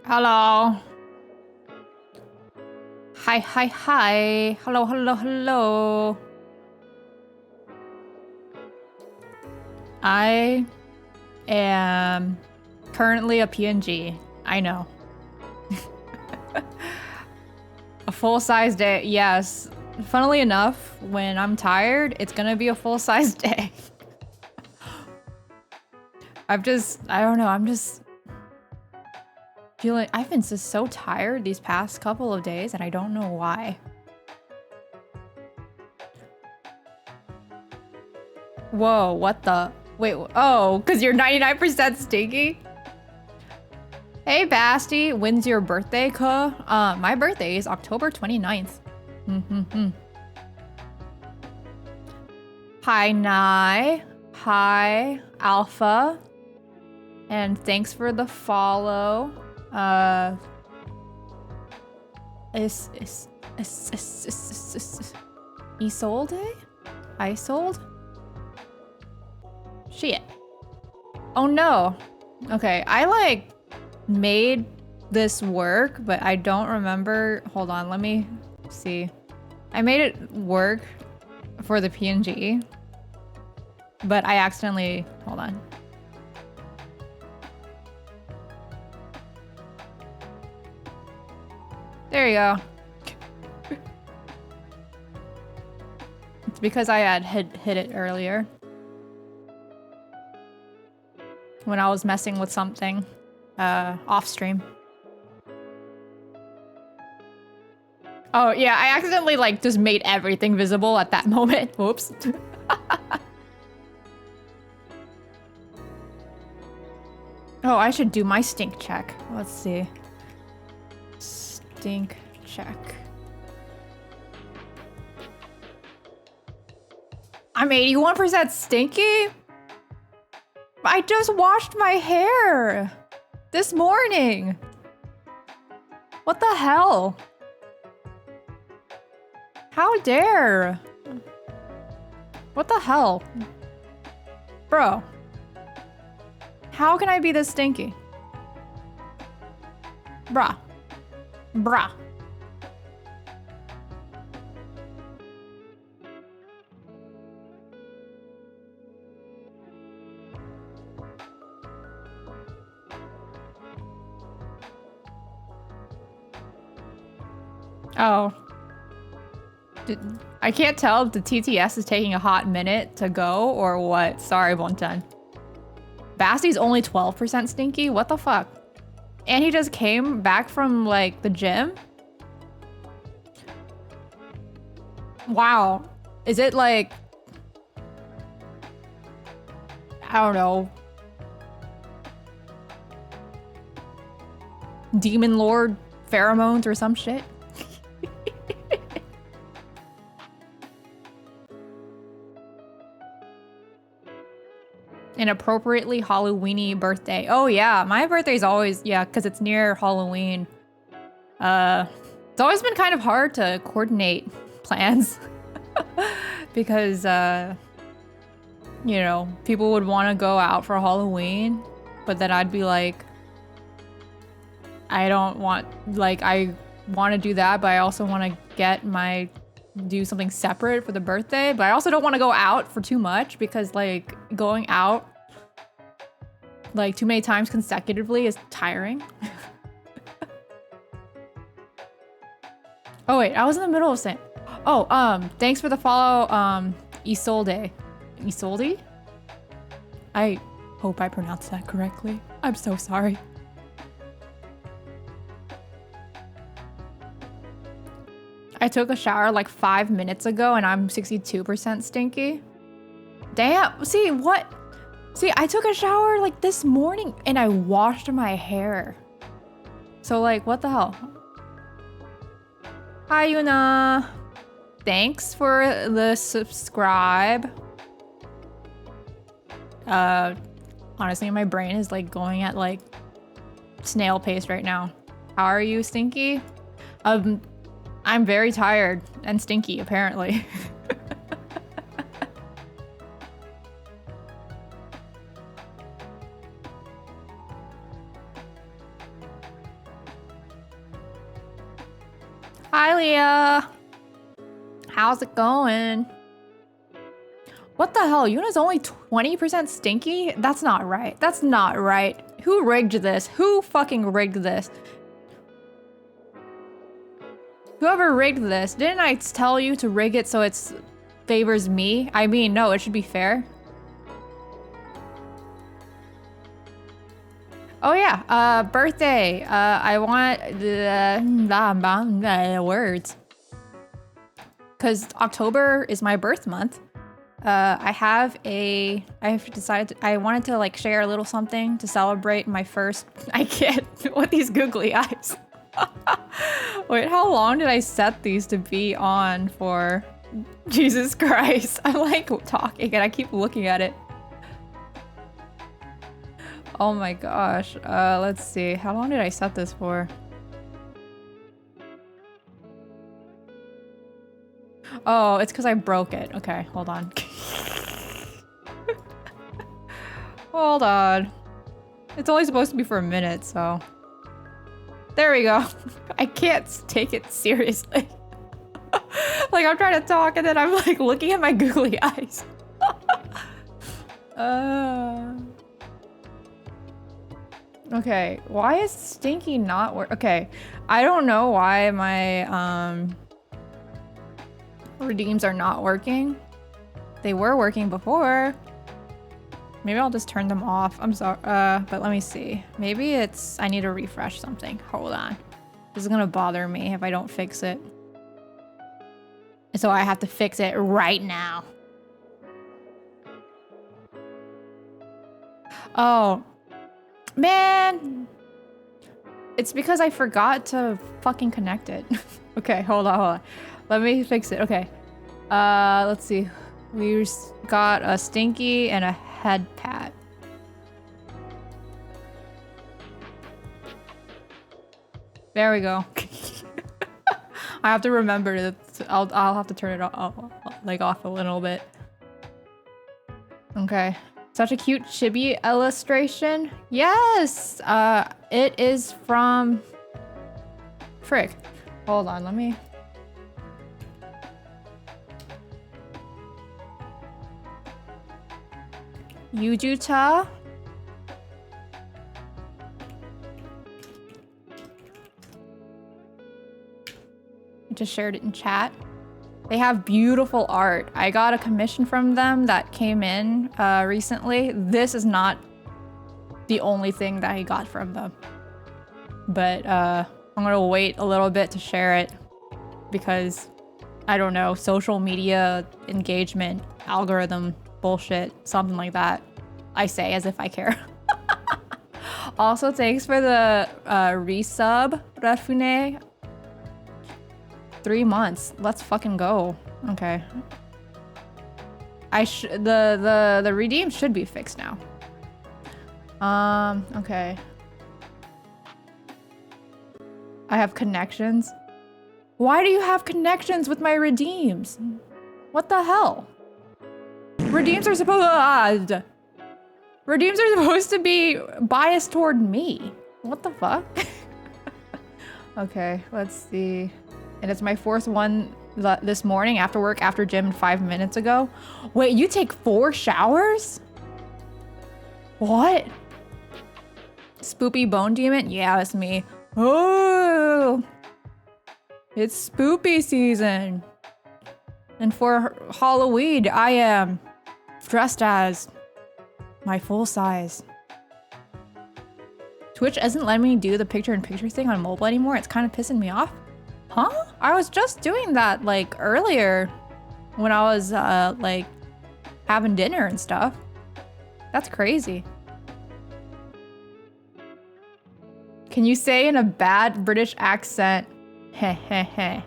Hello. Hi, hi, hi. Hello, hello, hello. I am currently a PNG. I know. A full-size day. Yes. Funnily enough, when I'm tired, it's gonna be a full-size day. I don't know, I'm just feeling, I've been just so tired these past couple of days and I don't know why. Whoa, what the? Wait, oh, because you're 99% stinky? Hey, Basti, when's your birthday, cuh? My birthday is October 29th. Hi, Nai. Hi, Alpha. And thanks for the follow. Isolde? Isolde? Shit. Oh no. Okay, I like made this work, but I don't remember. Hold on, let me see. I made it work for the PNG, but I accidentally, hold on. There you go. It's because I had hit it earlier. When I was messing with something off stream. Oh yeah, I accidentally like just made everything visible at that moment. Whoops. Oh, I should do my stink check. Let's see. Stink check. I'm 81% stinky? I just washed my hair this morning. What the hell? How dare? What the hell? Bro. How can I be this stinky? Bruh. Bruh. Oh. I can't tell if the TTS is taking a hot minute to go or what. Sorry, Bonten. Basti's only 12% stinky? What the fuck? And he just came back from, like, the gym? Wow. Is it, like... I don't know. Demon Lord pheromones or some shit? An appropriately Halloweeny birthday. Oh yeah, my birthday's always, yeah, because it's near Halloween. It's always been kind of hard to coordinate plans because, you know, people would want to go out for Halloween, but then I'd be like, I don't want, like, I want to do that, but I also want to do something separate for the birthday, but I also don't want to go out for too much because, like, going out like too many times consecutively is tiring. Oh wait, I was in the middle of saying, oh, thanks for the follow, Isolde. Isolde? I hope I pronounced that correctly. I'm so sorry. I took a shower like 5 minutes ago and I'm 62% stinky. Damn, see, what? See, I took a shower like this morning and I washed my hair. So like, what the hell? Hi, Yuna. Thanks for the subscribe. Honestly, my brain is like going at like snail pace right now. How are you, Stinky? I'm very tired and stinky, apparently. Hi, Leah. How's it going? What the hell? Yuna's only 20% stinky? That's not right. That's not right. Who rigged this? Who fucking rigged this? Whoever rigged this, didn't I tell you to rig it so it favors me? I mean, no, it should be fair. Oh yeah, birthday. I want the words. Cause October is my birth month. I've decided I wanted to like share a little something to celebrate my first, I can't, with these googly eyes. Wait, how long did I set these to be on for? Jesus Christ. I'm like talking and I keep looking at it. Oh my gosh. Let's see. How long did I set this for? Oh, it's because I broke it. Okay, hold on. Hold on. It's only supposed to be for a minute, so... There we go. I can't take it seriously. Like, I'm trying to talk and then I'm like looking at my googly eyes. Okay, why is Stinky not work? Okay, I don't know why my redeems are not working. They were working before. Maybe I'll just turn them off. I'm sorry, but let me see. Maybe it's, I need to refresh something. Hold on. This is gonna bother me if I don't fix it. So I have to fix it right now. Oh, man. It's because I forgot to fucking connect it. Okay, hold on. Let me fix it. Okay. Let's see. We got a Stinky and a head pat. There we go. I have to remember that I'll have to turn it off, like off a little bit. Okay. Such a cute chibi illustration. Yes! It is from... Frick. Hold on, let me... Yujuta. Just shared it in chat. They have beautiful art. I got a commission from them that came in recently. This is not the only thing that I got from them. But I'm gonna wait a little bit to share it because I don't know, social media engagement, algorithm bullshit, something like that. I say as if I care. Also, thanks for the resub, Rafune. 3 months. Let's fucking go. Okay. The redeem should be fixed now. Okay. I have connections. Why do you have connections with my redeems? What the hell? Redeems are supposed to be biased toward me. What the fuck? Okay, let's see. And it's my fourth one this morning after work, after gym 5 minutes ago. Wait, you take 4 showers? What? Spoopy Bone Demon? Yeah, it's me. Oh, it's spoopy season. And for Halloween, I am dressed as my full size. Twitch isn't letting me do the picture-in-picture thing on mobile anymore. It's kind of pissing me off. Huh? I was just doing that like earlier when I was like having dinner and stuff. That's crazy. Can you say in a bad British accent, heh heh heh?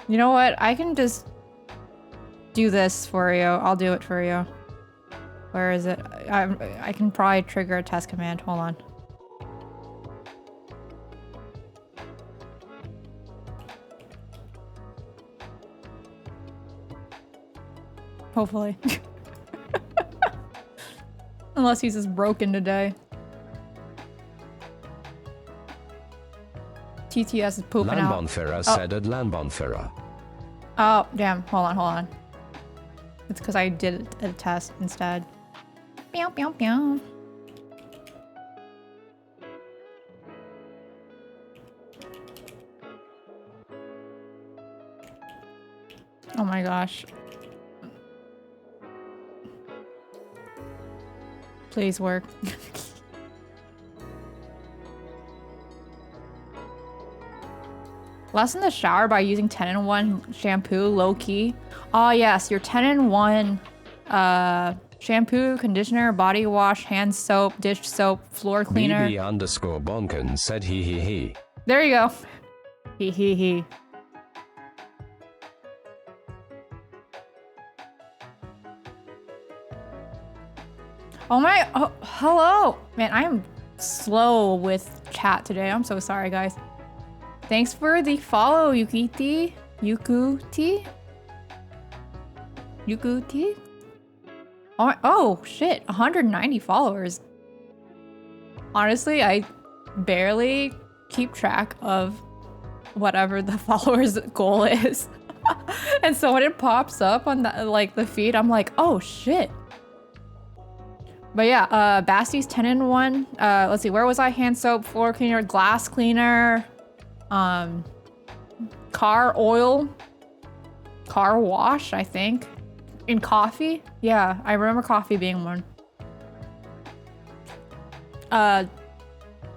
You know what? I can just do this for you. I'll do it for you. Where is it? I can probably trigger a test command. Hold on. Hopefully. Unless he's just broken today. TTS is pooping out. Bonphyrra said at Bonphyrra. Oh, damn. Hold on. It's because I did a test instead. Meow, meow, meow. Oh my gosh. Please work. Lessen the shower by using 10-in-1 shampoo, low key. Oh yes, your 10-in-1 shampoo, conditioner, body wash, hand soap, dish soap, floor cleaner. BB_Bonkin said he. There you go. He. Oh my, hello. Man, I am slow with chat today. I'm so sorry, guys. Thanks for the follow, Yukuti. Oh shit, 190 followers. Honestly, I barely keep track of whatever the followers goal is. And so when it pops up on the feed, I'm like, oh shit. But yeah, Basty's 10-in-1. Let's see, where was I? Hand soap, floor cleaner, glass cleaner, car oil, car wash, I think. In coffee? Yeah, I remember coffee being one.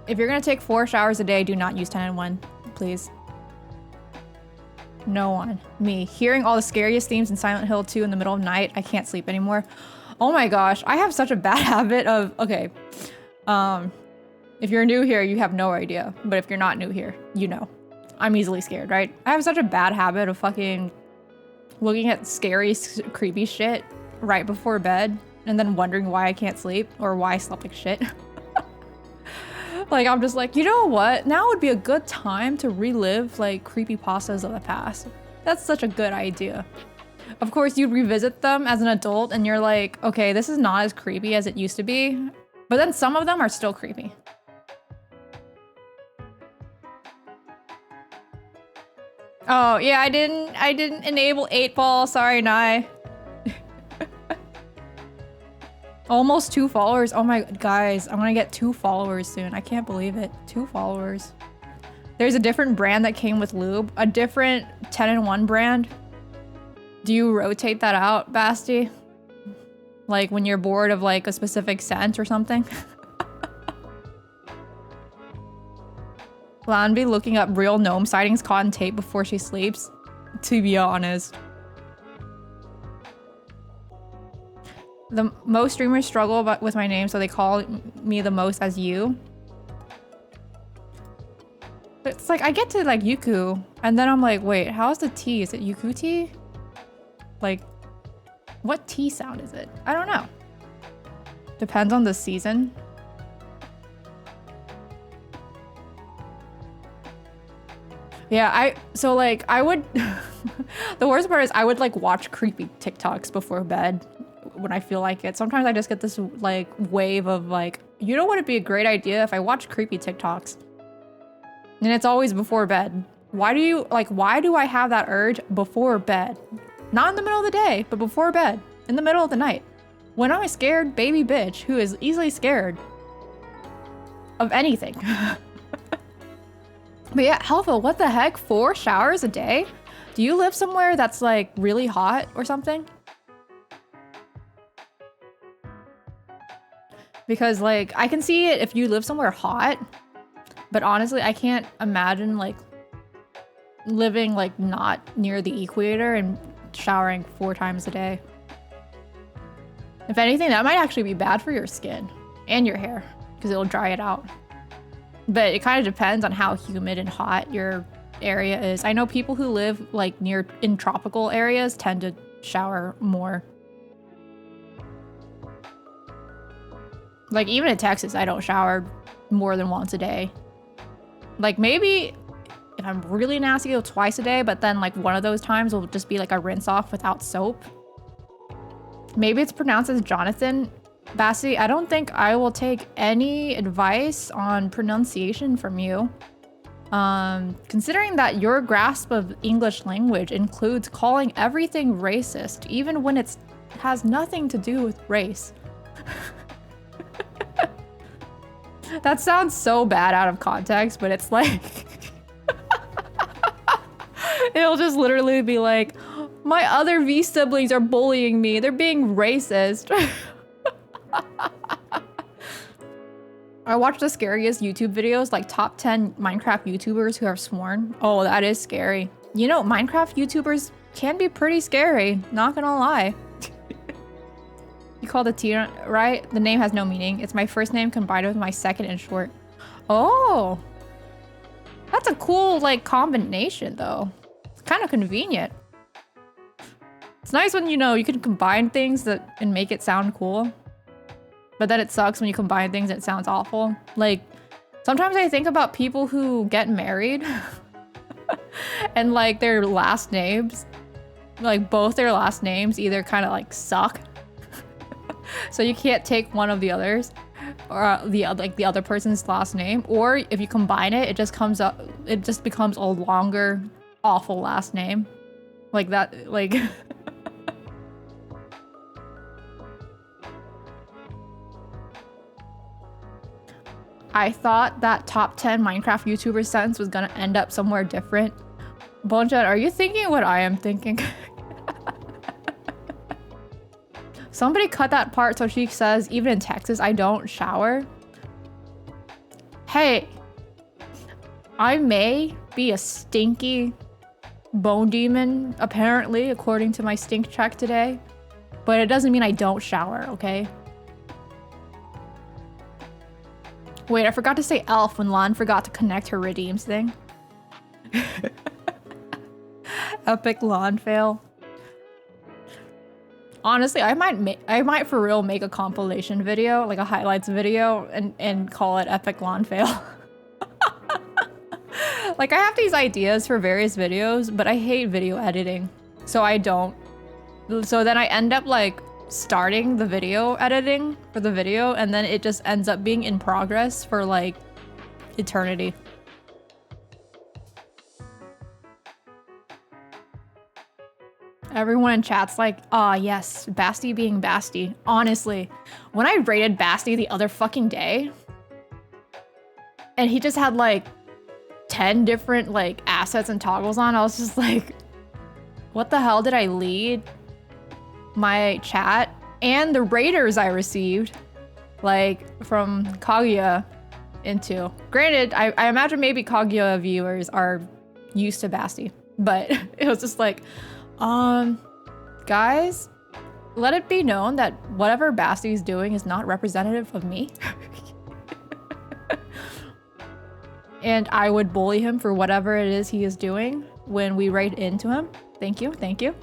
If you're gonna take 4 showers a day, do not use 10-in-1, please. No one. Me. Hearing all the scariest themes in Silent Hill 2 in the middle of the night, I can't sleep anymore. Oh my gosh, I have such a bad habit of, okay. If you're new here, you have no idea. But if you're not new here, you know. I'm easily scared, right? I have such a bad habit of fucking looking at scary, creepy shit right before bed and then wondering why I can't sleep or why I slept like shit. Like, I'm just like, you know what? Now would be a good time to relive like creepypastas of the past. That's such a good idea. Of course, you revisit them as an adult and you're like, okay, this is not as creepy as it used to be. But then some of them are still creepy. Oh, yeah, I didn't enable 8-ball. Sorry, Nye. Almost 2 followers. Oh my, guys, I'm gonna get 2 followers soon. I can't believe it. 2 followers. There's a different brand that came with lube. A different 10-in-1 brand. Do you rotate that out, Basti? Like when you're bored of like a specific scent or something? Lanby looking up real gnome sightings caught on tape before she sleeps. To be honest. The most streamers struggle with my name, so they call me the most as you. It's like I get to like Yuku, and then I'm like, wait, how's the T? Is it Yukuti? Like, what T sound is it? I don't know. Depends on the season. Yeah, I would, the worst part is I would like watch creepy TikToks before bed when I feel like it. Sometimes I just get this like wave of like, you know what would be a great idea if I watch creepy TikToks? And it's always before bed. Why do I have that urge before bed? Not in the middle of the day, but before bed, in the middle of the night. When I'm a scared baby bitch who is easily scared of anything. But yeah, Helva, what the heck? 4 showers a day? Do you live somewhere that's like really hot or something? Because like, I can see it if you live somewhere hot, but honestly, I can't imagine like living like not near the equator and showering 4 times a day. If anything, that might actually be bad for your skin and your hair because it'll dry it out. But it kind of depends on how humid and hot your area is. I know people who live like in tropical areas tend to shower more. Like even in Texas, I don't shower more than once a day. Like maybe if I'm really nasty, go twice a day, but then like one of those times will just be like a rinse off without soap. Maybe it's pronounced as Jonathan. Bassi, I don't think I will take any advice on pronunciation from you. Considering that your grasp of English language includes calling everything racist, even when it has nothing to do with race. That sounds so bad out of context, but it's like... It'll just literally be like, my other V siblings are bullying me. They're being racist. I watched the scariest YouTube videos, like top 10 Minecraft YouTubers who have sworn. Oh, that is scary. You know, Minecraft YouTubers can be pretty scary, not gonna lie. You call the T, right? The name has no meaning. It's my first name combined with my second in short. Oh, that's a cool, like, combination though. It's kind of convenient. It's nice when, you know, you can combine things and make it sound cool. But then it sucks when you combine things and it sounds awful. Like, sometimes I think about people who get married and like their last names, like both their last names either kind of like suck. So you can't take one of the others or the other person's last name. Or if you combine it, it just becomes a longer, awful last name. Like that, like... I thought that top 10 Minecraft YouTuber sentence was gonna end up somewhere different. Bonjet, are you thinking what I am thinking? Somebody cut that part so she says, even in Texas, I don't shower. Hey, I may be a stinky bone demon, apparently, according to my stink check today, but it doesn't mean I don't shower, okay? Wait, I forgot to say elf when Lan forgot to connect her redeems thing. Epic Lan fail. Honestly, I might for real make a compilation video, like a highlights video, and call it Epic Lan fail. Like, I have these ideas for various videos, but I hate video editing, so I don't. So then I end up like starting the video editing for the video, and then it just ends up being in progress for like eternity. Everyone in chat's like, ah, yes, Basti being Basti. Honestly, when I rated Basti the other fucking day, and he just had like 10 different like assets and toggles on, I was just like, what the hell did I lead my chat and the raiders I received, like, from Kaguya into? Granted, I imagine maybe Kaguya viewers are used to Basti, but it was just like, guys, let it be known that whatever Basti's doing is not representative of me. And I would bully him for whatever it is he is doing when we raid into him. Thank you, thank you.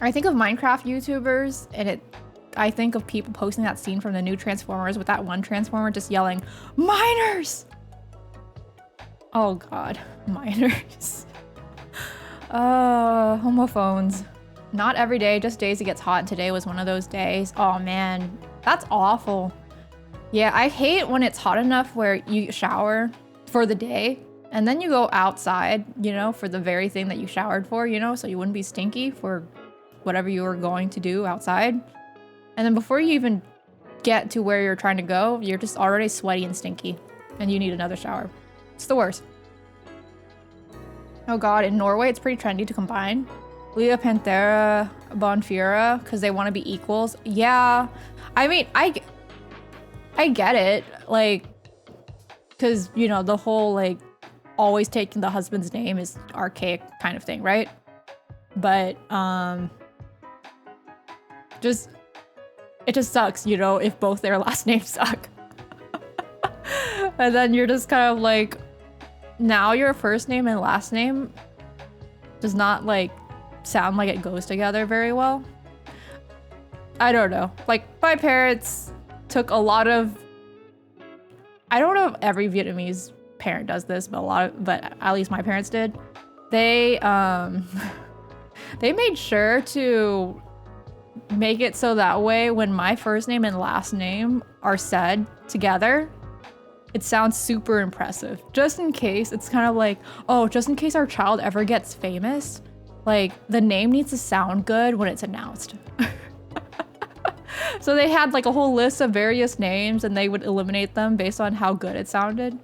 I think of Minecraft YouTubers, and I think of people posting that scene from the new Transformers with that one Transformer just yelling, "Miners!" Oh god, miners. Homophones. Not every day, just days it gets hot, and today was one of those days. Oh man, that's awful. Yeah, I hate when it's hot enough where you shower for the day, and then you go outside, you know, for the very thing that you showered for, you know, so you wouldn't be stinky for whatever you were going to do outside. And then before you even get to where you're trying to go, you're just already sweaty and stinky, and you need another shower. It's the worst. Oh god, in Norway, it's pretty trendy to combine Lea, Panthera, Bonphyrra, because they want to be equals. Yeah, I mean, I get it, like, because, you know, the whole, like, always taking the husband's name is archaic kind of thing, right? But, it just sucks, you know, if both their last names suck. And then you're just kind of like, now your first name and last name does not, like, sound like it goes together very well. I don't know. Like, my parents took a lot of, I don't know if every Vietnamese parent does this, but at least my parents did. They made sure to make it so that way when my first name and last name are said together, it sounds super impressive. Just in case, it's kind of like, oh, just in case our child ever gets famous, like the name needs to sound good when it's announced. So they had like a whole list of various names and they would eliminate them based on how good it sounded.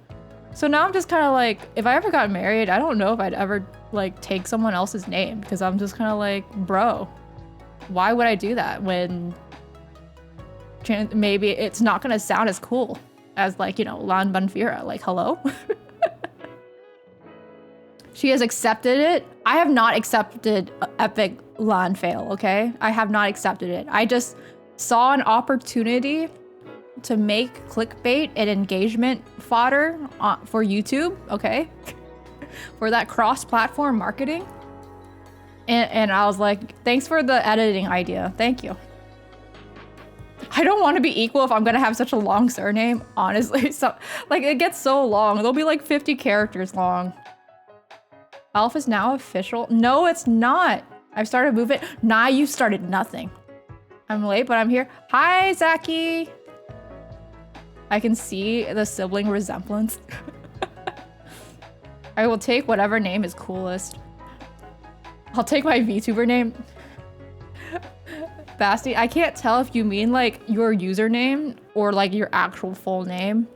So now I'm just kind of like, if I ever got married, I don't know if I'd ever like take someone else's name because I'm just kind of like, bro, why would I do that when maybe it's not going to sound as cool as like, you know, Lan Bonphyrra, like, hello? She has accepted it. I have not accepted epic Lan fail, okay? I have not accepted it. I just saw an opportunity to make clickbait and engagement fodder for YouTube, okay? For that cross-platform marketing. And I was like, thanks for the editing idea. Thank you. I don't want to be equal if I'm gonna have such a long surname, honestly. So, like, it gets so long. They'll be like 50 characters long. Elf is now official. No, it's not. I've started moving. Nah, you started nothing. I'm late, but I'm here. Hi, Zaki. I can see the sibling resemblance. I will take whatever name is coolest. I'll take my VTuber name. Basti, I can't tell if you mean like your username or like your actual full name.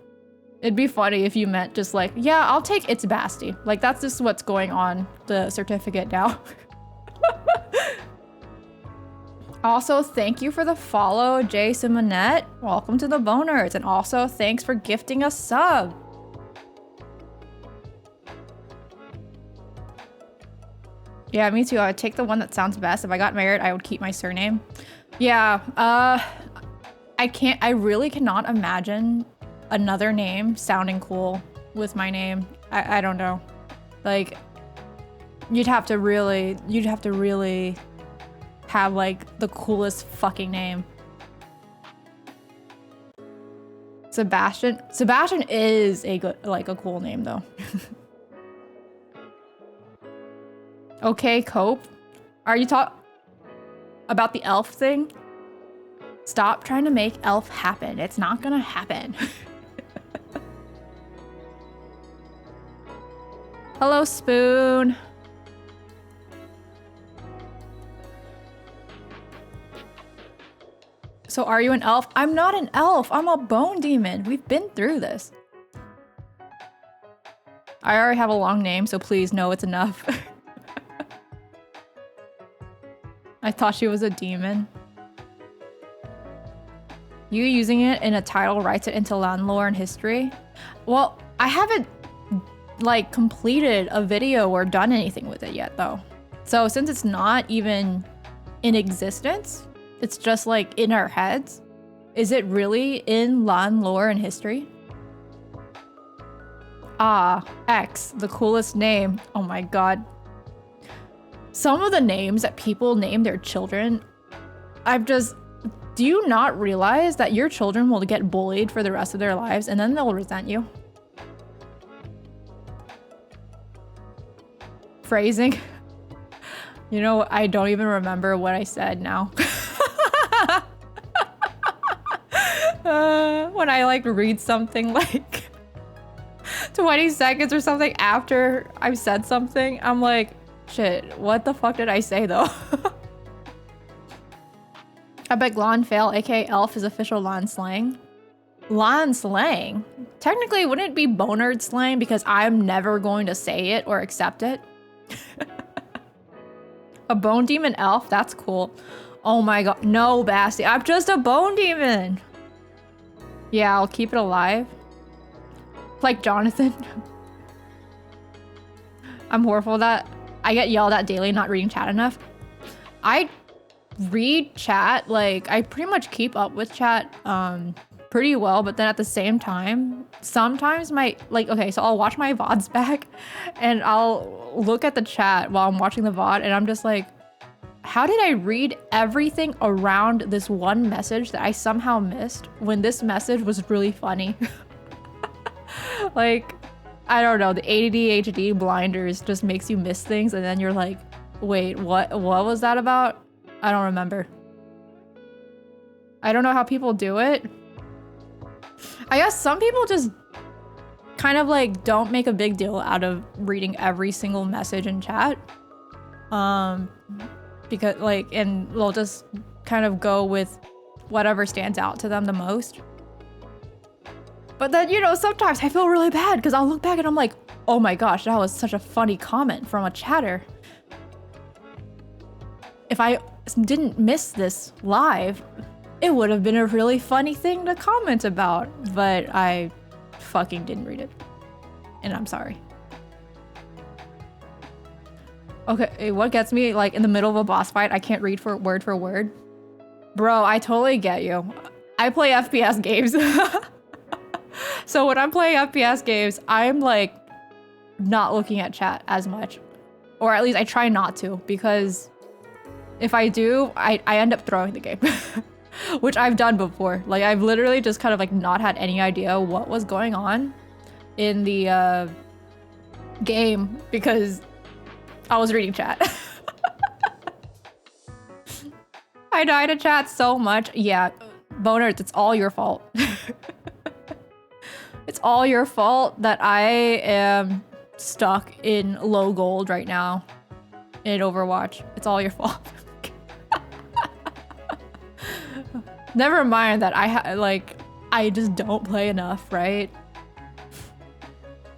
It'd be funny if you meant just like, yeah, I'll take it's Basti. Like that's just what's going on the certificate now. Also, thank you for the follow, Jay Simonette. Welcome to the Boners. And also, thanks for gifting a sub. Yeah, me too. I would take the one that sounds best. If I got married, I would keep my surname. Yeah, I really cannot imagine another name sounding cool with my name. I don't know. Like, you'd have to really have like the coolest fucking name. Sebastian is a good, like a cool name though. Okay, Cope. Are you talking about the elf thing? Stop trying to make elf happen. It's not gonna happen. Hello, Spoon. So are you an elf? I'm not an elf. I'm a bone demon. We've been through this. I already have a long name, so please, no, it's enough. I thought she was a demon. You using it in a title writes it into Lan lore and history? Well, I haven't like completed a video or done anything with it yet though. So since it's not even in existence, it's just like in our heads. Is it really in Lan lore and history? Ah, X, the coolest name. Oh my god. Some of the names that people name their children, do you not realize that your children will get bullied for the rest of their lives and then they'll resent you? Phrasing. You know, I don't even remember what I said now. When I like read something like 20 seconds or something after I've said something, I'm like, shit, what the fuck did I say though? I bet Lan fail, aka elf, is official Lan slang. Lan slang? Technically, wouldn't it be bonerd slang because I'm never going to say it or accept it? A bone demon elf? That's cool. Oh my god. No, Basti. I'm just a bone demon. Yeah, I'll keep it alive. Like Jonathan. I'm horrible at that. I get yelled at daily not reading chat enough. I read chat, like I pretty much keep up with chat pretty well, but then at the same time, sometimes okay, so I'll watch my VODs back and I'll look at the chat while I'm watching the VOD and I'm just like, how did I read everything around this one message that I somehow missed when this message was really funny? Like, I don't know, the ADHD blinders just makes you miss things and then you're like, wait, what was that about? I don't remember. I don't know how people do it. I guess some people just kind of like don't make a big deal out of reading every single message in chat. Because like, and they'll just kind of go with whatever stands out to them the most. But then, you know, sometimes I feel really bad because I'll look back and I'm like, oh my gosh, that was such a funny comment from a chatter. If I didn't miss this live, it would have been a really funny thing to comment about, but I fucking didn't read it. And I'm sorry. Okay, what gets me, like, in the middle of a boss fight, I can't read for word. Bro, I totally get you. I play FPS games. So when I'm playing FPS games, I'm, like, not looking at chat as much. Or at least I try not to, because if I do, I end up throwing the game. Which I've done before. Like, I've literally just kind of, like, not had any idea what was going on in the game because I was reading chat. I died to chat so much. Yeah, boners, it's all your fault. It's all your fault that I am stuck in low gold right now in Overwatch. It's all your fault. Never mind that I just don't play enough, right?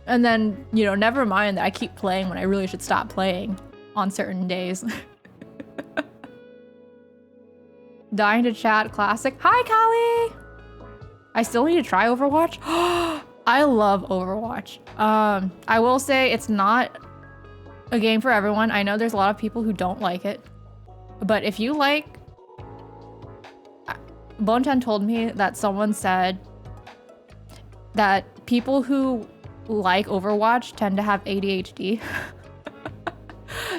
And then, you know, never mind that I keep playing when I really should stop playing on certain days. Dying to chat classic. Hi, Callie! I still need to try Overwatch. I love Overwatch. I will say it's not a game for everyone. I know there's a lot of people who don't like it. But if you like... Bonten told me that someone said that people who like Overwatch tend to have ADHD.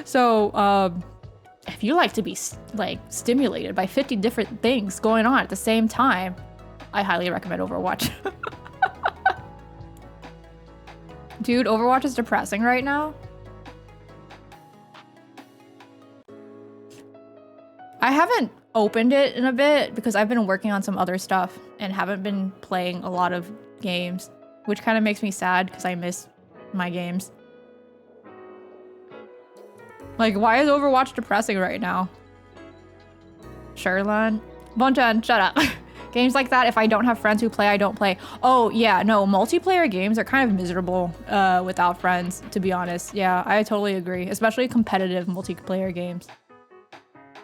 So, if you like to be like stimulated by 50 different things going on at the same time, I highly recommend Overwatch. Dude, Overwatch is depressing right now. I haven't opened it in a bit because I've been working on some other stuff and haven't been playing a lot of games, which kind of makes me sad because I miss my games. Like, why is Overwatch depressing right now? Sherlan? Bonjan, shut up. Games like that, if I don't have friends who play, I don't play. Oh, yeah, no, multiplayer games are kind of miserable without friends, to be honest. Yeah, I totally agree, especially competitive multiplayer games.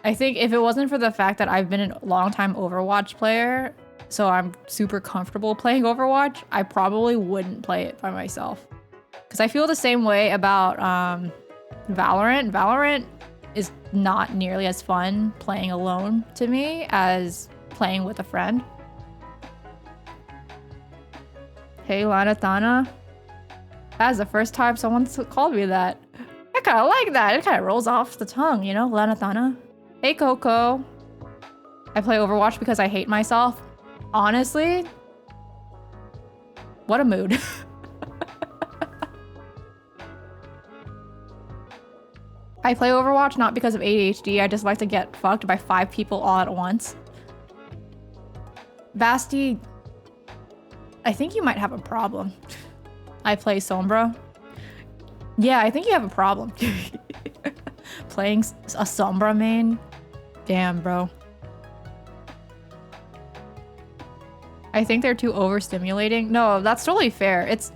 I think if it wasn't for the fact that I've been a long-time Overwatch player, so I'm super comfortable playing Overwatch, I probably wouldn't play it by myself. Because I feel the same way about Valorant. Valorant is not nearly as fun playing alone to me as playing with a friend. Hey, Lanatana. That's the first time someone's called me that. I kind of like that. It kind of rolls off the tongue, you know, Lanatana. Hey, Coco. I play Overwatch because I hate myself. Honestly, what a mood. I play Overwatch not because of ADHD. I just like to get fucked by 5 people all at once. Basti, I think you might have a problem. I play Sombra. Yeah, I think you have a problem. Playing a Sombra main? Damn, bro. I think they're too overstimulating. No, that's totally fair. It's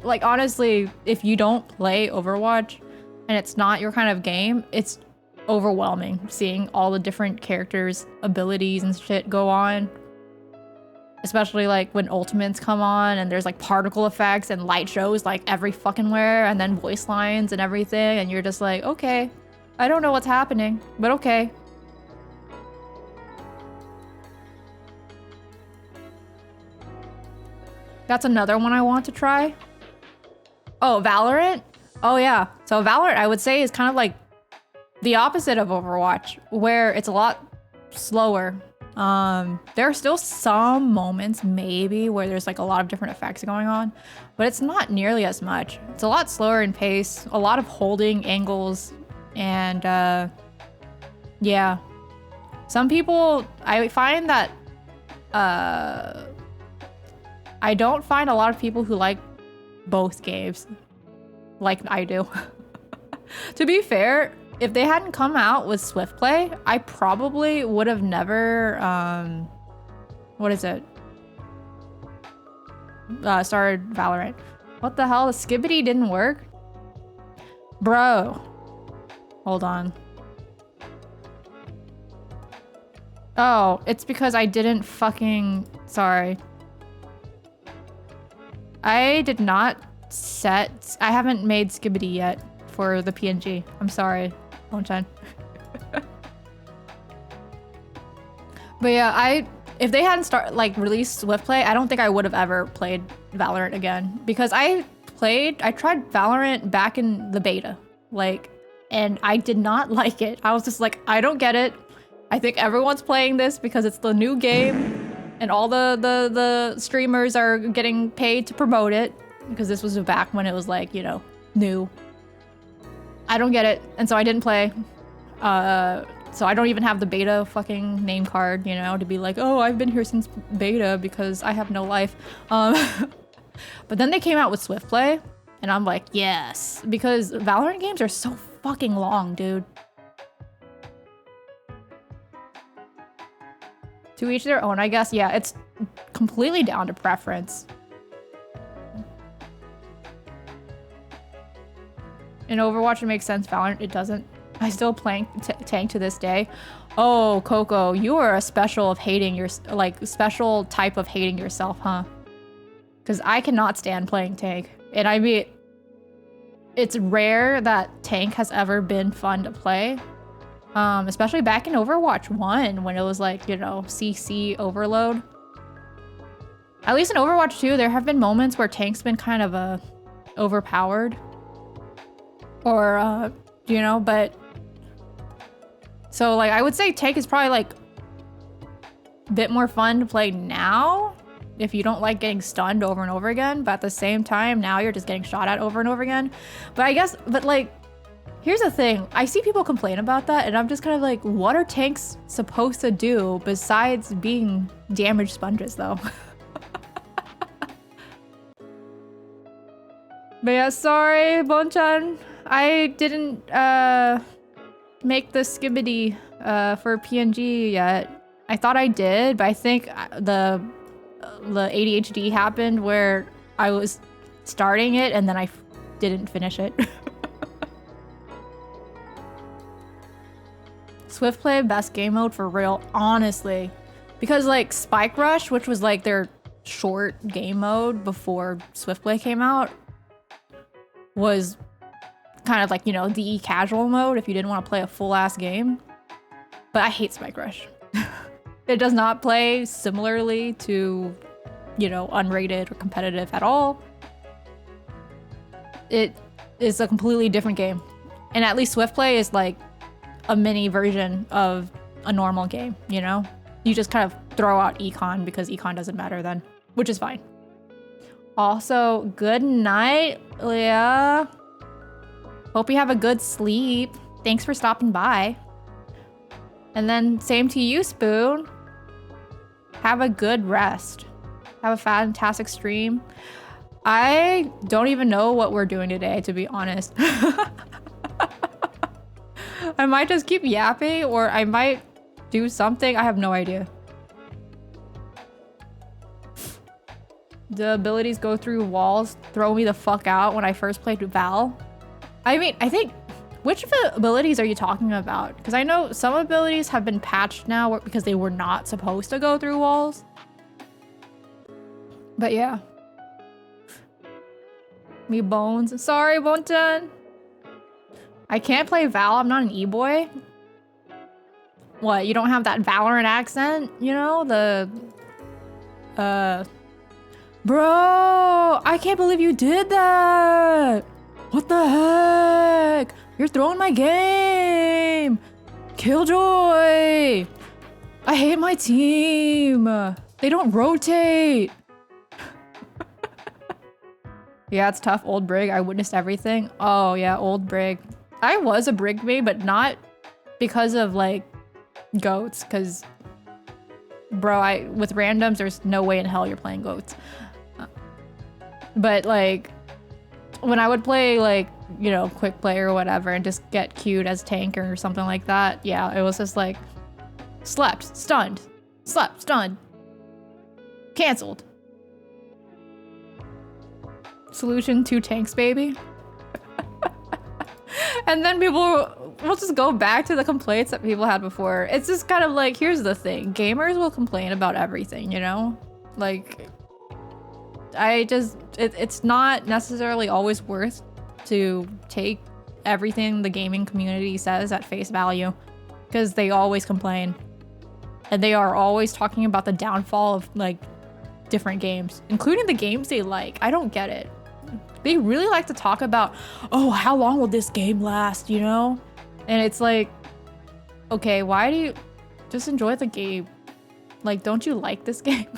like, honestly, if you don't play Overwatch and it's not your kind of game, it's overwhelming seeing all the different characters' abilities and shit go on. Especially like when ultimates come on and there's like particle effects and light shows like every fucking where, and then voice lines and everything, and you're just like, okay, I don't know what's happening, but okay. That's another one I want to try. Oh, Valorant? Oh yeah. So Valorant, I would say, is kind of like the opposite of Overwatch, where it's a lot slower. There are still some moments maybe where there's like a lot of different effects going on, but it's not nearly as much. It's a lot slower in pace, a lot of holding angles, and yeah. Some people, I find that I don't find a lot of people who like both games like I do. To be fair, if they hadn't come out with Swift Play, I probably would have never, what is it? Started Valorant. What the hell? The Skibbity didn't work? Bro. Hold on. Oh, it's because I didn't fucking... Sorry. I did not set... I haven't made Skibbity yet for the PNG. I'm sorry, Bonchan. But yeah, if they hadn't released Swift Play, I don't think I would have ever played Valorant again. Because I tried Valorant back in the beta. And I did not like it. I was just like, I don't get it. I think everyone's playing this because it's the new game and all the streamers are getting paid to promote it because this was back when it was like, you know, new. I don't get it. And so I didn't play. So I don't even have the beta fucking name card, you know, to be like, oh, I've been here since beta because I have no life. But then they came out with Swift Play and I'm like, yes, because Valorant games are so fucking long, dude. To each their own, I guess. Yeah, it's completely down to preference. In Overwatch, it makes sense. Valorant, it doesn't. I still play tank to this day. Oh, Coco, you are a special special type of hating yourself, huh? Because I cannot stand playing tank. And I mean, it's rare that tank has ever been fun to play. Especially back in Overwatch 1 when it was like, you know, CC overload. At least in Overwatch 2, there have been moments where tank's been kind of overpowered. Or, you know, but... So, like, I would say tank is probably, like, a bit more fun to play now if you don't like getting stunned over and over again. But at the same time, now you're just getting shot at over and over again. But I guess, like... Here's the thing, I see people complain about that and I'm just kind of like, what are tanks supposed to do besides being damage sponges though? But yeah, sorry, Bonchan. I didn't make the Skibbity for PNG yet. I thought I did, but I think the ADHD happened where I was starting it and then I didn't finish it. Swift Play, best game mode for real, honestly. Because like Spike Rush, which was like their short game mode before Swift Play came out, was kind of like, you know, the casual mode if you didn't want to play a full ass game. But I hate Spike Rush. It does not play similarly to, you know, unrated or competitive at all. It is a completely different game. And at least Swift Play is like a mini version of a normal game, you know? You just kind of throw out econ because econ doesn't matter then, which is fine. Also, good night, Leah. Hope you have a good sleep. Thanks for stopping by. And then same to you, Spoon. Have a good rest. Have a fantastic stream. I don't even know what we're doing today, to be honest. I might just keep yapping or I might do something. I have no idea. The abilities go through walls, throw me the fuck out when I first played Val. I mean, I think, which of the abilities are you talking about? Because I know some abilities have been patched now because they were not supposed to go through walls. But yeah. Me bones. Sorry, Bonton. I can't play Val. I'm not an e-boy. What, you don't have that Valorant accent? You know, Bro, I can't believe you did that. What the heck? You're throwing my game. Killjoy. I hate my team. They don't rotate. Yeah, it's tough. Old Brig. I witnessed everything. Oh, yeah, Old Brig. I was a Brig main, but not because of, like, goats. Because, bro, with randoms, there's no way in hell you're playing goats. But like, when I would play like, you know, quick play or whatever and just get queued as tank or something like that, yeah, it was just like, slept, stunned, canceled. Solution 2 tanks, baby. And then people will just go back to the complaints that people had before. It's just kind of like, here's the thing. Gamers will complain about everything, you know? Like, it's not necessarily always worth to take everything the gaming community says at face value, because they always complain. And they are always talking about the downfall of like different games, including the games they like. I don't get it. They really like to talk about, oh, how long will this game last, you know? And it's like, okay, why do you just enjoy the game? Like, don't you like this game?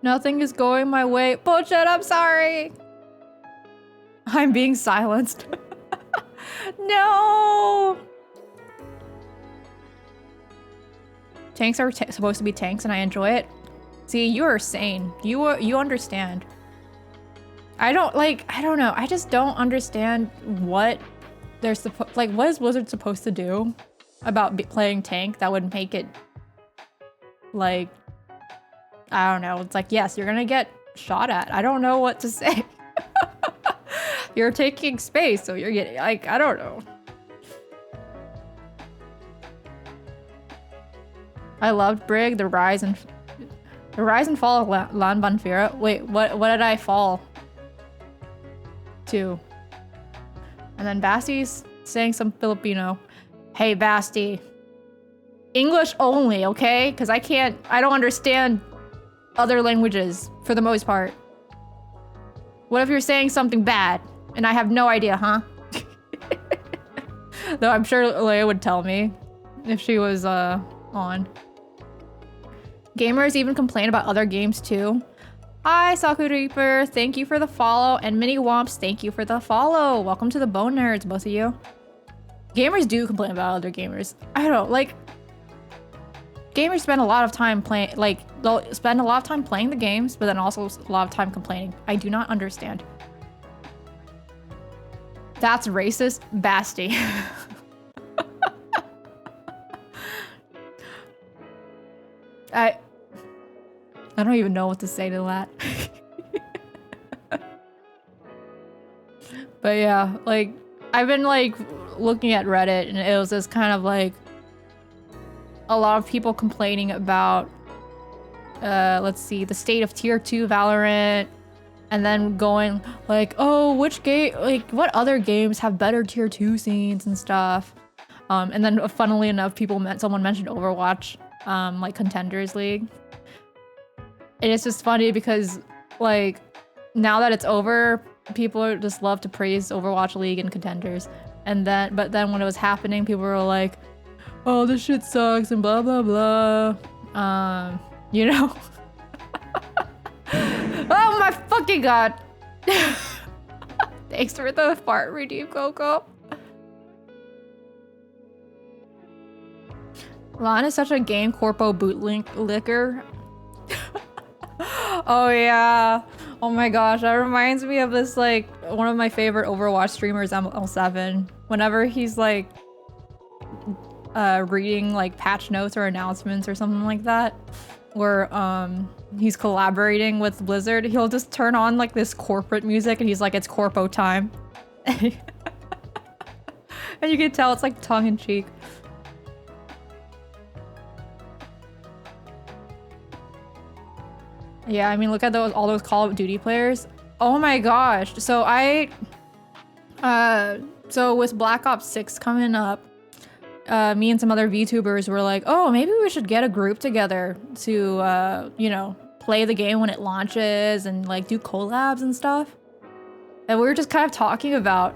Nothing is going my way. Bullshit, I'm sorry. I'm being silenced. No! Tanks are supposed to be tanks and I enjoy it. See, you are sane. You understand. I don't know. I just don't understand what they're what is Blizzard supposed to do about playing tank that would make it like, I don't know. It's like, yes, you're gonna get shot at. I don't know what to say. You're taking space, so you're getting, like, I don't know. I loved Brig, the rise and fall of Bonphyrra. Wait, what did I fall to? And then Basti's saying some Filipino. Hey, Basti. English only, okay? Because I don't understand other languages for the most part. What if you're saying something bad and I have no idea, huh? Though I'm sure Leia would tell me if she was on. Gamers even complain about other games too. Hi, Saku Reaper, thank you for the follow, and Mini Womps, thank you for the follow. Welcome to the Bone Nerds, both of you. Gamers do complain about other gamers. I don't know, like, gamers spend a lot of time playing, like, they'll spend a lot of time playing the games, but then also a lot of time complaining. I do not understand. That's racist, Basti. I don't even know what to say to that. But yeah, like, I've been like looking at Reddit and it was just kind of like a lot of people complaining about let's see, the state of tier 2 Valorant, and then going like, oh, which game, like, what other games have better tier 2 scenes and stuff. And then funnily enough, someone mentioned Overwatch, like Contenders League. And it's just funny because, like, now that it's over, people just love to praise Overwatch League and Contenders. But then when it was happening, people were like, oh, this shit sucks and blah, blah, blah. You know? Oh my fucking god. Thanks for the fart redeem, Coco. Lon is such a game corpo licker. Oh yeah. Oh my gosh, that reminds me of this, like, one of my favorite Overwatch streamers, ML7. Whenever he's like reading like patch notes or announcements or something like that, where he's collaborating with Blizzard, he'll just turn on like this corporate music and he's like, it's corpo time. And you can tell it's like tongue-in-cheek. Yeah, I mean, look at all those Call of Duty players. Oh my gosh. So so with Black Ops 6 coming up, me and some other VTubers were like, oh, maybe we should get a group together to, you know, play the game when it launches and like do collabs and stuff. And we were just kind of talking about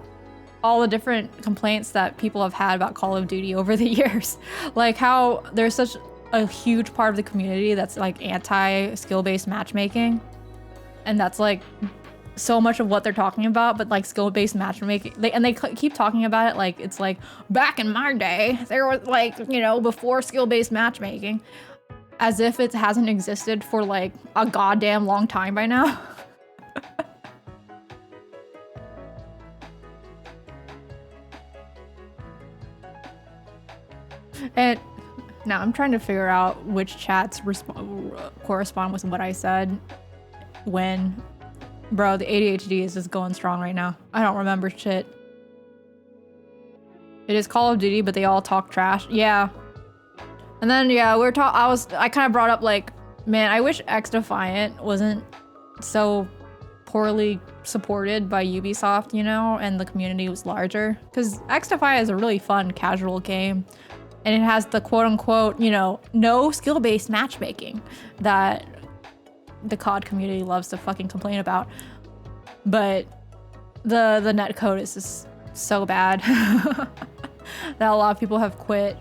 all the different complaints that people have had about Call of Duty over the years. Like how there's such a huge part of the community that's like anti-skill-based matchmaking, and that's like so much of what they're talking about. But like skill-based matchmaking, they keep talking about it like it's like back in my day there was, like, you know, before skill-based matchmaking. as if it hasn't existed for like a goddamn long time by now. And now I'm trying to figure out which chats correspond with what I said when. Bro, the ADHD is just going strong right now. I don't remember shit. It is Call of Duty, but they all talk trash. Yeah. And then yeah, I kind of brought up like, man, I wish X Defiant wasn't so poorly supported by Ubisoft, you know, and the community was larger. Because X Defiant is a really fun casual game. And it has the quote unquote, you know, no skill-based matchmaking that the COD community loves to fucking complain about. But the netcode is just so bad that a lot of people have quit.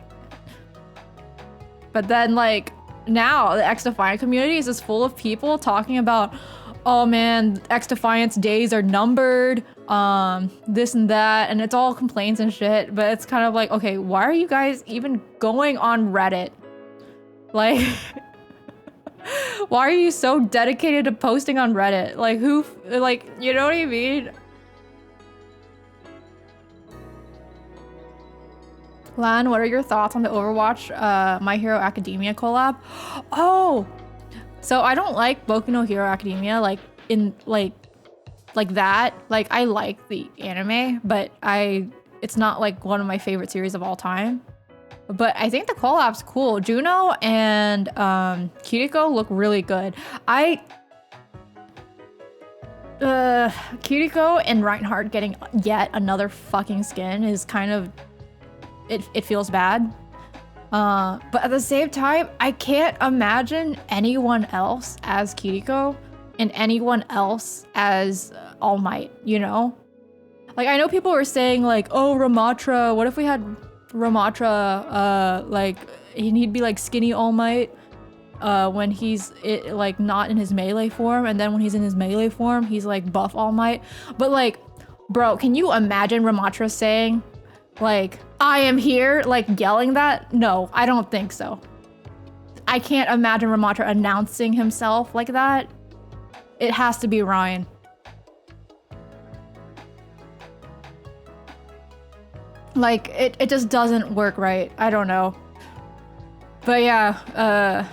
But then like now the X Defiant community is just full of people talking about, oh man, X Defiant's days are numbered, this and that, and it's all complaints and shit. But it's kind of like, okay, why are you guys even going on Reddit? Like why are you so dedicated to posting on Reddit? Like who, like, you know what I mean? Lan, what are your thoughts on the Overwatch My Hero Academia collab? Oh, so I don't like Boku no Hero Academia like in like that. Like I like the anime, but it's not like one of my favorite series of all time. But I think the collab's cool. Juno and Kiriko look really good. Kiriko and Reinhardt getting yet another fucking skin is kind of, it feels bad. But at the same time, I can't imagine anyone else as Kiriko and anyone else as All Might, you know? Like I know people were saying like, oh, Ramatra, what if we had Ramatra, like he'd be like skinny All Might when he's like not in his melee form, and then when he's in his melee form he's like buff All Might. But like, bro, can you imagine Ramatra saying like, I am here, like yelling that? No, I don't think so. I can't imagine Ramatra announcing himself like that. It has to be Ryan. Like, it just doesn't work right. I don't know. But yeah,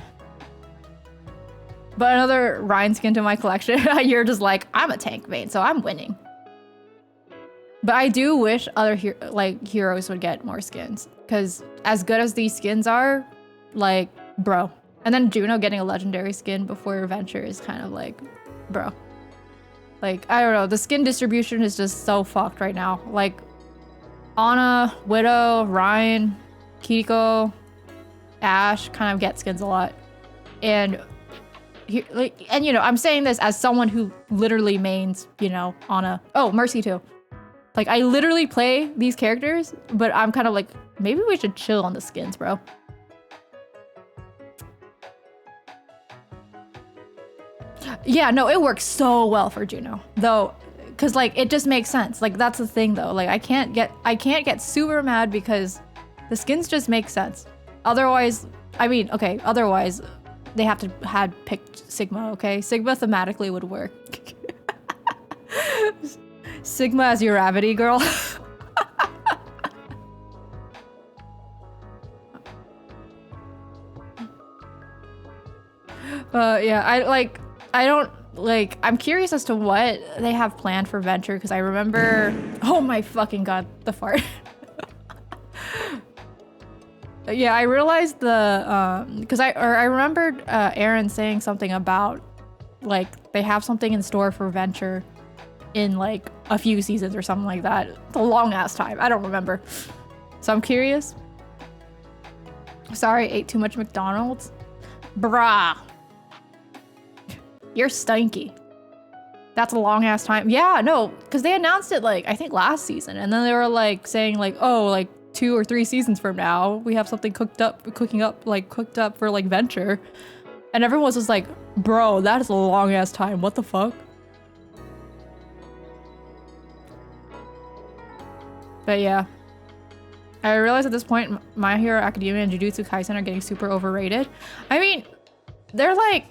but another Ryan skin to my collection. You're just like, I'm a tank main, so I'm winning. But I do wish other heroes would get more skins. Because as good as these skins are, like, bro. And then Juno getting a legendary skin before Venture is kind of like, bro. Like, I don't know. The skin distribution is just so fucked right now. Like, Ana, Widow, Ryan, Kiriko, Ash kind of get skins a lot. And you know, I'm saying this as someone who literally mains, you know, Ana. Oh, Mercy too. Like I literally play these characters, but I'm kind of like, maybe we should chill on the skins, bro. Yeah, no, it works so well for Juno though. Cause like it just makes sense. Like that's the thing though. Like I can't get super mad because the skins just make sense. Otherwise, I mean, okay, otherwise they have to had picked Sigma, okay? Sigma thematically would work. Sigma as your Uravity girl. Yeah, I'm curious as to what they have planned for Venture, because I remember, oh my fucking god, the fart. Yeah, I realized because I remembered Aaron saying something about like they have something in store for Venture in like a few seasons or something like that. It's a long ass time. I don't remember. So I'm curious. Sorry, ate too much McDonald's. Brah. You're stinky. That's a long ass time. Yeah, no, because they announced it like I think last season, and then they were like saying like, oh, like 2 or 3 seasons from now we have something cooked up for like Venture, and everyone was just like, bro, that is a long ass time. What the fuck? But yeah. I realize at this point, My Hero Academia and Jujutsu Kaisen are getting super overrated. I mean, they're like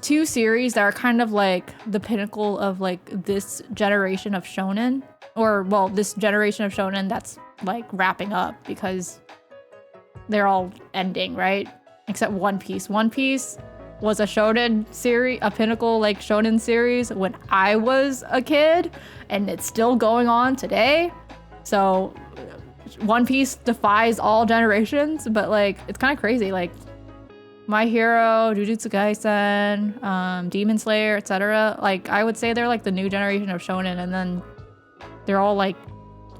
2 series that are kind of like the pinnacle of like this generation of shonen. Or, well, this generation of shonen that's like wrapping up because they're all ending, right? Except One Piece. One Piece was a shonen series, a pinnacle like shonen series when I was a kid, and it's still going on today. So One Piece defies all generations, but like it's kind of crazy. Like My Hero, Jujutsu Kaisen, Demon Slayer, etc. Like I would say they're like the new generation of shonen, and then they're all like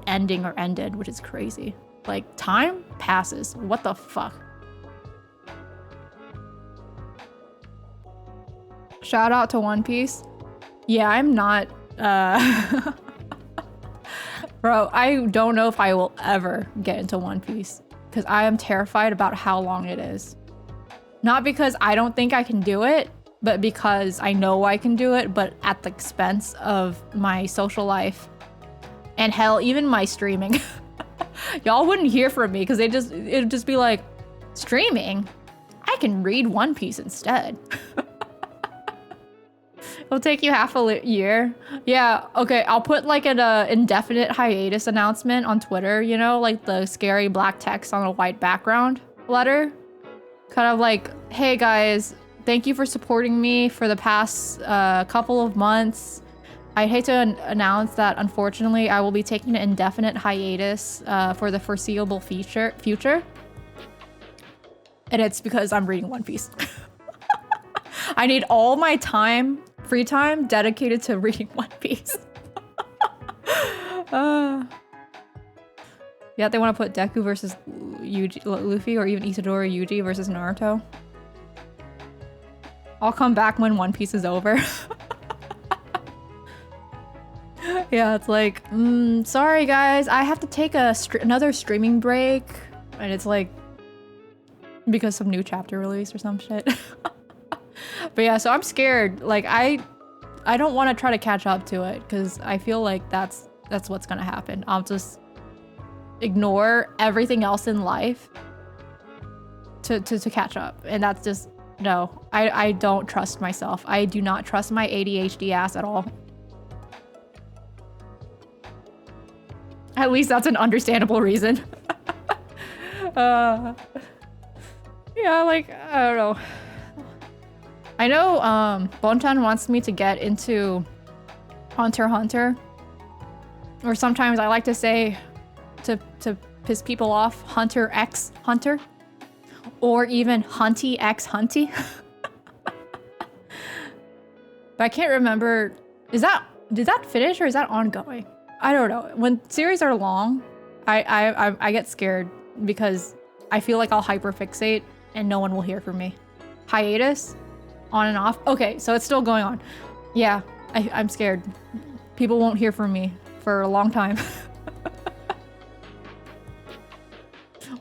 ending or ended, which is crazy. Like time passes. What the fuck? Shout out to One Piece. Yeah, I'm not bro, I don't know if I will ever get into One Piece because I am terrified about how long it is. Not because I don't think I can do it, but because I know I can do it, but at the expense of my social life and hell, even my streaming. Y'all wouldn't hear from me because it'd just be like, streaming? I can read One Piece instead. It'll take you half a year. Yeah, okay, I'll put like an indefinite hiatus announcement on Twitter, you know, like the scary black text on a white background letter. Kind of like, hey guys, thank you for supporting me for the past couple of months. I hate to announce that unfortunately I will be taking an indefinite hiatus for the foreseeable future. And it's because I'm reading One Piece. I need all my time, free time, dedicated to reading One Piece. Yeah, they want to put Deku versus Luffy, or even Itadori Yuji versus Naruto. I'll come back when One Piece is over. Yeah, it's like, sorry guys, I have to take another streaming break. And it's like, because some new chapter release or some shit. But yeah, so I'm scared. Like, I don't want to try to catch up to it because I feel like that's what's gonna happen. I'll just ignore everything else in life to catch up. And that's just, no, I don't trust myself. I do not trust my ADHD ass at all. At least that's an understandable reason. Yeah, like, I don't know. I know Bontan wants me to get into Hunter x Hunter. Or sometimes I like to say, to piss people off, Hunter x Hunter. Or even Hunty x Hunty. But I can't remember, did that finish or is that ongoing? I don't know. When series are long, I get scared because I feel like I'll hyperfixate and no one will hear from me. Hiatus? On and off? Okay, so it's still going on. Yeah, I'm scared. People won't hear from me for a long time.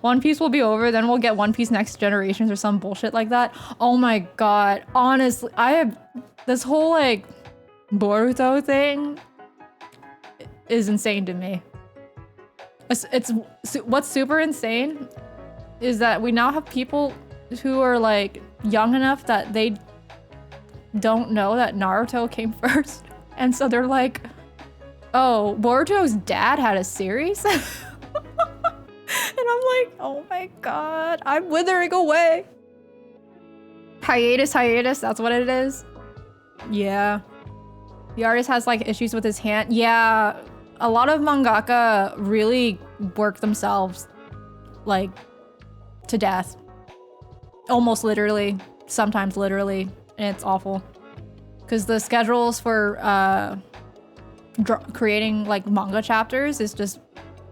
One Piece will be over, then we'll get One Piece Next Generations or some bullshit like that. Oh my god. Honestly, I have this whole like Boruto thing is insane to me. It's what's super insane is that we now have people who are like young enough that they don't know that Naruto came first. And so they're like, oh, Boruto's dad had a series? And I'm like, oh my god, I'm withering away. Hiatus, that's what it is. Yeah. The artist has like issues with his hand. Yeah, a lot of mangaka really work themselves like to death. Almost literally, sometimes literally, and it's awful. Because the schedules for creating like manga chapters is just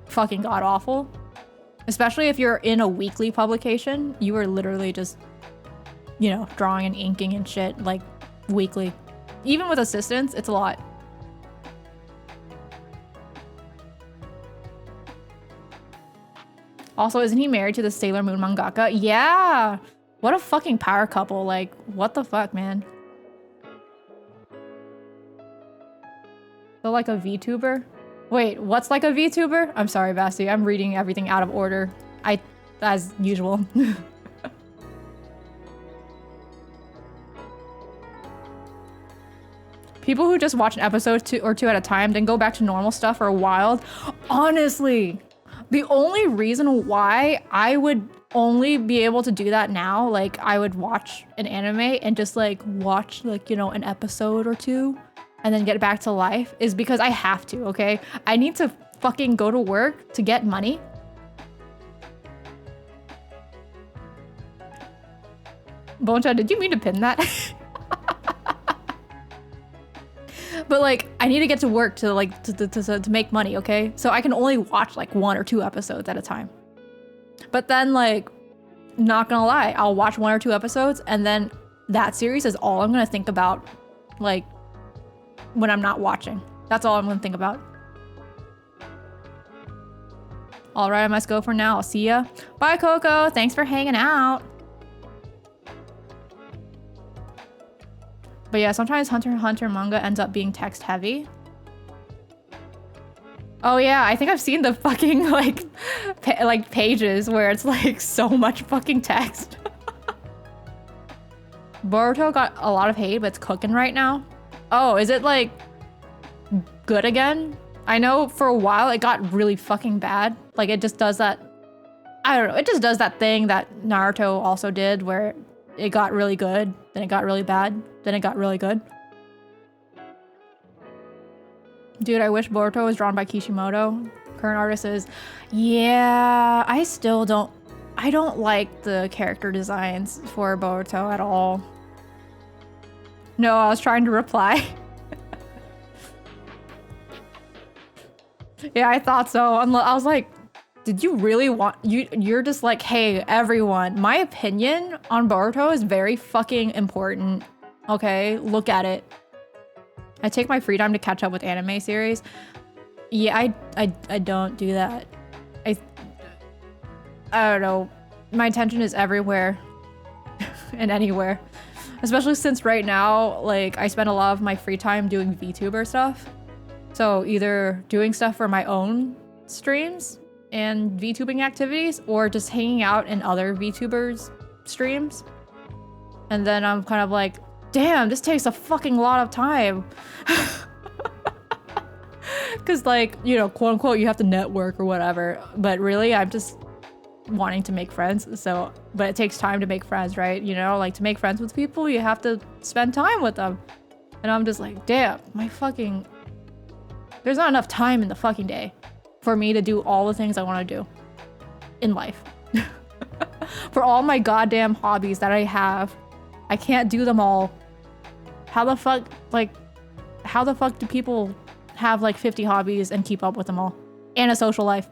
fucking god awful. Especially if you're in a weekly publication, you are literally just, you know, drawing and inking and shit like weekly. Even with assistants, it's a lot. Also, isn't he married to the Sailor Moon mangaka? Yeah! What a fucking power couple. Like, what the fuck, man? So like a VTuber? Wait, what's like a VTuber? I'm sorry, Basti. I'm reading everything out of order. As usual. People who just watch an episode two at a time, then go back to normal stuff are wild. Honestly, the only reason why I would only be able to do that now, like I would watch an anime and just like watch like, you know, an episode or two and then get back to life, is because I have to, okay? I need to fucking go to work to get money. Boncha, did you mean to pin that? But like, I need to get to work to like to make money, okay? So I can only watch like 1 or 2 episodes at a time. But then like, not gonna lie, I'll watch 1 or 2 episodes and then that series is all I'm gonna think about, like when I'm not watching. That's all I'm gonna think about. All right, I must go for now. I'll see ya. Bye, Coco. Thanks for hanging out. But yeah, sometimes Hunter x Hunter manga ends up being text heavy. Oh yeah, I think I've seen the fucking like pages where it's like so much fucking text. Boruto got a lot of hate, but it's cooking right now. Oh, is it like good again? I know for a while it got really fucking bad. Like it just does that, I don't know, it just does that thing that Naruto also did where it got really good, then it got really bad, then it got really good. Dude, I wish Boruto was drawn by Kishimoto. Current artist is... Yeah, I still don't... I don't like the character designs for Boruto at all. No, I was trying to reply. Yeah, I thought so. I was like, did you really want... You're just like, hey, everyone, my opinion on Boruto is very fucking important. Okay, look at it. I take my free time to catch up with anime series. Yeah, I don't do that. I don't know. My attention is everywhere and anywhere. Especially since right now, like, I spend a lot of my free time doing VTuber stuff. So either doing stuff for my own streams and VTubing activities, or just hanging out in other VTubers' streams. And then I'm kind of like, damn, this takes a fucking lot of time. Cause like, you know, quote unquote, you have to network or whatever. But really, I'm just wanting to make friends. So, but it takes time to make friends, right? You know, like to make friends with people, you have to spend time with them. And I'm just like, damn, there's not enough time in the fucking day for me to do all the things I want to do in life. For all my goddamn hobbies that I have, I can't do them all. How the fuck do people have like 50 hobbies and keep up with them all? And a social life.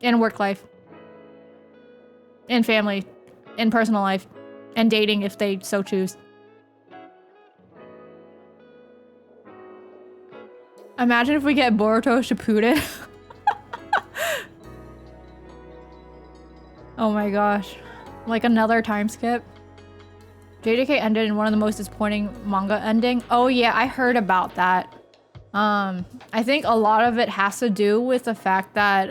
And work life. And family. And personal life. And dating if they so choose. Imagine if we get Boruto Shippuden. Oh my gosh. Like another time skip. JJK ended in one of the most disappointing manga ending. Oh yeah, I heard about that. I think a lot of it has to do with the fact that,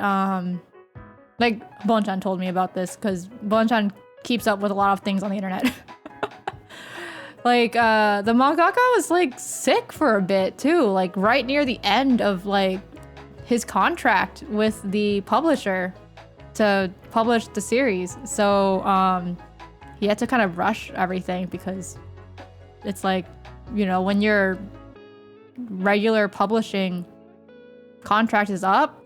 like, Bonchan told me about this, because Bonchan keeps up with a lot of things on the internet. Like, the mangaka was, like, sick for a bit, too. Like, right near the end of, like, his contract with the publisher to publish the series. So, he had to kind of rush everything because it's like, you know, when your regular publishing contract is up,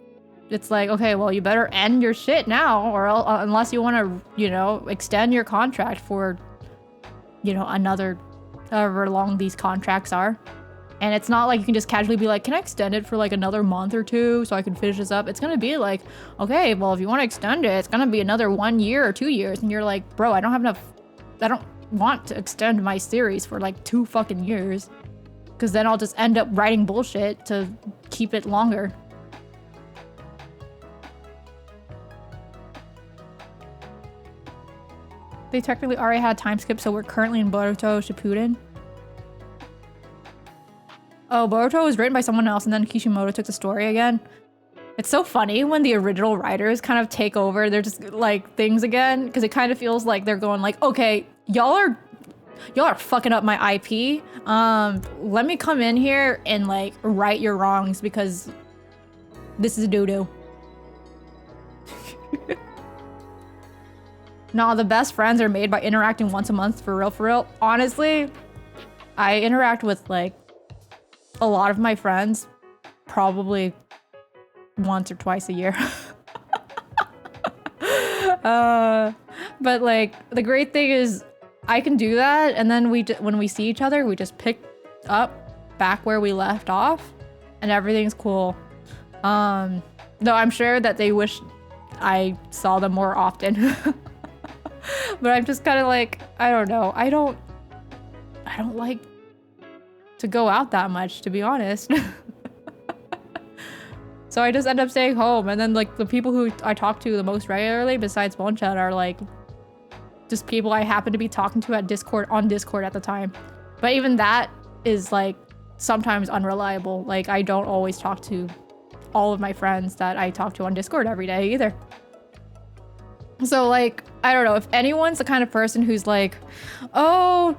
it's like, okay, well, you better end your shit now, or unless you want to, you know, extend your contract for, you know, another, however long these contracts are. And it's not like you can just casually be like, can I extend it for like another month or 2 so I can finish this up? It's gonna be like, okay, well, if you want to extend it, it's gonna be another 1 year or 2 years. And you're like, bro, I don't want to extend my series for like 2 fucking years. Because then I'll just end up writing bullshit to keep it longer. They technically already had time skip, so we're currently in Boruto Shippuden. Oh, Boruto was written by someone else and then Kishimoto took the story again. It's so funny when the original writers kind of take over. They're just like things again because it kind of feels like they're going like, okay, y'all are fucking up my IP. Let me come in here and like right your wrongs because this is doo-doo. Nah, the best friends are made by interacting once a month for real, for real. Honestly, I interact with like a lot of my friends probably once or twice a year. But like the great thing is I can do that, and then when we see each other, we just pick up back where we left off, and everything's cool. Though I'm sure that they wish I saw them more often. But I'm just kind of like, I don't know. I don't like to go out that much, to be honest. So I just end up staying home, and then like the people who I talk to the most regularly besides Bonchat are like just people I happen to be talking to at Discord at the time. But even that is like sometimes unreliable. Like I don't always talk to all of my friends that I talk to on Discord every day either. So like, I don't know, if anyone's the kind of person who's like, oh,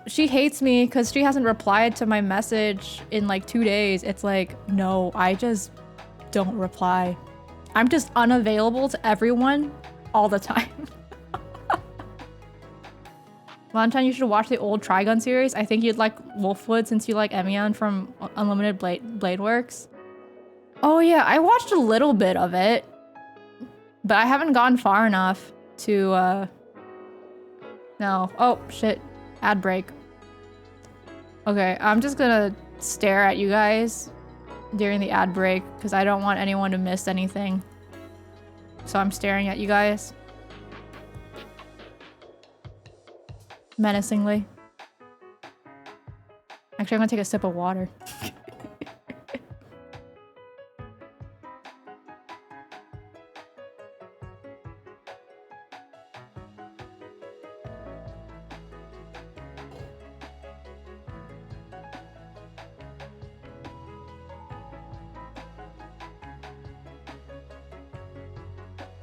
she hates me because she hasn't replied to my message in like 2 days. It's like, no, I just don't reply. I'm just unavailable to everyone all the time. Valentine, you should watch the old Trigun series. I think you'd like Wolfwood since you like Emion from Unlimited Blade Works. Oh yeah, I watched a little bit of it, but I haven't gone far enough to, no. Oh, shit. Ad break. Okay, I'm just gonna stare at you guys during the ad break because I don't want anyone to miss anything. So I'm staring at you guys. Menacingly. Actually, I'm gonna take a sip of water.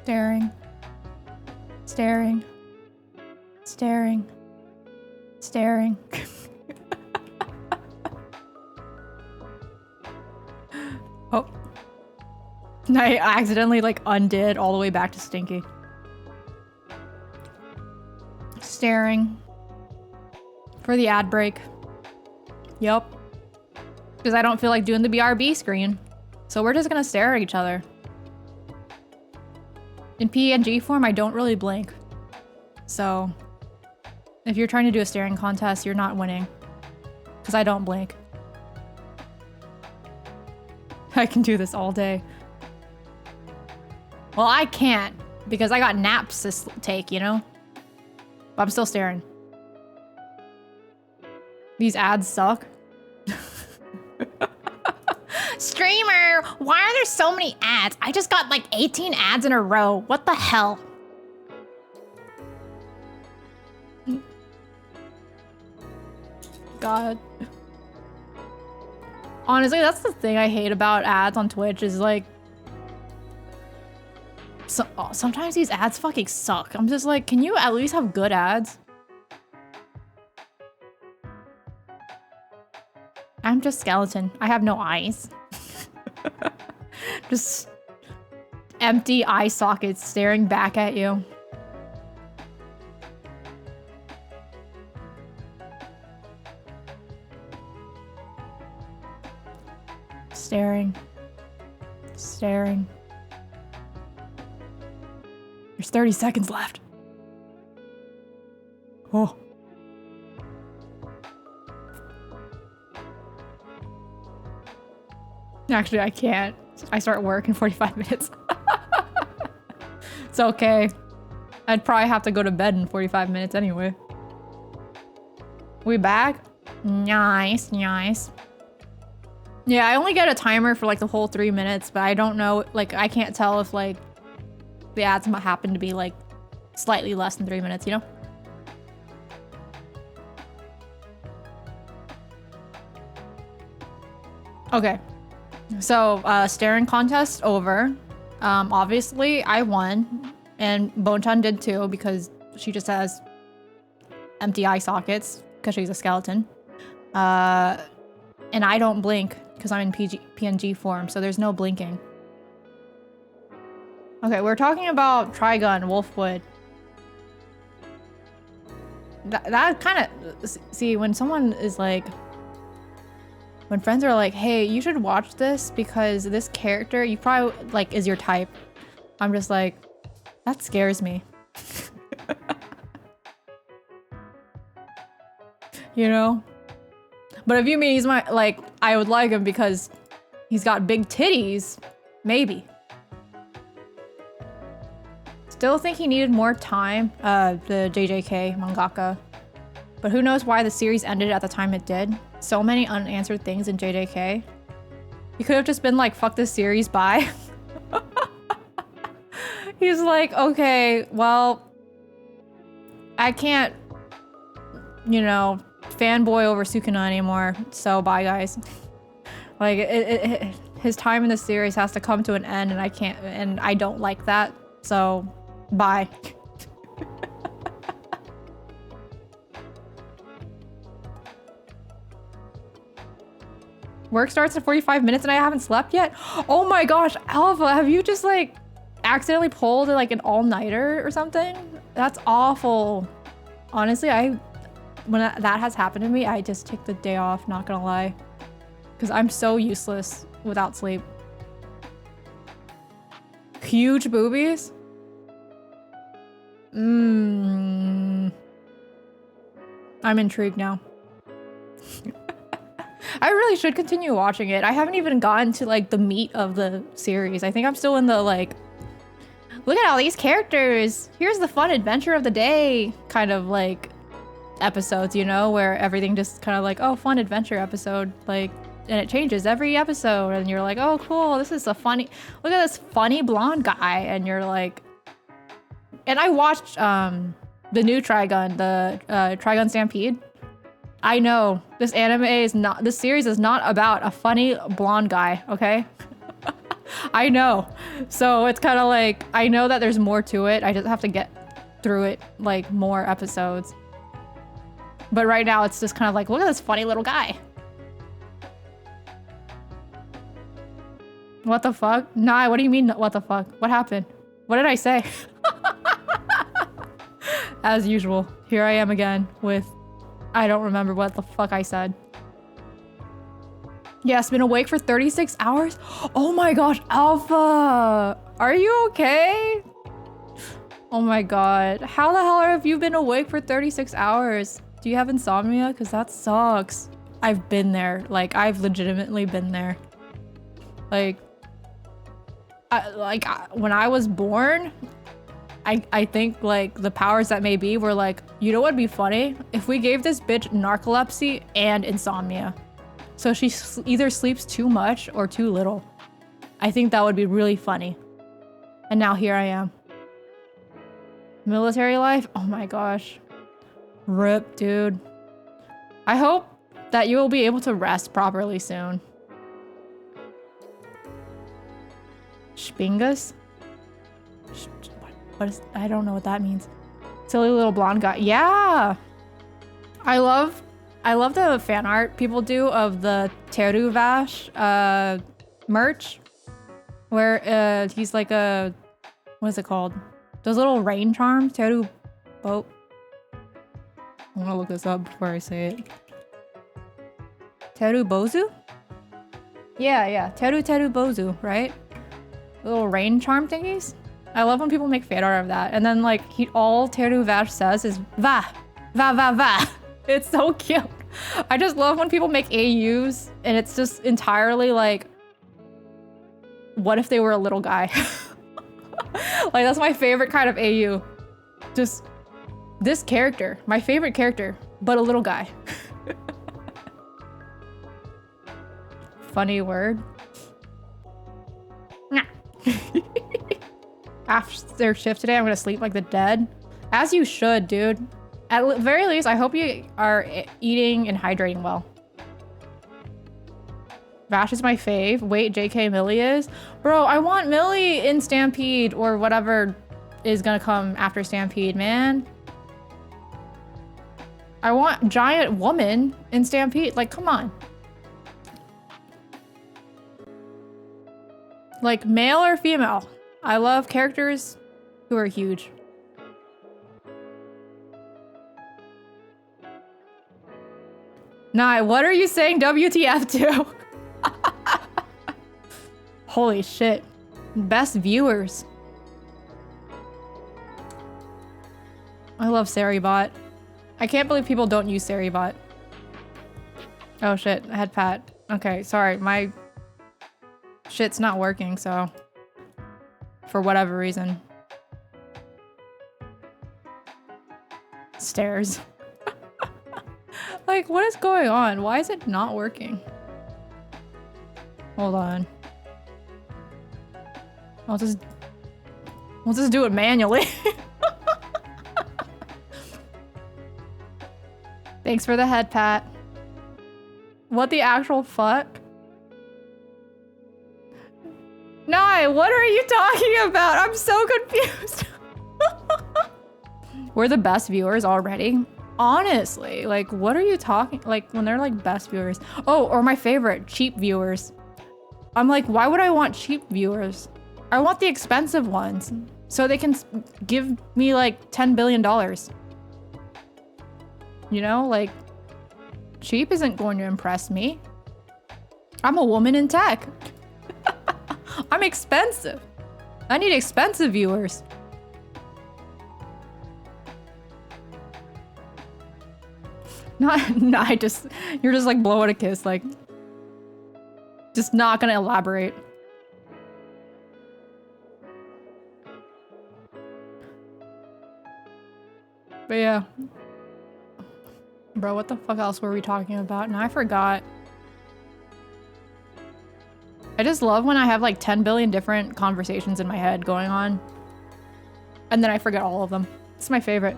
Staring. Staring. Staring. Staring. Oh. I accidentally like undid all the way back to Stinky. Staring. For the ad break. Yep. Because I don't feel like doing the BRB screen. So we're just gonna stare at each other. In PNG form, I don't really blink. So, if you're trying to do a staring contest, you're not winning. Because I don't blink. I can do this all day. Well, I can't, because I got naps to take, you know? But I'm still staring. These ads suck. Streamer, why are there so many ads? I just got like 18 ads in a row. What the hell? God. Honestly, that's the thing I hate about ads on Twitch is like... sometimes these ads fucking suck. I'm just like, can you at least have good ads? I'm just skeleton. I have no eyes. Just empty eye sockets staring back at you. Staring. Staring. There's 30 seconds left. Oh. Actually, I can't. I start work in 45 minutes. It's okay. I'd probably have to go to bed in 45 minutes anyway. We back? Nice, nice. Yeah, I only get a timer for like the whole 3 minutes, but I don't know, like I can't tell if like the ads might happen to be like slightly less than 3 minutes, you know? Okay. So, staring contest over. Obviously, I won. And Bonchan did too, because she just has empty eye sockets, because she's a skeleton. And I don't blink, because I'm in PNG form, so there's no blinking. Okay, we're talking about Trigun, Wolfwood. That kind of... See, when someone is like... When friends are like, hey, you should watch this because this character, you probably, like, is your type. I'm just like, that scares me. You know? But if you mean he's my, like, I would like him because he's got big titties, maybe. Still think he needed more time, the JJK mangaka. But who knows why the series ended at the time it did. So many unanswered things in JJK. He could have just been like, fuck this series, bye. He's like, okay, well, I can't, you know, fanboy over Sukuna anymore, so bye guys. Like, his time in the series has to come to an end and I can't, and I don't like that, so bye. Work starts in 45 minutes and I haven't slept yet? Oh my gosh, Alpha, have you just like accidentally pulled like an all-nighter or something? That's awful. Honestly, when that has happened to me, I just take the day off, not gonna lie. Because I'm so useless without sleep. Huge boobies? I'm intrigued now. I really should continue watching it. I haven't even gotten to like the meat of the series. I think I'm still in the like, look at all these characters. Here's the fun adventure of the day kind of like episodes, you know, where everything just kind of like, oh, fun adventure episode. Like, and it changes every episode and you're like, oh, cool. This is a funny, look at this funny blonde guy. And you're like, and I watched the new Trigun, the Trigun Stampede. I know this anime is not, this series is not about a funny blonde guy, okay? I know. So it's kind of like, I know that there's more to it. I just have to get through it, like more episodes. But right now it's just kind of like, look at this funny little guy. What the fuck? Nah, what do you mean, what the fuck? What happened? What did I say? As usual, here I am again with, I don't remember what the fuck I said. Yes, been awake for 36 hours? Oh my gosh, Alpha! Are you okay? Oh my god. How the hell have you been awake for 36 hours? Do you have insomnia? Because that sucks. I've been there. Like, I've legitimately been there. Like, when I was born, I think like the powers that may be were like, you know what'd be funny? If we gave this bitch narcolepsy and insomnia. So she either sleeps too much or too little. I think that would be really funny. And now here I am. Military life? Oh my gosh. RIP, dude. I hope that you will be able to rest properly soon. Spingus? What is, I don't know what that means. Silly little blonde guy. Yeah. I love the fan art people do of the Teru Vash merch. Where he's like a, what is it called? Those little rain charms, Teru boat. I'm gonna look this up before I say it. Teru Bozu? Yeah. Teru Bozu, right? Little rain charm thingies. I love when people make fan art of that. And then like all Teru Vash says is va. It's so cute. I just love when people make AUs and it's just entirely like, what if they were a little guy? Like that's my favorite kind of AU. Just this character, my favorite character, but a little guy. Funny word. After shift today, I'm gonna sleep like the dead. As you should, dude. At the very least, I hope you are eating and hydrating well. Vash is my fave. Wait, JK Millie is? Bro, I want Millie in Stampede or whatever is gonna come after Stampede, man. I want giant woman in Stampede. Like, come on. Like, male or female. I love characters who are huge. Nah, what are you saying WTF to? Holy shit. Best viewers. I love Saribot. I can't believe people don't use Saribot. Oh shit, I had Pat. Okay, sorry, my shit's not working, so for whatever reason. Stairs. Like, what is going on? Why is it not working? Hold on. I'll just do it manually. Thanks for the head pat. What the actual fuck? Nye, what are you talking about? I'm so confused. We're the best viewers already. Honestly, like, what are you talking? Like, when they're like best viewers. Oh, or my favorite, cheap viewers. I'm like, why would I want cheap viewers? I want the expensive ones so they can give me like $10 billion. You know, like, cheap isn't going to impress me. I'm a woman in tech. I'm expensive. I need expensive viewers. Not, you're just like blowing a kiss, like, just not gonna elaborate. But yeah. Bro, what the fuck else were we talking about? Now I forgot. I just love when I have like 10 billion different conversations in my head going on. And then I forget all of them. It's my favorite.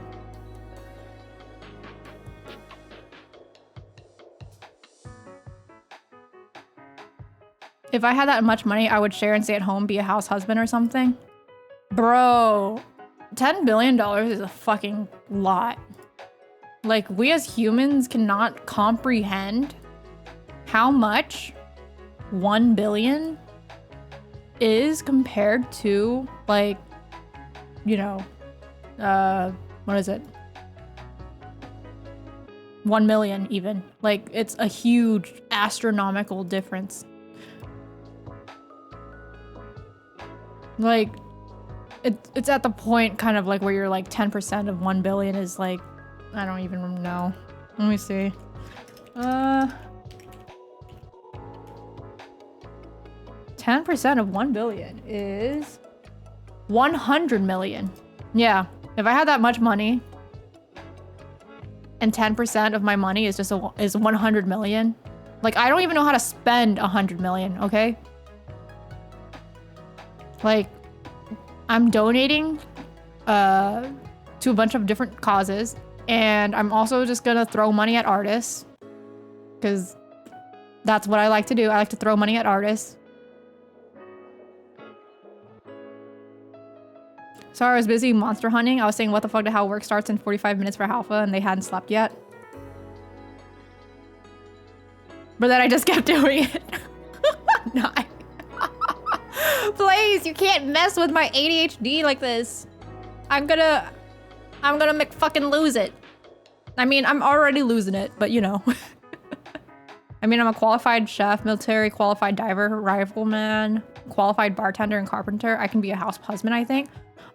If I had that much money, I would share and stay at home, be a house husband or something. Bro, $10 billion is a fucking lot. Like, we as humans cannot comprehend how much 1 billion is compared to, like, you know, what is it? 1 million even. Like, it's a huge astronomical difference. Like, it's at the point kind of like where you're like 10% of 1 billion is like, I don't even know. Let me see. 10% of 1 billion is 100 million. Yeah, if I had that much money and 10% of my money is just is 100 million, like, I don't even know how to spend 100 million, okay? Like, I'm donating to a bunch of different causes, and I'm also just gonna throw money at artists because that's what I like to do. I like to throw money at artists. Sorry, I was busy monster hunting. I was saying what the fuck to how work starts in 45 minutes for Alpha and they hadn't slept yet. But then I just kept doing it. Nice. Please, you can't mess with my ADHD like this. I'm gonna fucking lose it. I mean, I'm already losing it, but you know. I mean, I'm a qualified chef, military qualified diver, rifleman, qualified bartender and carpenter. I can be a house husband, I think.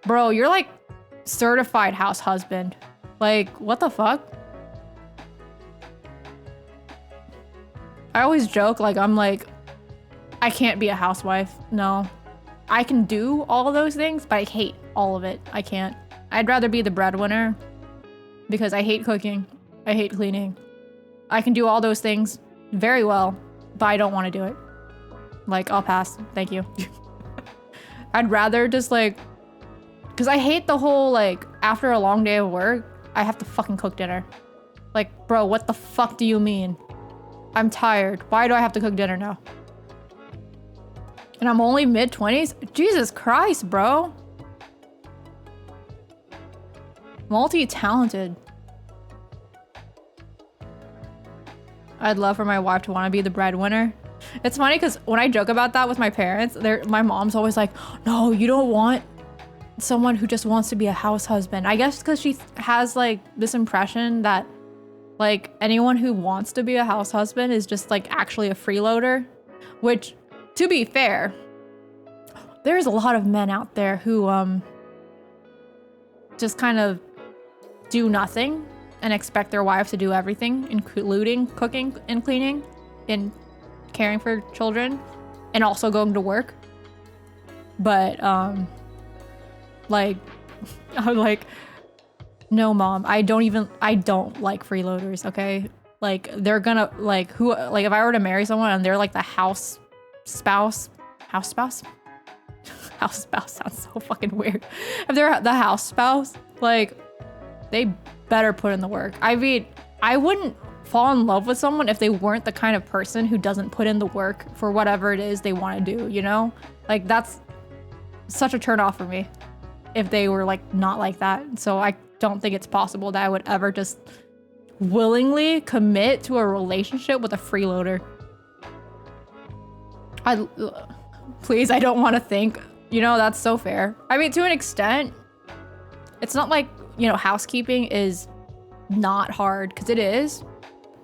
Bro, you're like certified house husband. Like, what the fuck? I always joke, like, I'm like, I can't be a housewife. No. I can do all of those things, but I hate all of it. I can't. I'd rather be the breadwinner because I hate cooking. I hate cleaning. I can do all those things very well, but I don't want to do it. Like, I'll pass. Thank you. I'd rather just like, because I hate the whole, like, after a long day of work, I have to fucking cook dinner. Like, bro, what the fuck do you mean? I'm tired. Why do I have to cook dinner now? And I'm only mid-20s? Jesus Christ, bro. Multi-talented. I'd love for my wife to want to be the breadwinner. It's funny because when I joke about that with my parents, my mom's always like, no, you don't want someone who just wants to be a house husband. I guess because she has like this impression that like anyone who wants to be a house husband is just like actually a freeloader, which to be fair, there's a lot of men out there who just kind of do nothing and expect their wives to do everything, including cooking and cleaning and caring for children and also going to work. But like I'm like, no mom, I don't like freeloaders, okay? Like they're gonna like if I were to marry someone and they're like the house spouse sounds so fucking weird. If they're the house spouse, like they better put in the work. I mean, I wouldn't fall in love with someone if they weren't the kind of person who doesn't put in the work for whatever it is they want to do, you know? Like that's such a turn off for me if they were like not like that. So I don't think it's possible that I would ever just willingly commit to a relationship with a freeloader. Please, I don't want to think, you know, that's so fair. I mean, to an extent, it's not like, you know, housekeeping is not hard, because it is,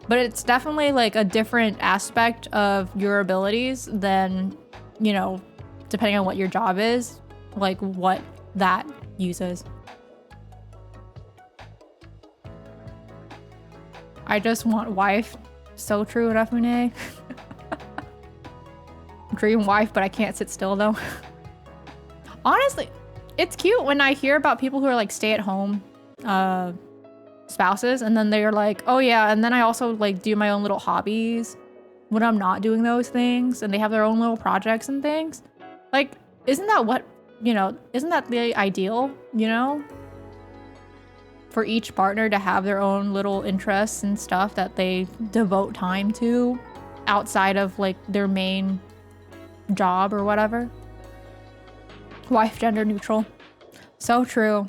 but it's definitely like a different aspect of your abilities than, you know, depending on what your job is, like what that uses. I just want wife. So true, Rafune. Dream wife, but I can't sit still though. Honestly, it's cute when I hear about people who are like stay-at-home spouses, and then they're like, oh yeah, and then I also like do my own little hobbies when I'm not doing those things, and they have their own little projects and things. Like, isn't that what, you know, isn't that the ideal, you know? For each partner to have their own little interests and stuff that they devote time to outside of like their main job or whatever. Wife gender neutral. So true.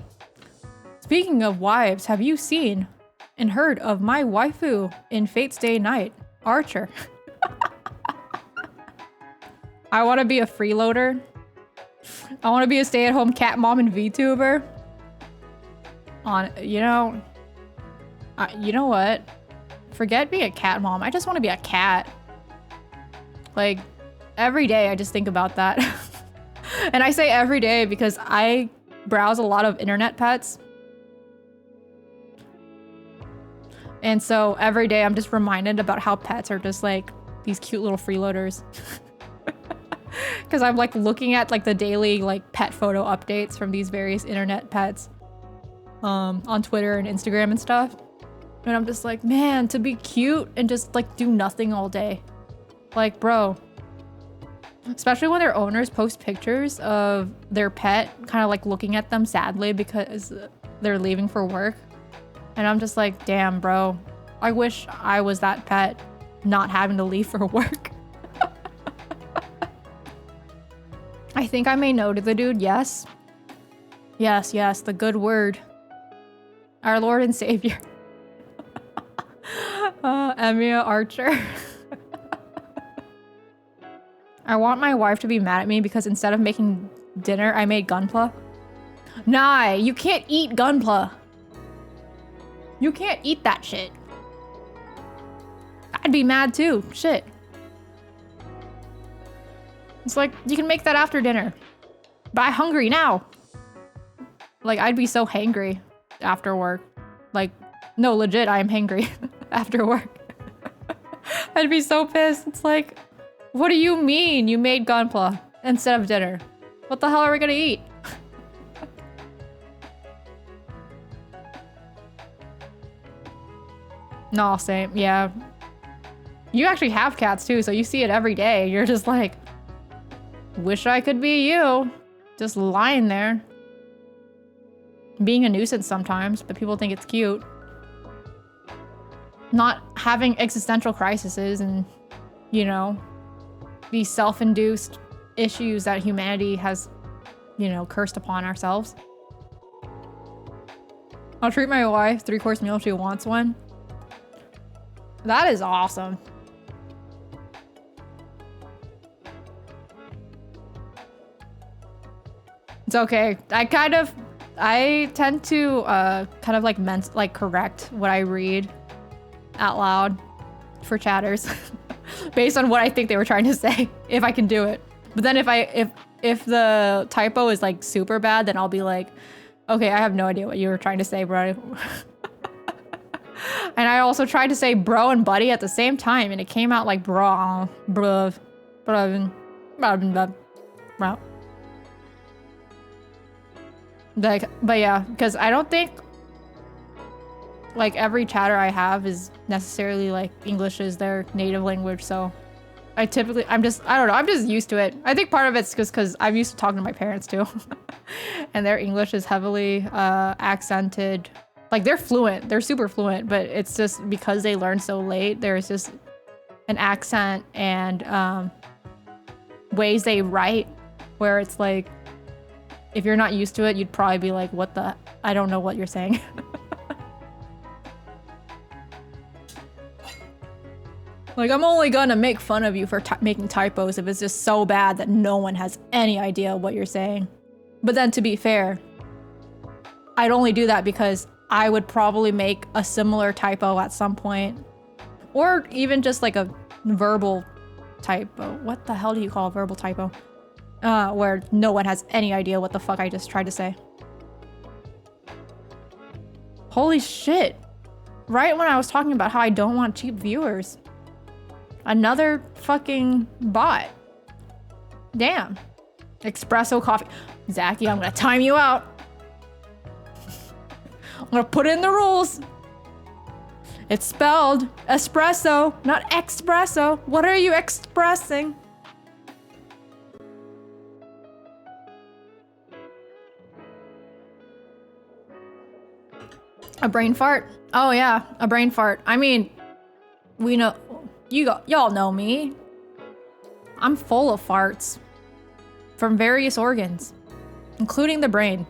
Speaking of wives, have you seen and heard of my waifu in Fate's Day Night, Archer? I want to be a freeloader. I want to be a stay-at-home cat mom and VTuber. You know what? Forget being a cat mom. I just want to be a cat. Like, every day I just think about that. And I say every day because I browse a lot of internet pets. And so every day I'm just reminded about how pets are just like these cute little freeloaders. Because I'm like looking at like the daily like pet photo updates from these various internet pets on Twitter and Instagram and stuff. And I'm just like, man, to be cute and just like do nothing all day. Like, bro. Especially when their owners post pictures of their pet kind of like looking at them sadly because they're leaving for work. And I'm just like, damn, bro. I wish I was that pet not having to leave for work. I think I may know to the dude, yes. Yes, yes, the good word. Our Lord and Savior. Emiya Archer. I want my wife to be mad at me because instead of making dinner, I made gunpla. Nah, you can't eat gunpla. You can't eat that shit. I'd be mad too, shit. It's like, you can make that after dinner. But I'm hungry now. Like, I'd be so hangry after work. Like, no, legit, I am hangry after work. I'd be so pissed. It's like, what do you mean you made gunpla instead of dinner? What the hell are we gonna eat? No, same, yeah. You actually have cats too, so you see it every day. You're just like, wish I could be you. Just lying there. Being a nuisance sometimes, but people think it's cute. Not having existential crises and, you know, these self-induced issues that humanity has, you know, cursed upon ourselves. I'll treat my wife 3-course meal if she wants one. That is awesome. It's okay. I tend to kind of like correct what I read out loud for chatters based on what I think they were trying to say, if I can do it. But then if the typo is like super bad, then I'll be like, okay, I have no idea what you were trying to say, bro. And I also tried to say bro and buddy at the same time, and it came out like bro, bro, bro, bro. Like, but yeah, because I don't think like every chatter I have is necessarily like English is their native language, so I don't know, I'm just used to it. I think part of it's just because I'm used to talking to my parents too. And their English is heavily accented. Like they're fluent, they're super fluent, but it's just because they learned so late, there's just an accent and ways they write where it's like, if you're not used to it, you'd probably be like, what the, I don't know what you're saying. Like, I'm only gonna make fun of you for making typos if it's just so bad that no one has any idea what you're saying. But then to be fair, I'd only do that because I would probably make a similar typo at some point. Or even just like a verbal typo. What the hell do you call a verbal typo? Where no one has any idea what the fuck I just tried to say. Holy shit. Right when I was talking about how I don't want cheap viewers. Another fucking bot. Damn. Espresso coffee. Zachy, I'm gonna time you out. I'm gonna put in the rules. It's spelled espresso, not espresso. What are you expressing? A brain fart? Oh yeah, a brain fart. I mean, we know, y'all know me. I'm full of farts from various organs, including the brain.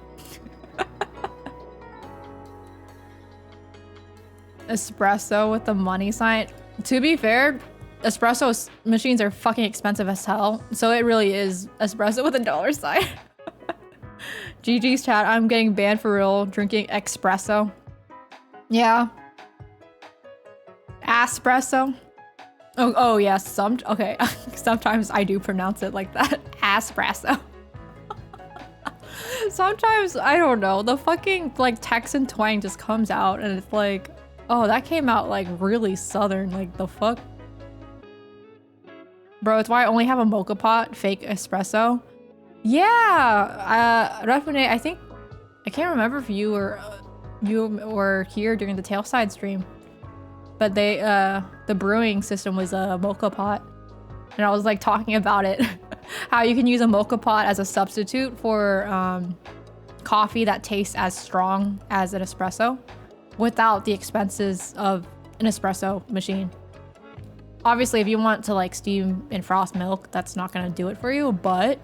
Espresso with the money sign. To be fair, espresso machines are fucking expensive as hell, so it really is espresso with a dollar sign. GG's chat, I'm getting banned for real drinking espresso. Yeah. Espresso. Oh yes, okay. Sometimes I do pronounce it like that. Espresso. Sometimes, I don't know, the fucking like Texan twang just comes out and it's like, oh, that came out like really southern, like the fuck? Bro, it's why I only have a mocha pot, fake espresso. Yeah, Rafune, I think, I can't remember if you were here during the Tailside stream, but the brewing system was a mocha pot. And I was like talking about it, how you can use a mocha pot as a substitute for coffee that tastes as strong as an espresso without the expenses of an espresso machine. Obviously, if you want to like steam and frost milk, that's not gonna do it for you, but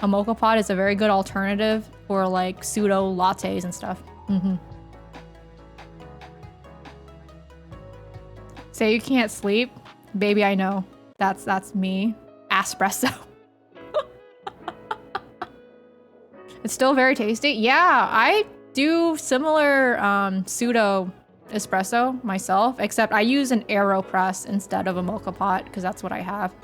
a mocha pot is a very good alternative for like pseudo lattes and stuff. Say you can't sleep? Baby, I know. That's me. Espresso. It's still very tasty. Yeah, I do similar pseudo espresso myself, except I use an AeroPress instead of a mocha pot because that's what I have.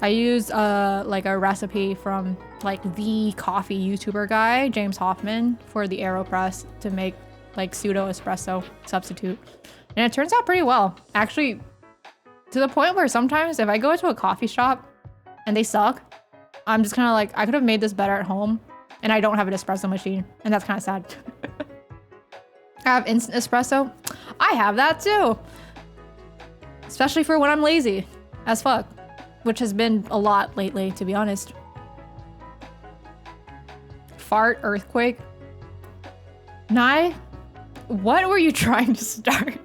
I use like a recipe from like the coffee YouTuber guy, James Hoffman, for the AeroPress to make like pseudo espresso substitute. And it turns out pretty well. Actually, to the point where sometimes if I go to a coffee shop and they suck, I'm just kind of like, I could have made this better at home and I don't have an espresso machine. And that's kind of sad. I have instant espresso. I have that too. Especially for when I'm lazy as fuck, which has been a lot lately, to be honest. Fart earthquake. Nye, what were you trying to start?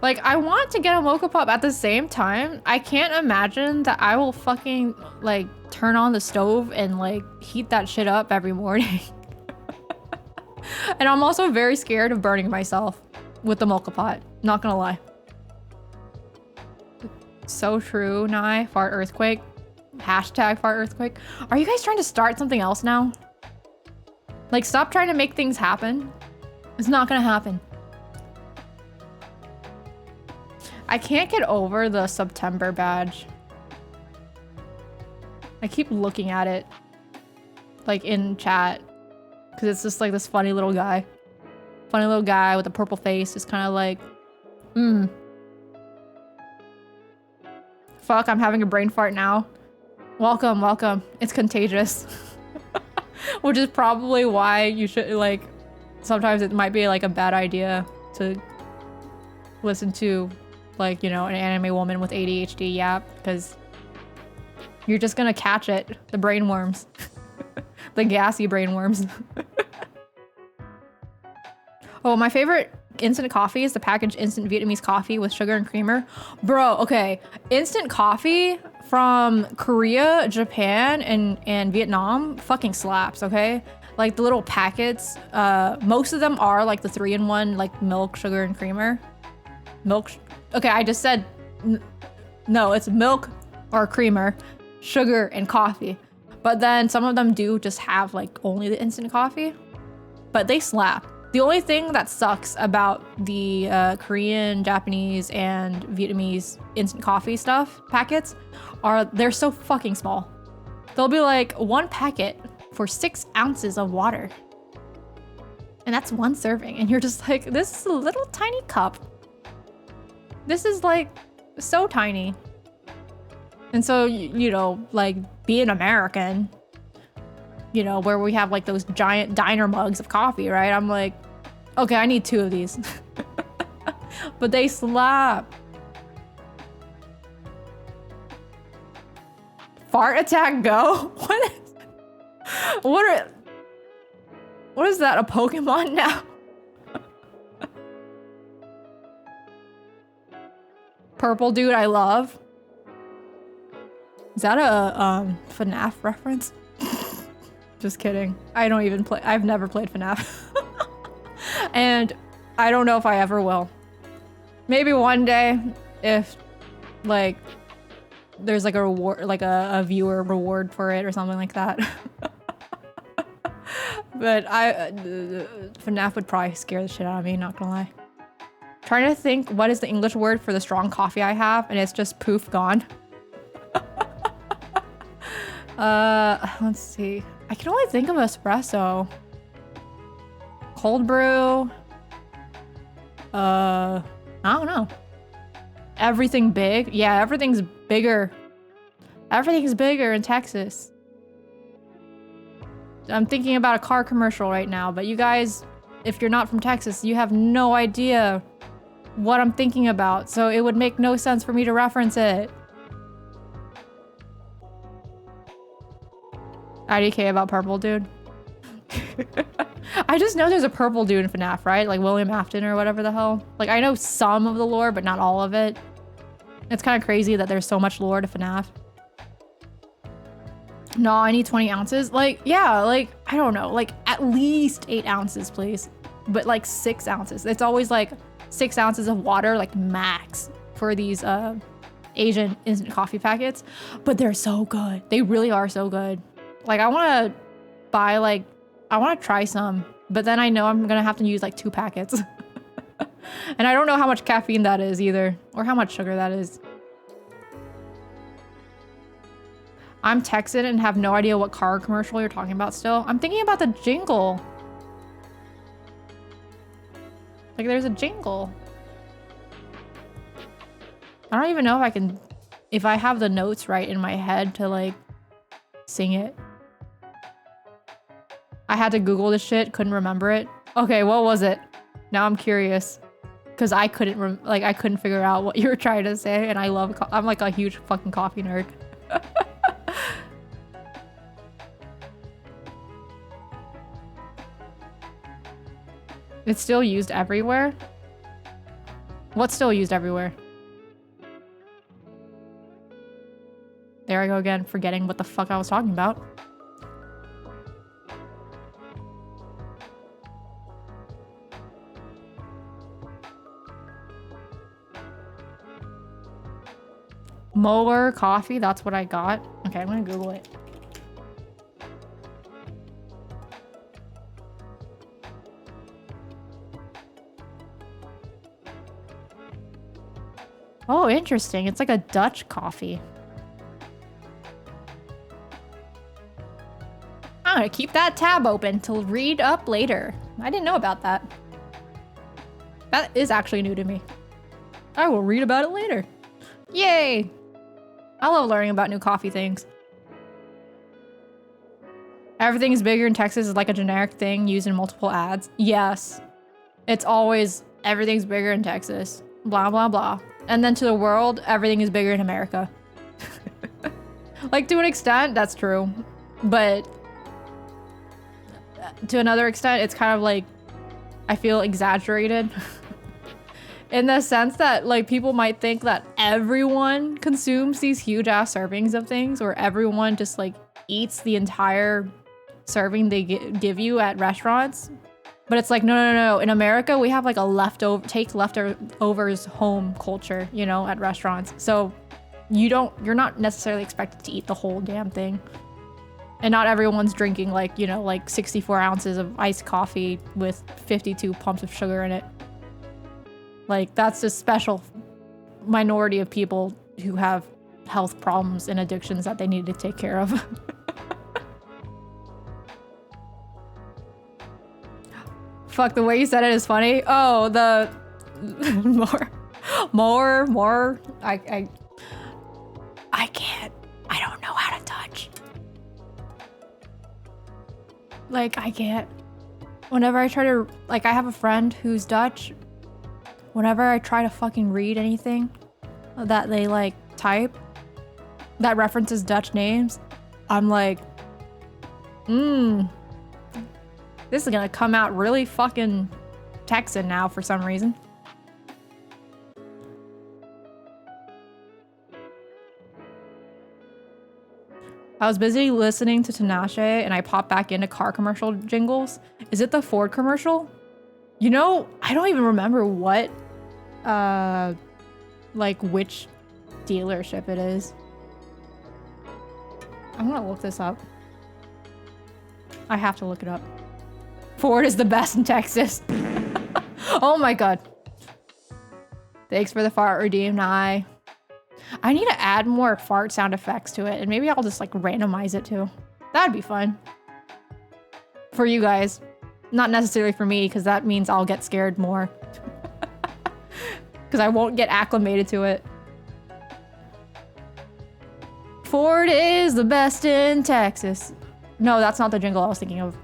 Like, I want to get a mocha pop at the same time. I can't imagine that I will fucking, like, turn on the stove and, like, heat that shit up every morning. And I'm also very scared of burning myself with the mocha pot. Not gonna lie. So true, Nye. Fart earthquake. Hashtag fart earthquake. Are you guys trying to start something else now? Like, stop trying to make things happen. It's not gonna happen. I can't get over the September badge. I keep looking at it, like, in chat, because it's just like this funny little guy. Funny little guy with a purple face, just kind of like, Fuck, I'm having a brain fart now. Welcome, welcome. It's contagious. Which is probably why you should, like, sometimes it might be, like, a bad idea to listen to, like, you know, an anime woman with ADHD yap, because you're just gonna catch it. The brain worms. The gassy brain worms. Oh, my favorite instant coffee is the packaged instant Vietnamese coffee with sugar and creamer. Bro, okay. Instant coffee from Korea, Japan, and Vietnam fucking slaps, okay? Like the little packets, most of them are like the 3-in-1, like milk, sugar, and creamer. Okay, I just said, no, it's milk or creamer, sugar, and coffee. But then some of them do just have like only the instant coffee, but they slap. The only thing that sucks about the Korean, Japanese, and Vietnamese instant coffee stuff packets are they're so fucking small. They'll be like 1 packet for 6 ounces of water. And that's 1 serving. And you're just like, this is a little tiny cup. This is like so tiny. And so, you know, like being American, you know, where we have like those giant diner mugs of coffee, right? I'm like, okay, I need 2 of these. But they slap. Fart attack go? What is that, a Pokemon now? Purple dude I love. Is that a FNAF reference? Just kidding. I don't even play. I've never played FNAF. And I don't know if I ever will. Maybe one day if like there's like a reward, like a viewer reward for it or something like that. But FNAF would probably scare the shit out of me, not gonna lie. Trying to think what is the English word for the strong coffee I have, and it's just poof gone. Let's see. I can only think of espresso. Cold brew. I don't know. Everything big? Yeah, everything's bigger. Everything's bigger in Texas. I'm thinking about a car commercial right now, but you guys, if you're not from Texas, you have no idea what I'm thinking about, so it would make no sense for me to reference it. IDK about purple dude. I just know there's a purple dude in FNAF, right? Like William Afton or whatever the hell. Like I know some of the lore, but not all of it. It's kind of crazy that there's so much lore to FNAF. No, I need 20 ounces. Like, yeah, like, I don't know. Like at least 8 ounces, please. But like 6 ounces. It's always like 6 ounces of water, like max for these Asian instant coffee packets. But they're so good. They really are so good. Like I want to buy like, I want to try some, but then I know I'm going to have to use like 2 packets. And I don't know how much caffeine that is either, or how much sugar that is. I'm Texan and have no idea what car commercial you're talking about still. I'm thinking about the jingle. Like there's a jingle. I don't even know if I can, if I have the notes right in my head to like sing it. I had to Google this shit, couldn't remember it. Okay, what was it? Now I'm curious. Cause I couldn't I couldn't figure out what you were trying to say, and I'm like a huge fucking coffee nerd. It's still used everywhere. What's still used everywhere? There I go again, forgetting what the fuck I was talking about. Molar coffee, that's what I got. Okay, I'm gonna Google it. Oh, interesting. It's like a Dutch coffee. I'm gonna keep that tab open to read up later. I didn't know about that. That is actually new to me. I will read about it later. Yay! I love learning about new coffee things. Everything's bigger in Texas is like a generic thing used in multiple ads. Yes. It's always everything's bigger in Texas. Blah, blah, blah. And then to the world, everything is bigger in America. Like, to an extent, that's true. But to another extent, it's kind of like, I feel exaggerated. In the sense that, like, people might think that everyone consumes these huge ass servings of things, or everyone just, like, eats the entire serving they give you at restaurants. But it's like, no, no, no, no. In America, we have, like, a leftovers home culture, you know, at restaurants. So you're not necessarily expected to eat the whole damn thing. And not everyone's drinking, like, you know, like 64 ounces of iced coffee with 52 pumps of sugar in it. Like, that's a special minority of people who have health problems and addictions that they need to take care of. Fuck, the way you said it is funny. Oh, the more. I can't. I don't know how to touch. Like, I can't. Whenever I try to, like, I have a friend who's Dutch. Whenever I try to fucking read anything that they, like, type that references Dutch names, I'm like, this is gonna come out really fucking Texan now for some reason. I was busy listening to Tinashe and I popped back into car commercial jingles. Is it the Ford commercial? You know, I don't even remember what, like, which dealership it is. I'm gonna look this up. I have to look it up. Ford is the best in Texas. Oh my god. Thanks for the fart redeem. I need to add more fart sound effects to it, and maybe I'll just, like, randomize it too. That'd be fun. For you guys. Not necessarily for me, because that means I'll get scared more. Because I won't get acclimated to it. Ford is the best in Texas. No, that's not the jingle I was thinking of.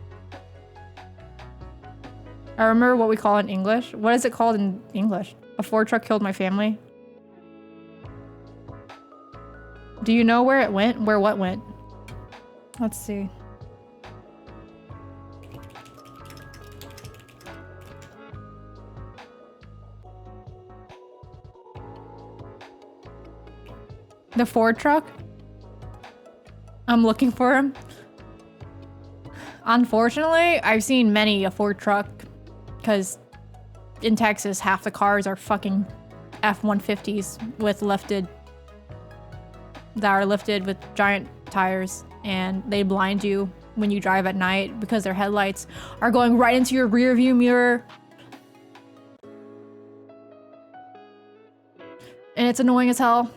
I remember what we call it in English. What is it called in English? A Ford truck killed my family. Do you know where it went? Where what went? Let's see. The Ford truck? I'm looking for him. Unfortunately, I've seen many a Ford truck because in Texas, half the cars are fucking F-150s that are lifted with giant tires, and they blind you when you drive at night because their headlights are going right into your rear view mirror. And it's annoying as hell.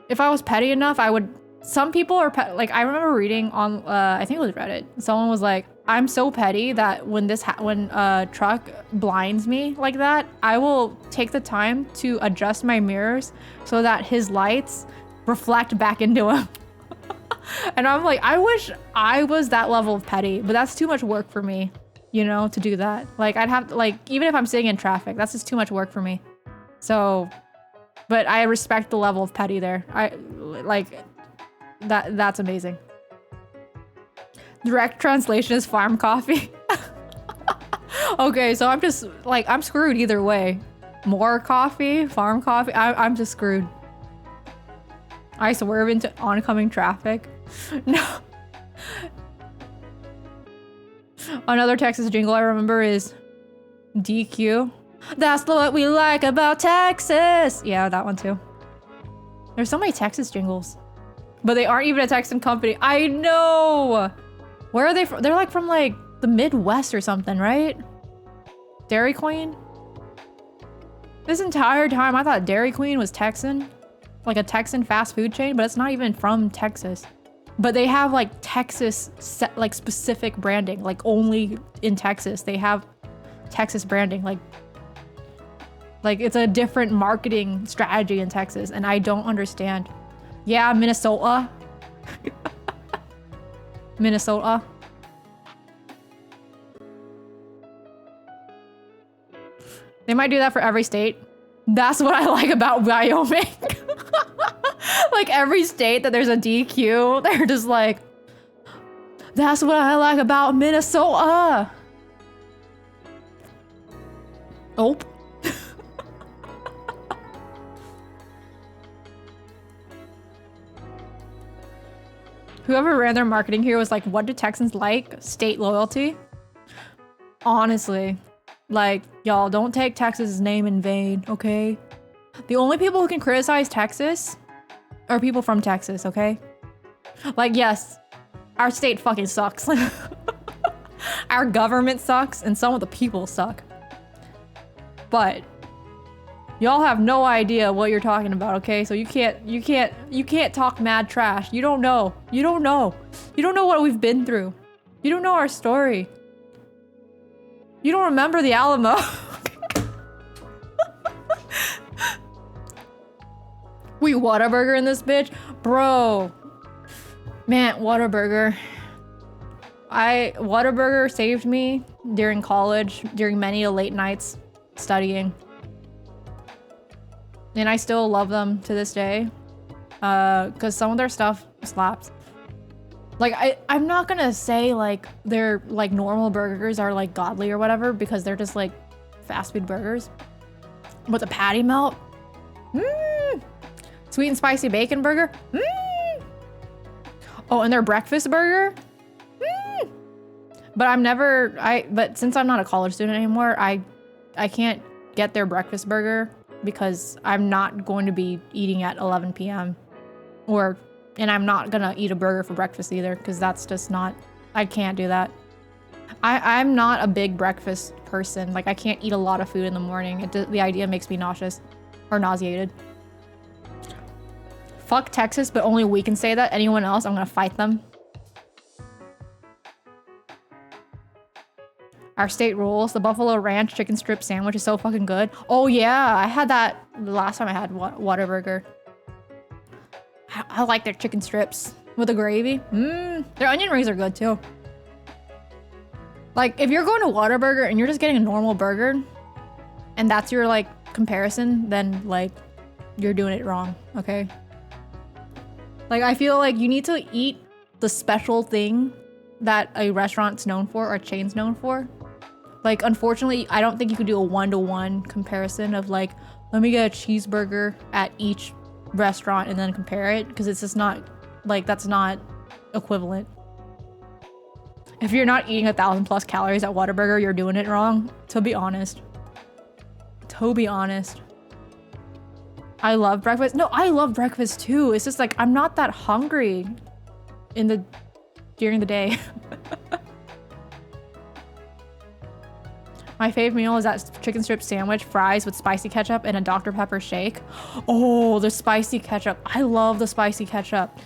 If I was petty enough, I would... Some people are like, I remember reading on, I think it was Reddit. Someone was like, I'm so petty that when a truck blinds me like that, I will take the time to adjust my mirrors so that his lights reflect back into him. And I'm like, I wish I was that level of petty, but that's too much work for me, you know, to do that. Like, I'd have to, like, even if I'm sitting in traffic, that's just too much work for me. So, but I respect the level of petty there. That's amazing. Direct translation is farm coffee. Okay, so I'm just like, I'm screwed either way. More coffee, farm coffee. I'm just screwed. I swerve into oncoming traffic. No. Another Texas jingle I remember is DQ. That's what we like about Texas. Yeah, that one too. There's so many Texas jingles. But they aren't even a Texan company. I know! Where are they from? They're like from like the Midwest or something, right? Dairy Queen? This entire time I thought Dairy Queen was Texan. Like a Texan fast food chain, but it's not even from Texas. But they have like Texas, like specific branding, like only in Texas. They have Texas branding, like it's a different marketing strategy in Texas, and I don't understand. Yeah, Minnesota. Minnesota. They might do that for every state. That's what I like about Wyoming. Like every state that there's a DQ, they're just like, that's what I like about Minnesota. Oh. Whoever ran their marketing here was like, what do Texans like? State loyalty? Honestly, like, y'all don't take Texas' name in vain, okay? The only people who can criticize Texas are people from Texas, okay? Like, yes, our state fucking sucks. Our government sucks and some of the people suck. But y'all have no idea what you're talking about, okay? So you can't talk mad trash. You don't know. You don't know. You don't know what we've been through. You don't know our story. You don't remember the Alamo. We Whataburger in this bitch? Bro. Man, Whataburger. Whataburger saved me during college, during many late nights studying. And I still love them to this day. Cause some of their stuff slaps. Like I'm not gonna say like their like normal burgers are like godly or whatever, because they're just like fast food burgers. But the patty melt, sweet and spicy bacon burger, oh, and their breakfast burger, but since I'm not a college student anymore, I can't get their breakfast burger because I'm not going to be eating at 11 p.m. And I'm not gonna eat a burger for breakfast either, because that's just not, I can't do that. I'm not a big breakfast person. Like I can't eat a lot of food in the morning. The idea makes me nauseous or nauseated. Fuck Texas, but only we can say that. Anyone else, I'm gonna fight them. Our state rules. The Buffalo Ranch chicken strip sandwich is so fucking good. Oh yeah, I had that the last time I had Whataburger. I like their chicken strips with the gravy. Their onion rings are good too. Like if you're going to Whataburger and you're just getting a normal burger and that's your like comparison, then like you're doing it wrong, okay? Like I feel like you need to eat the special thing that a restaurant's known for or a chain's known for. Like unfortunately, I don't think you could do a one-to-one comparison of like, let me get a cheeseburger at each restaurant and then compare it, because it's just not like, that's not equivalent. If you're not eating 1,000+ calories at Whataburger, you're doing it wrong, to be honest. To be honest. I love breakfast. No, I love breakfast too. It's just like I'm not that hungry during the day. My fave meal is that chicken strip sandwich, fries with spicy ketchup, and a Dr. Pepper shake. Oh, the spicy ketchup. I love the spicy ketchup.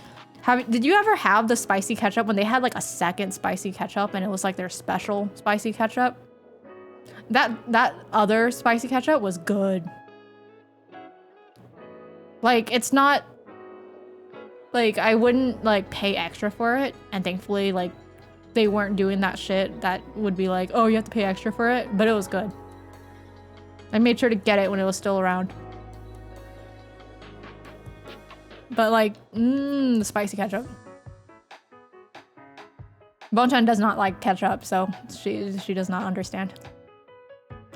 Did you ever have the spicy ketchup when they had like a second spicy ketchup and it was like their special spicy ketchup? That other spicy ketchup was good. Like, it's not like I wouldn't like pay extra for it, and thankfully like they weren't doing that shit that would be like, oh, you have to pay extra for it, but it was good. I made sure to get it when it was still around. But like, the spicy ketchup. Bonchan does not like ketchup, so she does not understand.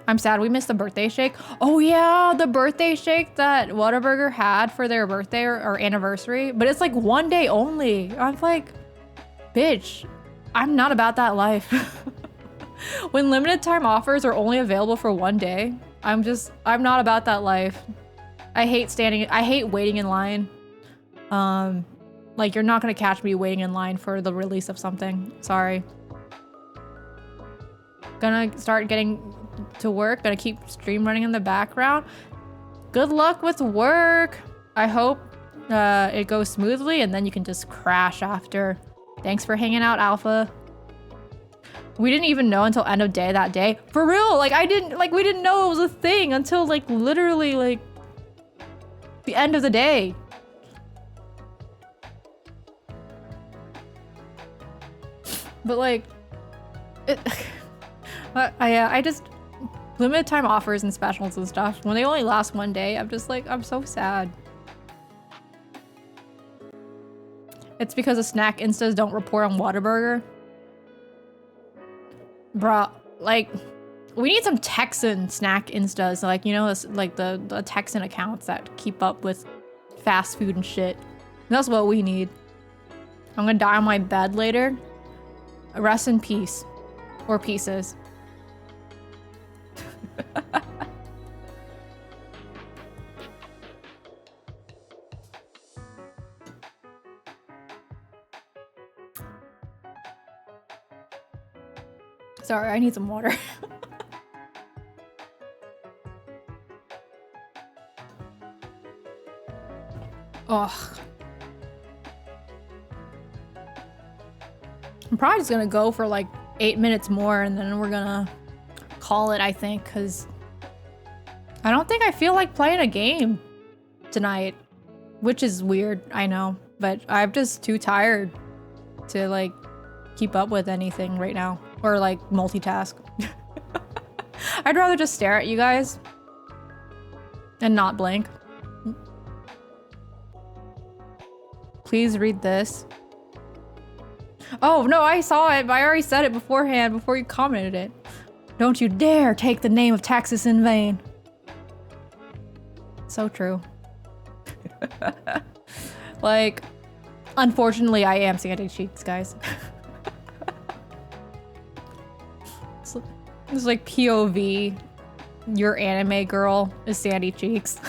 I'm sad we missed the birthday shake. Oh yeah, the birthday shake that Whataburger had for their birthday or anniversary, but it's like 1 day only. I'm like, bitch, I'm not about that life. When limited time offers are only available for 1 day, I'm not about that life. I hate waiting in line. Like you're not gonna catch me waiting in line for the release of something. Sorry. Gonna start getting to work. Gonna keep stream running in the background. Good luck with work. I hope it goes smoothly and then you can just crash after. Thanks for hanging out, Alpha. We didn't even know until end of day that day. For real, like we didn't know it was a thing until like literally like the end of the day. But like, I just, limited time offers and specials and stuff, when they only last 1 day, I'm just like, I'm so sad. It's because the snack instas don't report on Whataburger. Bruh, like, we need some Texan snack instas, like, you know, like the Texan accounts that keep up with fast food and shit. That's what we need. I'm gonna die on my bed later. Rest in peace. Or pieces. Sorry, I need some water. Ugh. I'm probably just gonna go for like 8 minutes more and then we're gonna call it, I think, because I don't think I feel like playing a game tonight, which is weird, I know, but I'm just too tired to like keep up with anything right now or like multitask. I'd rather just stare at you guys and not blink. Please read this. Oh, no, I saw it, but I already said it beforehand before you commented it. Don't you dare take the name of Texas in vain. So true. Like, unfortunately, I am Sandy Cheeks, guys. It's like POV, your anime girl is Sandy Cheeks.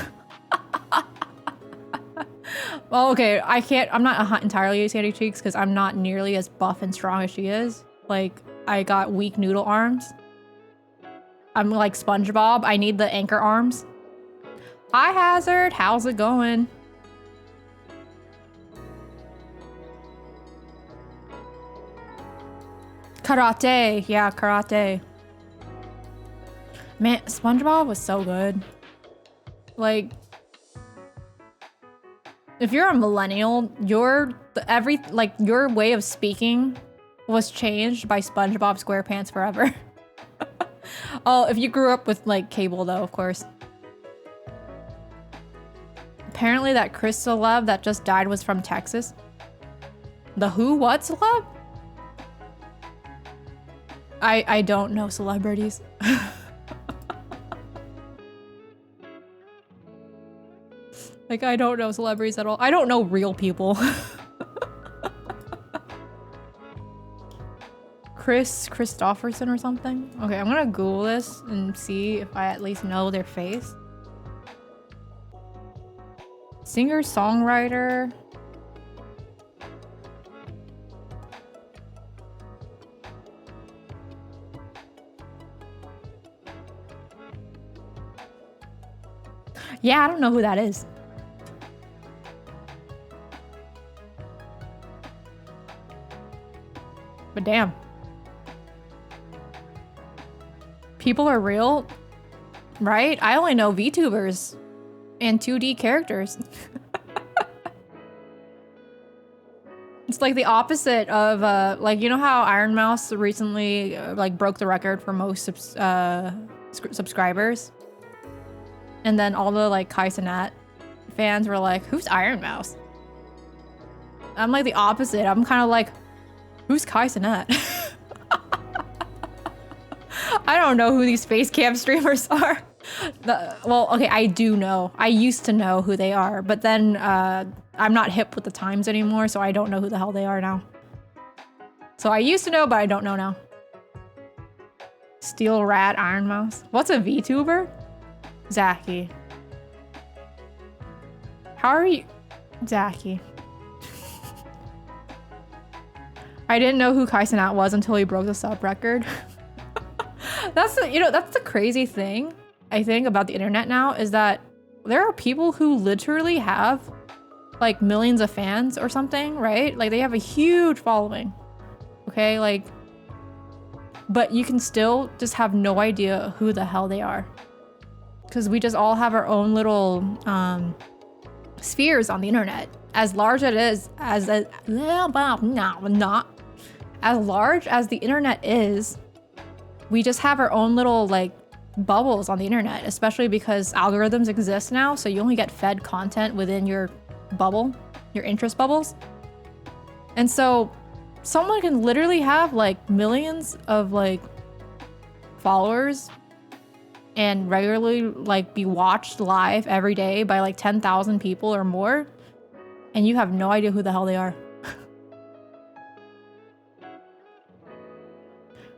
Well, okay, I'm not entirely Sandy Cheeks because I'm not nearly as buff and strong as she is. Like, I got weak noodle arms. I'm like SpongeBob. I need the anchor arms. Hi, Hazard. How's it going? Karate. Yeah, karate. Man, SpongeBob was so good. Like, if you're a millennial, your way of speaking was changed by SpongeBob SquarePants forever. Oh, if you grew up with like cable though, of course. Apparently that Chris celeb that just died was from Texas. The who? What celeb? I don't know celebrities. Like, I don't know celebrities at all. I don't know real people. Chris Christopherson or something? Okay, I'm gonna Google this and see if I at least know their face. Singer-songwriter. Yeah, I don't know who that is. But damn. People are real, right? I only know VTubers and 2D characters. It's like the opposite of, like, you know how Iron Mouse recently, like, broke the record for most subscribers? And then all the, like, Kai Cenat fans were like, who's Iron Mouse? I'm like the opposite. I'm kind of like, who's Kai Cenat? I don't know who these face cam streamers are. Well, okay, I do know. I used to know who they are, but then I'm not hip with the times anymore, so I don't know who the hell they are now. So I used to know, but I don't know now. Steel Rat Iron Mouse. What's a VTuber? Zachy. How are you? Zachy. I didn't know who Kai Cenat was until he broke the sub record. That's the crazy thing, I think, about the internet now, is that there are people who literally have like millions of fans or something, right? Like they have a huge following. Okay, like, but you can still just have no idea who the hell they are. Because we just all have our own little spheres on the internet. As large as large as the internet is, we just have our own little like bubbles on the internet, especially because algorithms exist now, so you only get fed content within your bubble, your interest bubbles. And so someone can literally have like millions of like followers and regularly like be watched live every day by like 10,000 people or more, and you have no idea who the hell they are.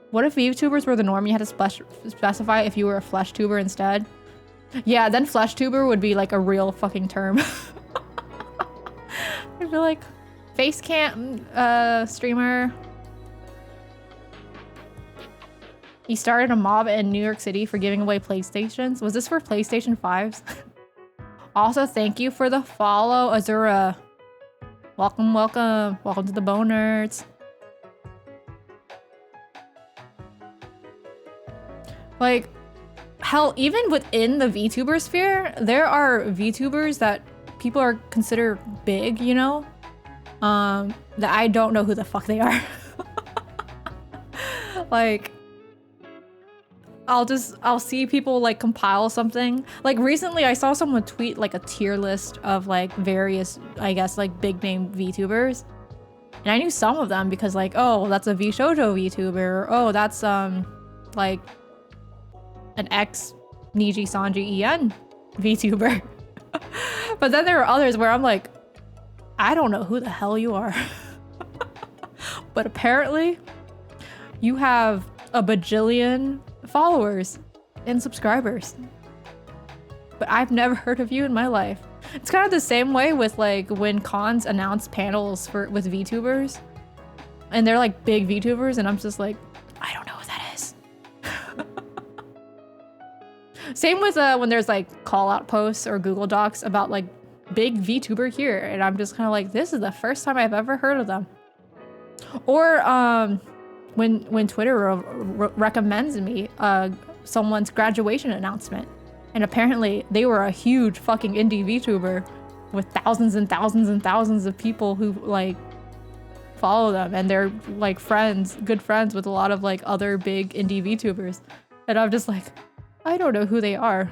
What if VTubers were the norm? You had to specify if you were a flesh tuber instead. Yeah, then flesh tuber would be like a real fucking term. I'd be like, face cam streamer. He started a mob in New York City for giving away PlayStations. Was this for PlayStation 5s? Also, thank you for the follow, Azura. Welcome, welcome. Welcome to the Boners. Like, hell, even within the VTuber sphere, there are VTubers that people are considered big, you know? That I don't know who the fuck they are. Like, I'll see people like compile something. Like recently I saw someone tweet like a tier list of like various, I guess, like big name VTubers. And I knew some of them because like, oh, that's a VShojo VTuber. Or, oh, that's like an ex Niji Sanji EN VTuber. But then there are others where I'm like, I don't know who the hell you are. But apparently you have a bajillion followers and subscribers. But I've never heard of you in my life. It's kind of the same way with like when cons announce panels with VTubers. And they're like big VTubers and I'm just like, I don't know who that is. Same with when there's like call out posts or Google Docs about like big VTuber here. And I'm just kind of like, this is the first time I've ever heard of them. Or when Twitter recommends me someone's graduation announcement, and apparently they were a huge fucking indie VTuber with thousands and thousands and thousands of people who like follow them, and they're like good friends with a lot of like other big indie VTubers, and I'm just like, I don't know who they are.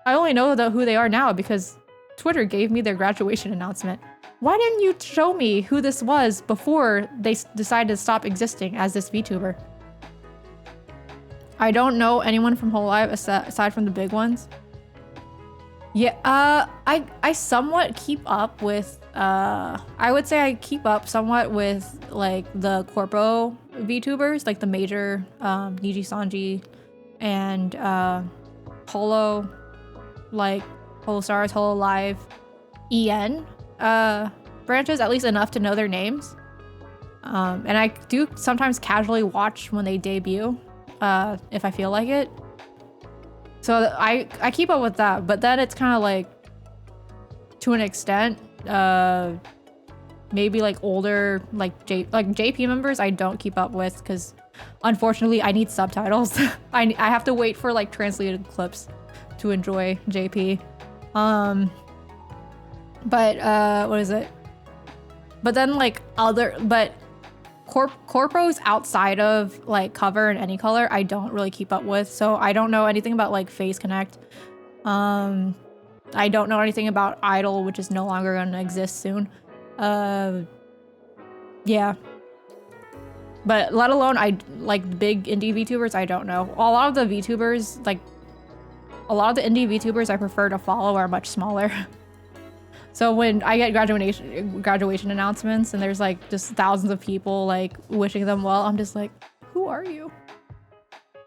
I only know who they are now because Twitter gave me their graduation announcement. Why didn't you show me who this was before they decided to stop existing as this VTuber? I don't know anyone from Whole Live aside from the big ones. Yeah, I somewhat keep up with, I would say I keep up somewhat with like the corpo VTubers, like the major Niji Sanji and Holo, like Holo Stars, Holo Live, EN branches, at least enough to know their names. And I do sometimes casually watch when they debut, if I feel like it. So I keep up with that, but then it's kind of like, to an extent, maybe like older, like JP members I don't keep up with because unfortunately I need subtitles. I have to wait for like translated clips to enjoy JP. But what is it? But then like corpos outside of like cover and any color I don't really keep up with, so I don't know anything about like Phase Connect. I don't know anything about Idol, which is no longer gonna exist soon. Yeah. But let alone like big indie VTubers, I don't know. A lot of the VTubers, like a lot of the indie VTubers I prefer to follow are much smaller. So when I get graduation announcements and there's like just thousands of people like wishing them well, I'm just like, who are you?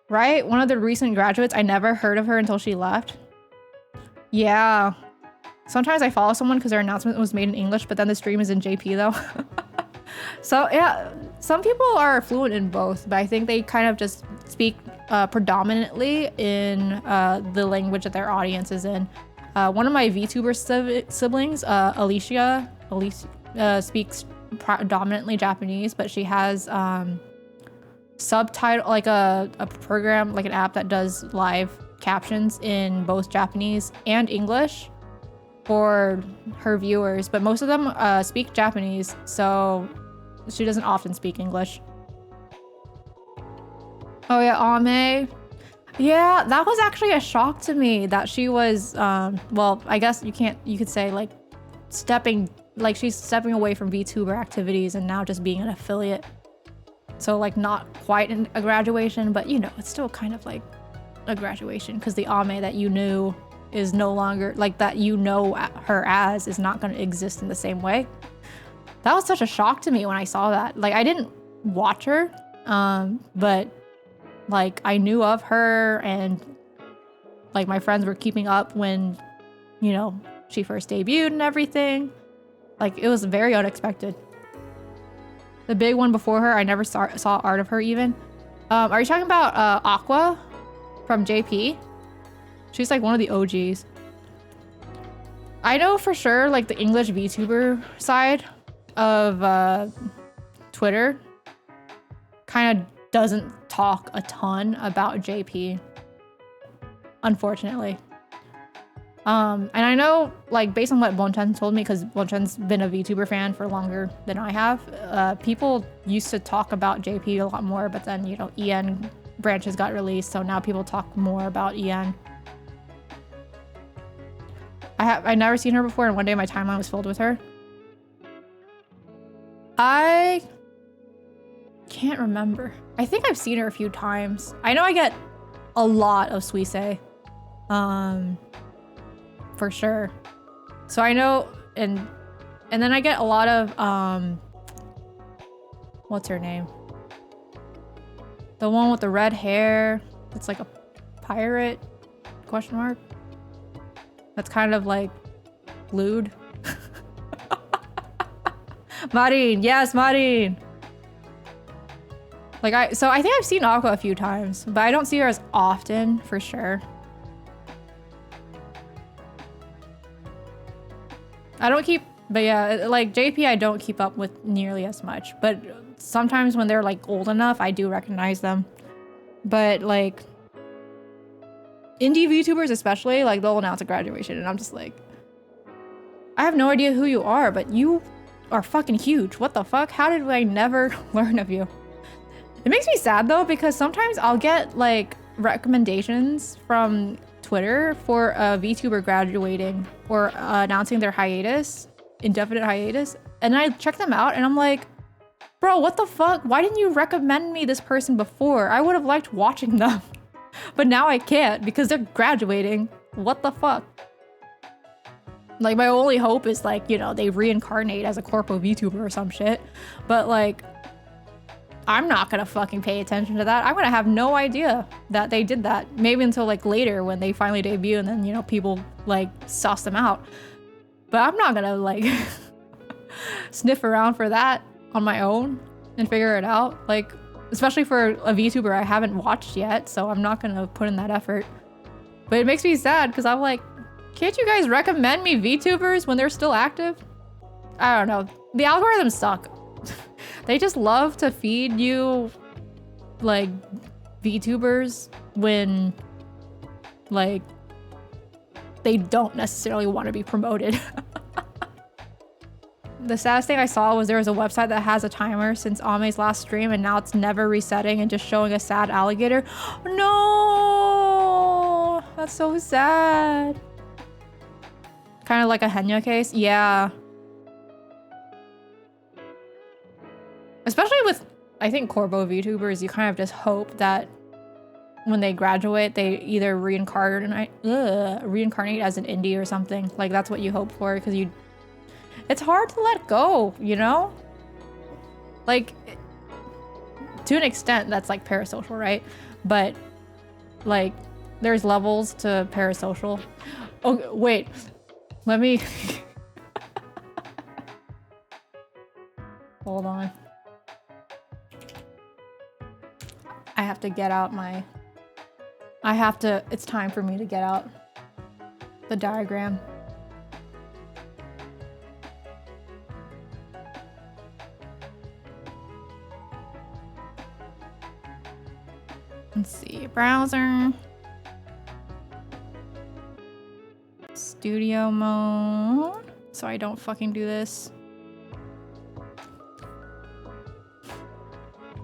Right? One of the recent graduates, I never heard of her until she left. Yeah. Sometimes I follow someone because their announcement was made in English, but then the stream is in JP though. So yeah, some people are fluent in both, but I think they kind of just speak predominantly in the language that their audience is in. One of my VTuber siblings, Alicia, speaks predominantly Japanese, but she has subtitle, like a program, like an app that does live captions in both Japanese and English for her viewers, but most of them speak Japanese, so she doesn't often speak English. Oh yeah, Ame. Yeah, that was actually a shock to me that she was, well, I guess you could say like she's stepping away from VTuber activities and now just being an affiliate. So like not quite a graduation, but you know, it's still kind of like a graduation because the Ame that you knew is no longer, like that you know her as, is not going to exist in the same way. That was such a shock to me when I saw that. Like I didn't watch her, but like I knew of her and like my friends were keeping up when, you know, she first debuted and everything. Like it was very unexpected. The big one before her, I never saw art of her even. Are you talking about Aqua from JP? She's like one of the OGs. I know for sure like the English VTuber side of Twitter kind of doesn't talk a ton about JP, unfortunately. And I know, like, based on what Bonchen told me, because Bonchen's been a VTuber fan for longer than I have, people used to talk about JP a lot more, but then, you know, EN branches got released, so now people talk more about EN. I've never seen her before, and one day my timeline was filled with her. I can't remember. I think I've seen her a few times. I know I get a lot of Suisse, for sure. So I know, and then I get a lot of, what's her name? The one with the red hair. It's like a pirate, question mark. That's kind of like lewd. Marin, yes, Marin. Like so I think I've seen Aqua a few times, but I don't see her as often for sure. I don't keep, but yeah, like JP I don't keep up with nearly as much, but sometimes when they're like old enough, I do recognize them. But like indie VTubers especially, like they'll announce a graduation and I'm just like, I have no idea who you are, but you are fucking huge. What the fuck? How did I never learn of you? It makes me sad though, because sometimes I'll get like recommendations from Twitter for a VTuber graduating or announcing their hiatus, indefinite hiatus, and I check them out and I'm like, bro, what the fuck? Why didn't you recommend me this person before? I would have liked watching them. But now I can't because they're graduating. What the fuck? Like my only hope is like, you know, they reincarnate as a corpo VTuber or some shit. But like, I'm not gonna fucking pay attention to that. I'm gonna have no idea that they did that. Maybe until like later when they finally debut and then, you know, people like suss them out. But I'm not gonna like sniff around for that on my own and figure it out. Like, especially for a VTuber I haven't watched yet, so I'm not gonna put in that effort. But it makes me sad because I'm like, can't you guys recommend me VTubers when they're still active? I don't know. The algorithms suck. They just love to feed you like VTubers when like they don't necessarily want to be promoted. The saddest thing I saw was there was a website that has a timer since Ame's last stream and now it's never resetting and just showing a sad alligator. No, that's so sad. Kind of like a Henya case. Yeah. Especially with I think Corbo VTubers, you kind of just hope that when they graduate, they either reincarnate as an indie or something. Like that's what you hope for, because it's hard to let go, you know? Like, to an extent, that's like parasocial, right? But like, there's levels to parasocial. Oh, wait, let me, hold on. I have to get out it's time for me to get out the diagram. Let's see, browser. Studio mode, so I don't fucking do this.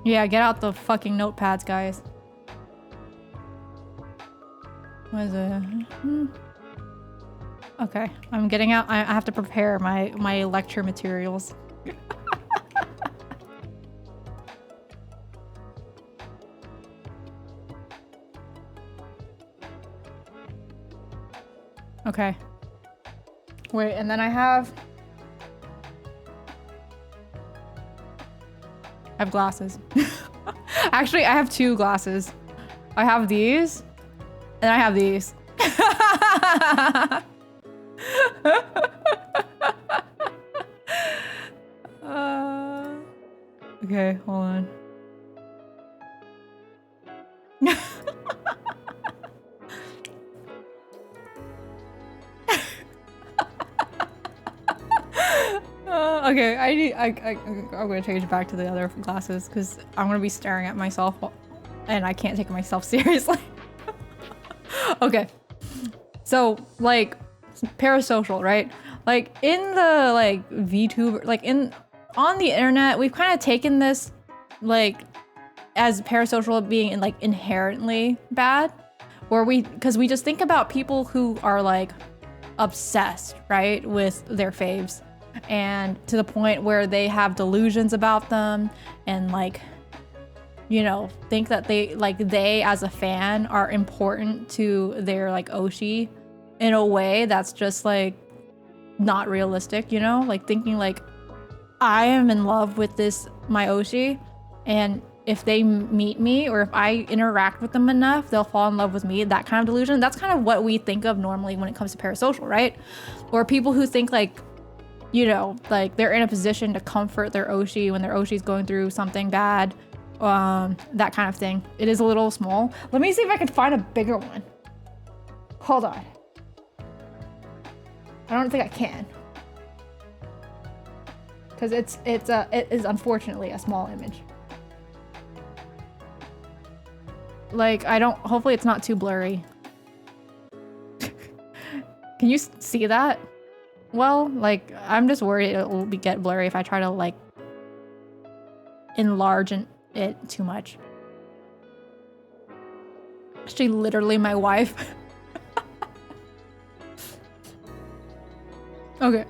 Yeah, get out the fucking notepads, guys. What is it? Okay, I'm getting out. I have to prepare my lecture materials. Okay. Wait, and then I have glasses. Actually, I have two glasses. I have these, and I have these. Okay, hold on. Okay, I'm gonna change back to the other glasses because I'm gonna be staring at myself and I can't take myself seriously. Okay, so like parasocial, right? Like in the like VTuber, like on the internet, we've kind of taken this like as parasocial being like inherently bad, where because we just think about people who are like obsessed, right, with their faves. And to the point where they have delusions about them and like, you know, think that they as a fan are important to their like Oshi in a way that's just like not realistic, you know, like thinking like I am in love with my Oshi, and if they meet me or if I interact with them enough, they'll fall in love with me. That kind of delusion. That's kind of what we think of normally when it comes to parasocial, right? Or people who think like, you know, like they're in a position to comfort their Oshi when their Oshi's going through something bad, that kind of thing. It is a little small. Let me see if I can find a bigger one. Hold on. I don't think I can, because it is unfortunately a small image. Like hopefully it's not too blurry. Can you see that? Well, like, I'm just worried it will get blurry if I try to, like, enlarge it too much. Actually, literally my wife. Okay.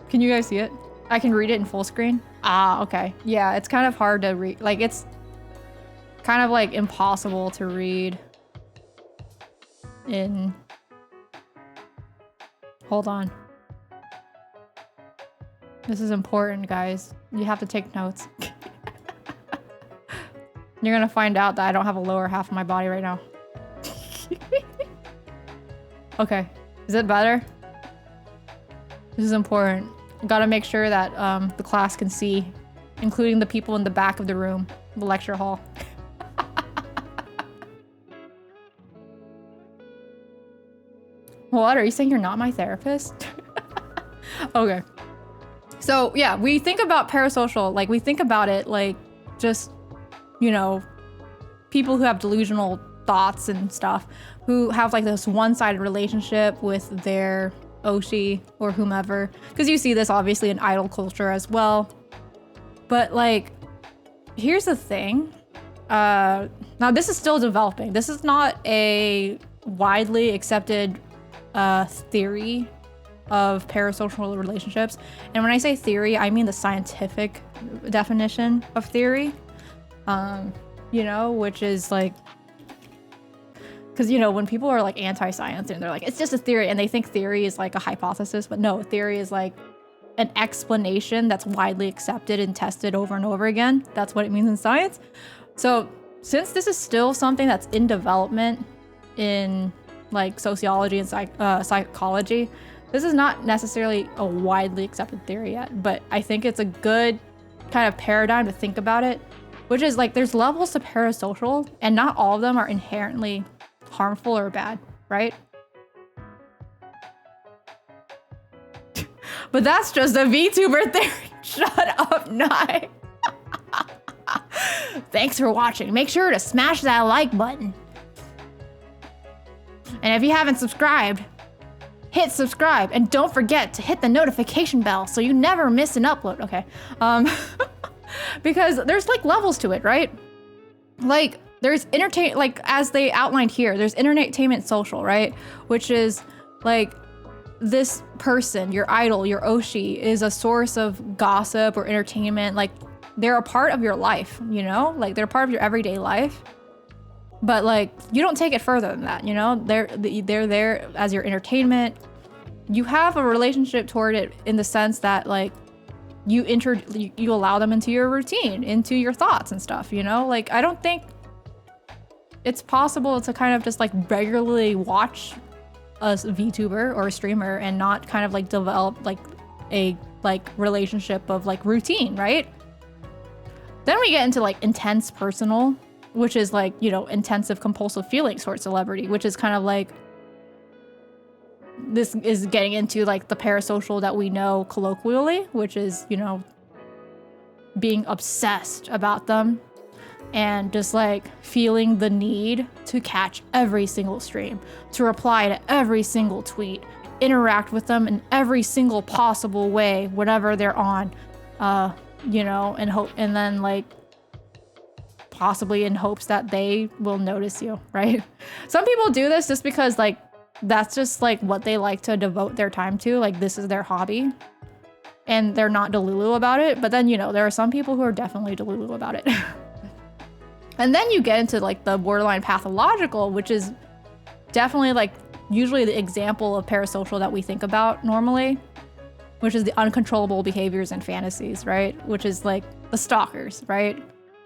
Can you guys see it? I can read it in full screen? Ah, okay. Yeah, it's kind of hard to read. Like, it's kind of, like, impossible to read in... Hold on. This is important, guys. You have to take notes. You're gonna find out that I don't have a lower half of my body right now. Okay, is it better? This is important. Gotta make sure that the class can see, including the people in the back of the room, the lecture hall. What, are you saying you're not my therapist? Okay. So yeah, we think about parasocial, like we think about it like just, you know, people who have delusional thoughts and stuff, who have like this one-sided relationship with their Oshi or whomever. Because you see this obviously in idol culture as well. But like, here's the thing. Now this is still developing. This is not a widely accepted theory of parasocial relationships. And when I say theory, I mean the scientific definition of theory. You know, which is like, because, you know, when people are like anti-science and they're like, it's just a theory, and they think theory is like a hypothesis, but no, theory is like an explanation that's widely accepted and tested over and over again. That's what it means in science. So since this is still something that's in development in like sociology and psychology, this is not necessarily a widely accepted theory yet, but I think it's a good kind of paradigm to think about it, which is like there's levels to parasocial and not all of them are inherently harmful or bad, right? But that's just a VTuber theory. Shut up, Nye. Thanks for watching. Make sure to smash that like button. And if you haven't subscribed, hit subscribe. And don't forget to hit the notification bell so you never miss an upload. Okay. Because there's like levels to it, right? Like there's like as they outlined here, there's entertainment social, right? Which is like this person, your idol, your Oshi, is a source of gossip or entertainment. Like they're a part of your life, you know? Like they're part of your everyday life. But like you don't take it further than that, you know? They're there as your entertainment. You have a relationship toward it in the sense that like you allow them into your routine, into your thoughts and stuff, you know? Like I don't think it's possible to kind of just like regularly watch a VTuber or a streamer and not kind of like develop like a relationship of like routine, right? Then we get into like intense personal, which is like, you know, intensive compulsive feelings towards celebrity, which is kind of like, this is getting into like the parasocial that we know colloquially, which is, you know, being obsessed about them and just like feeling the need to catch every single stream, to reply to every single tweet, interact with them in every single possible way whenever they're on, you know, and then like possibly in hopes that they will notice you, right? Some people do this just because like that's just like what they like to devote their time to, like this is their hobby and they're not delulu about it. But then, you know, there are some people who are definitely delulu about it. And then you get into like the borderline pathological, which is definitely like usually the example of parasocial that we think about normally, which is the uncontrollable behaviors and fantasies, right? Which is like the stalkers, right?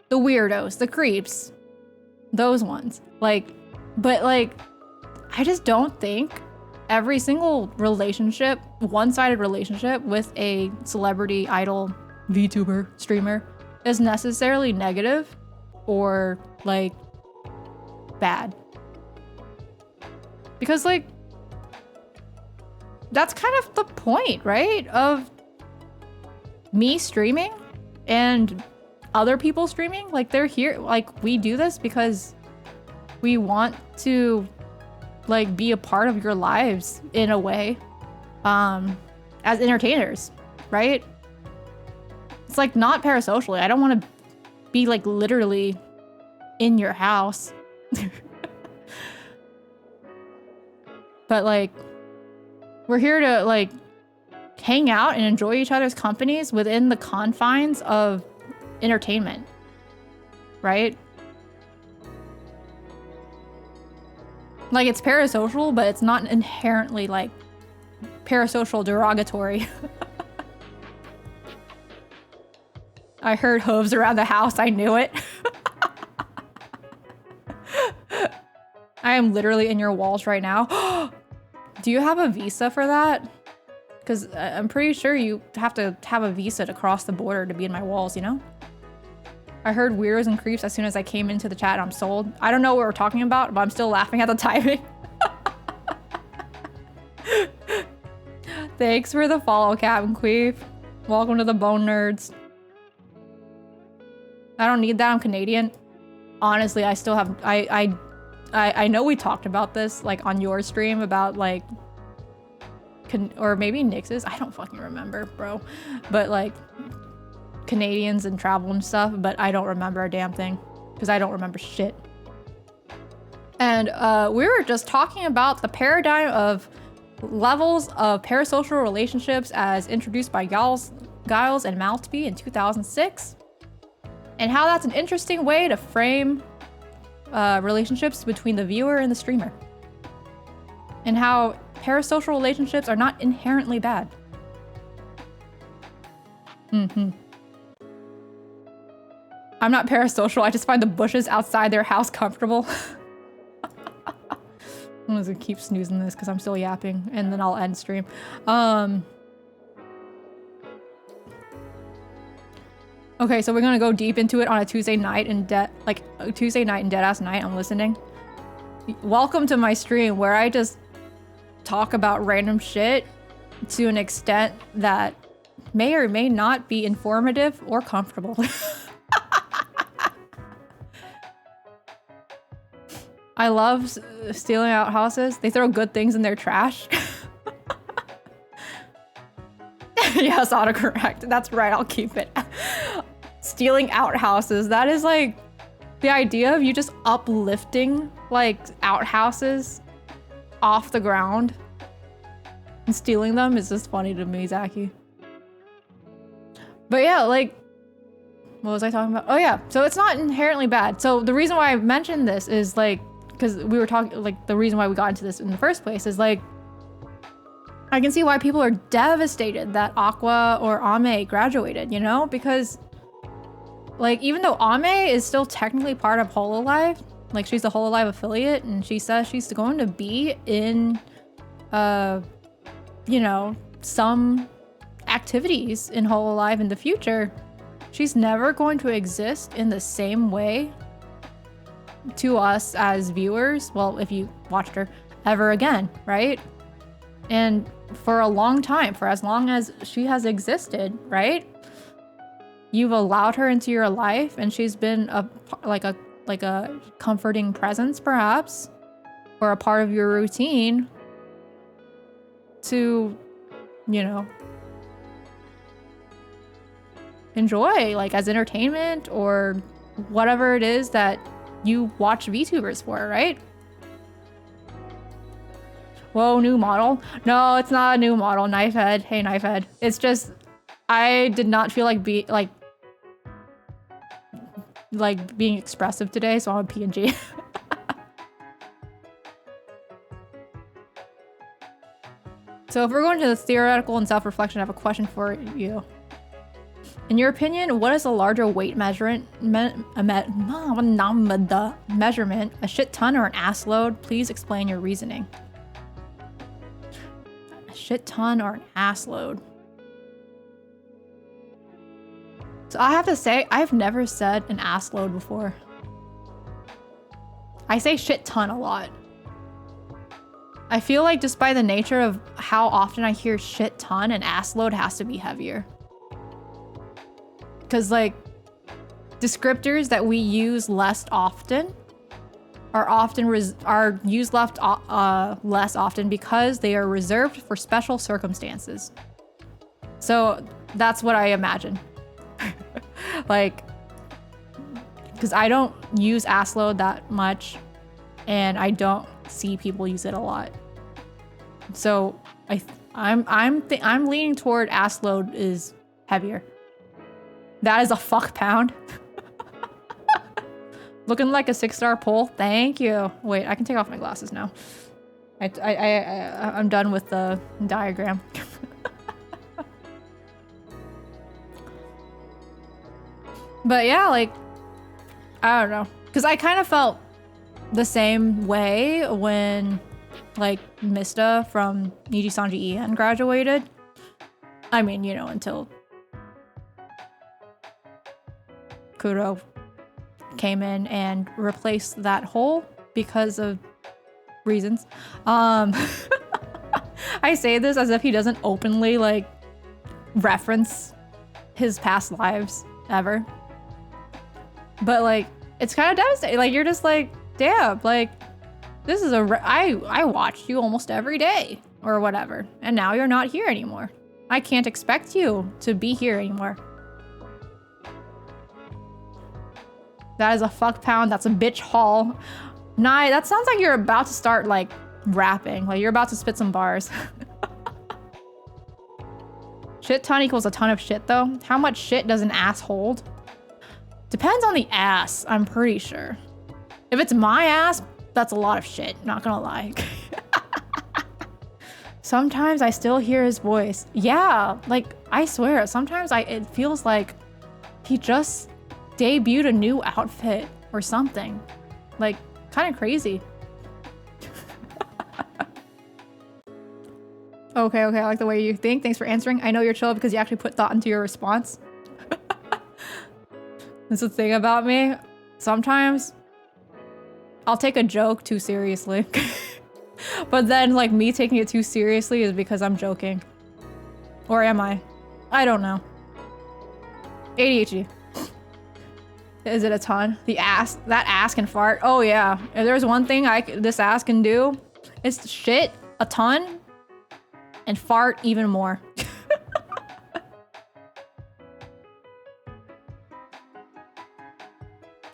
The weirdos, the creeps, those ones. Like, but like, I just don't think every single relationship, one-sided relationship with a celebrity, idol, VTuber, streamer is necessarily negative or like bad. Because like, that's kind of the point, right? Of me streaming and other people streaming. Like they're here, like we do this because we want to like be a part of your lives in a way, as entertainers, right? It's like not parasocially. I don't want to be like literally in your house. But like, we're here to like hang out and enjoy each other's companies within the confines of entertainment, right? Like it's parasocial, but it's not inherently like parasocial derogatory. I heard hooves around the house. I knew it. I am literally in your walls right now. Do you have a visa for that? Because I'm pretty sure you have to have a visa to cross the border to be in my walls, you know? I heard weirdos and creeps as soon as I came into the chat. I'm sold. I don't know what we're talking about, but I'm still laughing at the timing. Thanks for the follow, Captain Queef. Welcome to the Bone Nerds. I don't need that. I'm Canadian. Honestly, I still have. I know we talked about this like on your stream about like, or maybe Nix's. I don't fucking remember, bro. But like Canadians and travel and stuff. But I don't remember a damn thing because I don't remember shit. And we were just talking about the paradigm of levels of parasocial relationships as introduced by Giles and Maltby in 2006. and how that's an interesting way to frame relationships between the viewer and the streamer. And how parasocial relationships are not inherently bad. I'm not parasocial, I just find the bushes outside their house comfortable. I'm gonna keep snoozing this because I'm still yapping, and then I'll end stream. Okay, so we're gonna go deep into it on a Tuesday night and Tuesday night and deadass night. I'm listening. Welcome to my stream where I just talk about random shit to an extent that may or may not be informative or comfortable. I love stealing outhouses. They throw good things in their trash. Yes, autocorrect. That's right, I'll keep it. Stealing outhouses. That is like the idea of you just uplifting like outhouses off the ground and stealing them is just funny to me, Zaki. But yeah, like, what was I talking about? Oh yeah, so it's not inherently bad. So the reason why I mentioned this is like, because we were talking, like the reason why we got into this in the first place is like, I can see why people are devastated that Aqua or Ame graduated, you know? Because like, even though Ame is still technically part of Hololive, like she's a Hololive affiliate and she says she's going to be in, you know, some activities in Hololive in the future, she's never going to exist in the same way to us as viewers, well, if you watched her, ever again, right? And for a long time, for as long as she has existed, right? You've allowed her into your life and she's been a comforting presence, perhaps, or a part of your routine to, you know, enjoy, like as entertainment or whatever it is that you watch VTubers for, right? Whoa, new model? No, it's not a new model. Knifehead. Hey, Knifehead. It's just, I did not feel like being expressive today, so I'm a PNG. So if we're going to the theoretical and self-reflection, I have a question for you. In your opinion, what is a larger weight measurement? Measurement? A shit ton or an ass load? Please explain your reasoning. A shit ton or an ass load? So I have to say, I've never said an ass load before. I say shit ton a lot. I feel like just by the nature of how often I hear shit ton, an ass load has to be heavier. Because like descriptors that we use less often are used less often because they are reserved for special circumstances. So that's what I imagine. Like, because I don't use ass load that much and I don't see people use it a lot. So I'm leaning toward ass load is heavier. That is a fuck pound. Looking like a 6-star poll. Thank you. Wait, I can take off my glasses now. I'm done with the diagram. But yeah, like, I don't know. Because I kind of felt the same way when, like, Mista from Niji Sanji En graduated. I mean, you know, until Kuro came in and replaced that hole because of reasons. I say this as if he doesn't openly, like, reference his past lives ever. But, like, it's kind of devastating. Like, you're just like, damn, like, this is I watched you almost every day or whatever. And now you're not here anymore. I can't expect you to be here anymore. That is a fuck pound. That's a bitch haul. Nah, that sounds like you're about to start, like, rapping. Like, you're about to spit some bars. Shit ton equals a ton of shit, though. How much shit does an ass hold? Depends on the ass, I'm pretty sure. If it's my ass, that's a lot of shit, not gonna lie. Sometimes I still hear his voice. Yeah, like, I swear, sometimes it feels like he just debuted a new outfit or something. Like, kind of crazy. Okay, I like the way you think. Thanks for answering. I know you're chill because you actually put thought into your response. That's the thing about me. Sometimes I'll take a joke too seriously. But then, like, me taking it too seriously is because I'm joking. Or am I? I don't know. ADHD. Is it a ton? The ass, that ass can fart. Oh yeah. If there's one thing this ass can do, it's shit a ton and fart even more.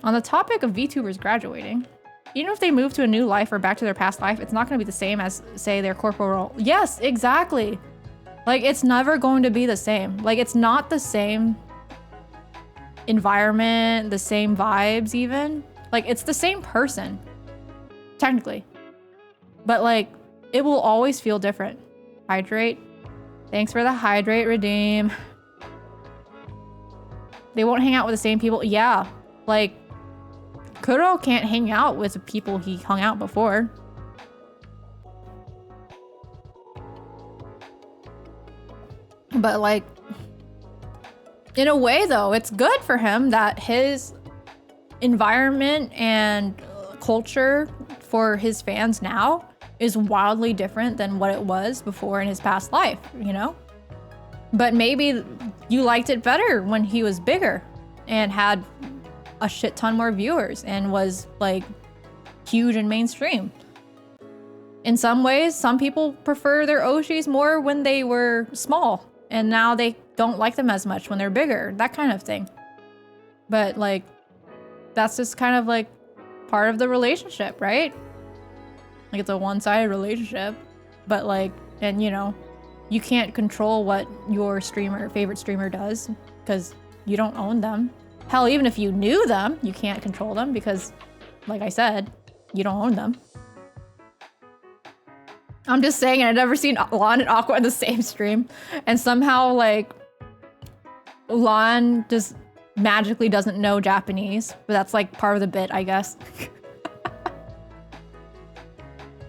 On the topic of VTubers graduating, even if they move to a new life or back to their past life, it's not going to be the same as, say, their corporal role. Yes, exactly. Like, it's never going to be the same. Like, it's not the same environment, the same vibes even. Like, it's the same person, technically. But, like, it will always feel different. Hydrate. Thanks for the hydrate, redeem. They won't hang out with the same people. Yeah, like, Kuro can't hang out with the people he hung out before. But, like, in a way, though, it's good for him that his environment and culture for his fans now is wildly different than what it was before in his past life, you know? But maybe you liked it better when he was bigger and had a shit ton more viewers and was, like, huge and mainstream. In some ways, some people prefer their Oshis more when they were small, and now they don't like them as much when they're bigger, that kind of thing. But, like, that's just kind of, like, part of the relationship, right? Like, it's a one-sided relationship, but, like, and, you know, you can't control what your favorite streamer does because you don't own them. Hell, even if you knew them, you can't control them because, like I said, you don't own them. I'm just saying, I've never seen Lon and Aqua in the same stream, and somehow, like, Lon just magically doesn't know Japanese, but that's, like, part of the bit, I guess.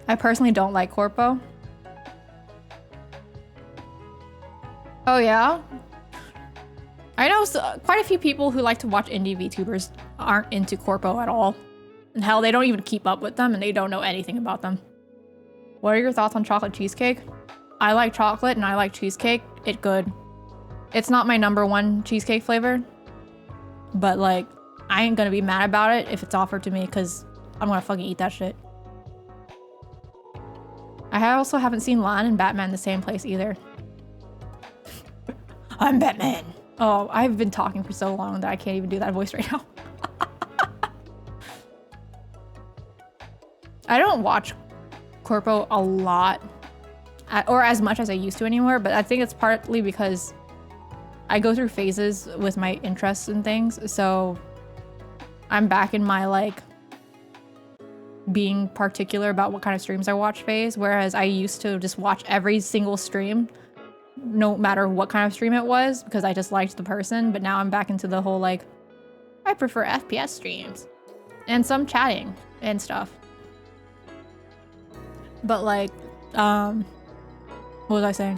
I personally don't like Corpo. Oh yeah? I know quite a few people who like to watch indie VTubers aren't into Corpo at all. And hell, they don't even keep up with them and they don't know anything about them. What are your thoughts on chocolate cheesecake? I like chocolate and I like cheesecake. It's good. It's not my #1 cheesecake flavor, but, like, I ain't gonna be mad about it if it's offered to me because I'm gonna fucking eat that shit. I also haven't seen Lan and Batman in the same place either. I'm Batman. Oh, I've been talking for so long that I can't even do that voice right now. I don't watch Corpo a lot, or as much as I used to anymore, but I think it's partly because I go through phases with my interests and things, so I'm back in my, like, being particular about what kind of streams I watch phase, whereas I used to just watch every single stream no matter what kind of stream it was because I just liked the person, but now I'm back into the whole, like, I prefer FPS streams and some chatting and stuff. But, like, what was I saying?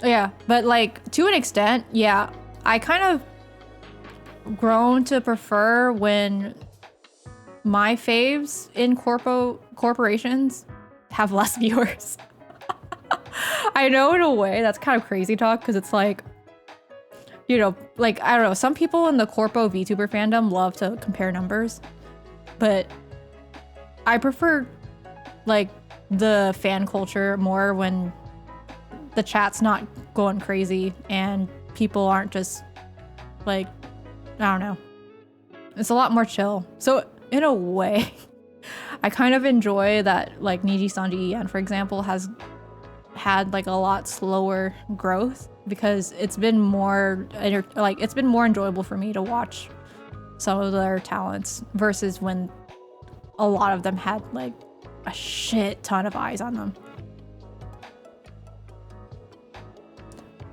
Oh, yeah, but, like, to an extent, yeah, I kind of grown to prefer when my faves in corporations have less viewers. I know in a way that's kind of crazy talk because it's like, you know, like, I don't know, some people in the Corpo VTuber fandom love to compare numbers, but I prefer, like, the fan culture more when the chat's not going crazy and people aren't just, like, I don't know. It's a lot more chill. So in a way, I kind of enjoy that, like, Niji Sanji En, for example, has had, like, a lot slower growth because it's been more, like, it's been more enjoyable for me to watch some of their talents versus when a lot of them had like a shit ton of eyes on them.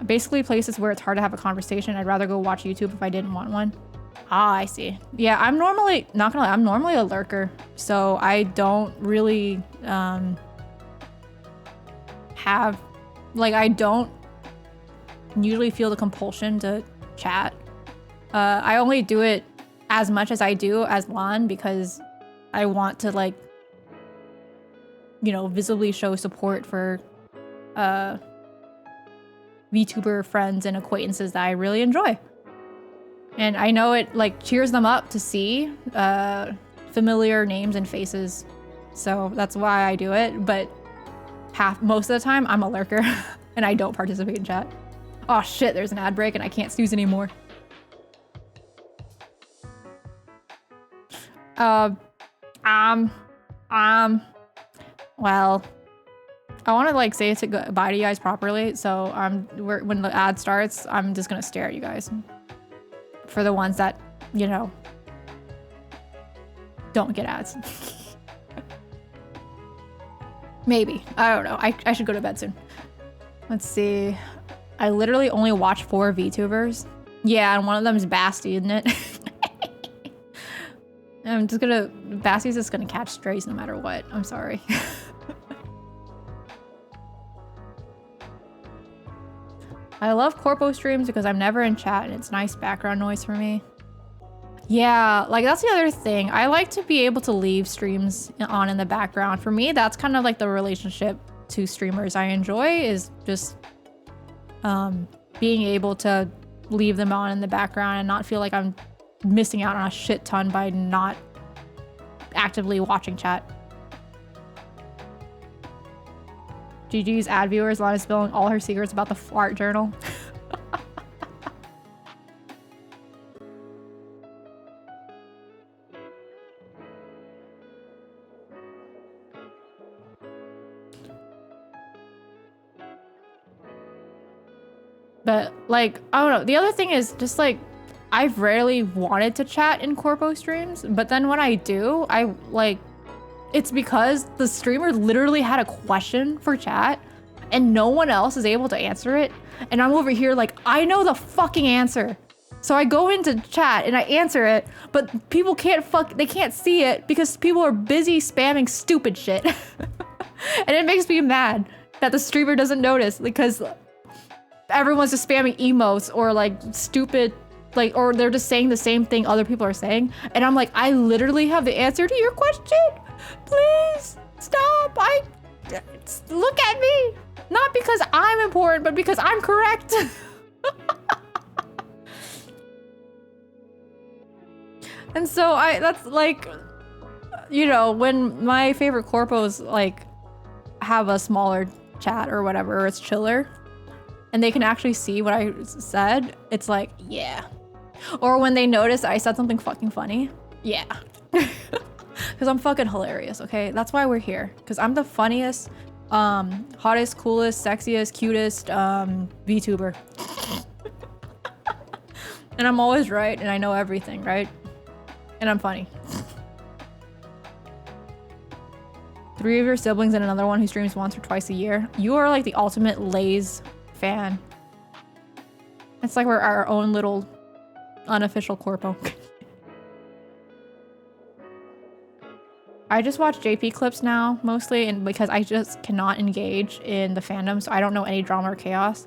Basically places where it's hard to have a conversation. I'd rather go watch YouTube if I didn't want one. Ah, I see. Yeah, I'm normally, not gonna lie, I'm normally a lurker. So I don't really have, like, I don't usually feel the compulsion to chat. I only do it as much as I do as LAN because I want to, like, you know, visibly show support for VTuber friends and acquaintances that I really enjoy. And I know it, like, cheers them up to see familiar names and faces. So that's why I do it. But most of the time, I'm a lurker and I don't participate in chat. Oh shit, there's an ad break and I can't snooze anymore. Well, I want to, like, say it to goodbye to you guys properly. So when the ad starts, I'm just gonna stare at you guys. For the ones that, you know, don't get ads. Maybe. I don't know. I should go to bed soon. Let's see. I literally only watch 4 VTubers. Yeah, and one of them is Basti, isn't it? Basti's just gonna catch strays no matter what. I'm sorry. I love corpo streams because I'm never in chat and it's nice background noise for me. Yeah, like, that's the other thing. I like to be able to leave streams on in the background. For me, that's kind of like the relationship to streamers I enjoy, is just being able to leave them on in the background and not feel like I'm missing out on a shit ton by not actively watching chat. GG's ad viewers, Lana spilling all her secrets about the fart journal. But, like, I don't know. The other thing is just, like, I've rarely wanted to chat in corpo streams, but then when I do, it's because the streamer literally had a question for chat and no one else is able to answer it. And I'm over here like, I know the fucking answer. So I go into chat and I answer it, but people they can't see it because people are busy spamming stupid shit. And it makes me mad that the streamer doesn't notice because everyone's just spamming emotes or, like, stupid, like, or they're just saying the same thing other people are saying. And I'm like, I literally have the answer to your question. Please stop. Look at me. Not because I'm important, but because I'm correct. And so that's like, you know, when my favorite corpos, like, have a smaller chat or whatever, or it's chiller, and they can actually see what I said, it's like, yeah. Or when they notice I said something fucking funny, yeah. Because I'm fucking hilarious, okay? That's why we're here. Because I'm the funniest, hottest, coolest, sexiest, cutest VTuber. And I'm always right, and I know everything, right? And I'm funny. 3 of your siblings and another one who streams once or twice a year. You are like the ultimate Lay's fan. It's like we're our own little unofficial corpo. I just watch JP clips now, mostly, and because I just cannot engage in the fandom, so I don't know any drama or chaos.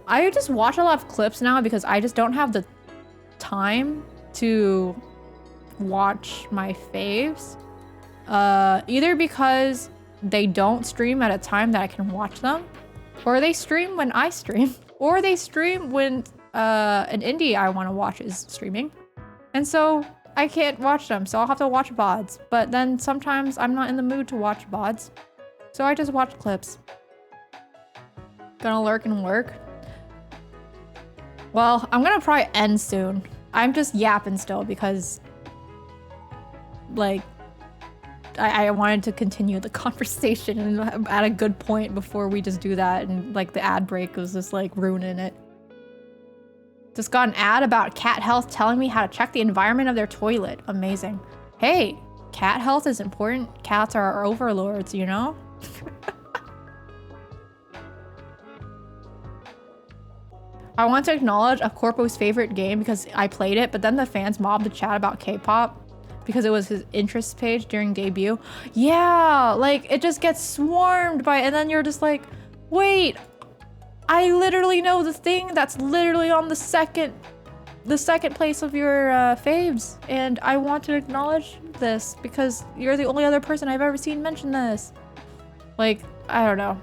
I just watch a lot of clips now because I just don't have the time to watch my faves. Either because they don't stream at a time that I can watch them, or they stream when I stream, or they stream when an indie I want to watch is streaming. And so I can't watch them, so I'll have to watch VODs. But then sometimes I'm not in the mood to watch VODs, so I just watch clips. Gonna lurk and work. Well, I'm gonna probably end soon. I'm just yapping still because, like, I wanted to continue the conversation and at a good point before we just do that, and, like, the ad break was just, like, ruining it. Just got an ad about cat health telling me how to check the environment of their toilet. Amazing. Hey, cat health is important. Cats are our overlords, you know? I want to acknowledge a Corpo's favorite game because I played it, but then the fans mobbed the chat about K-pop because it was his interest page during debut. Yeah, like it just gets swarmed by, and then you're just like, wait, I literally know the thing that's literally on the second place of your faves, and I want to acknowledge this because you're the only other person I've ever seen mention this. Like, I don't know.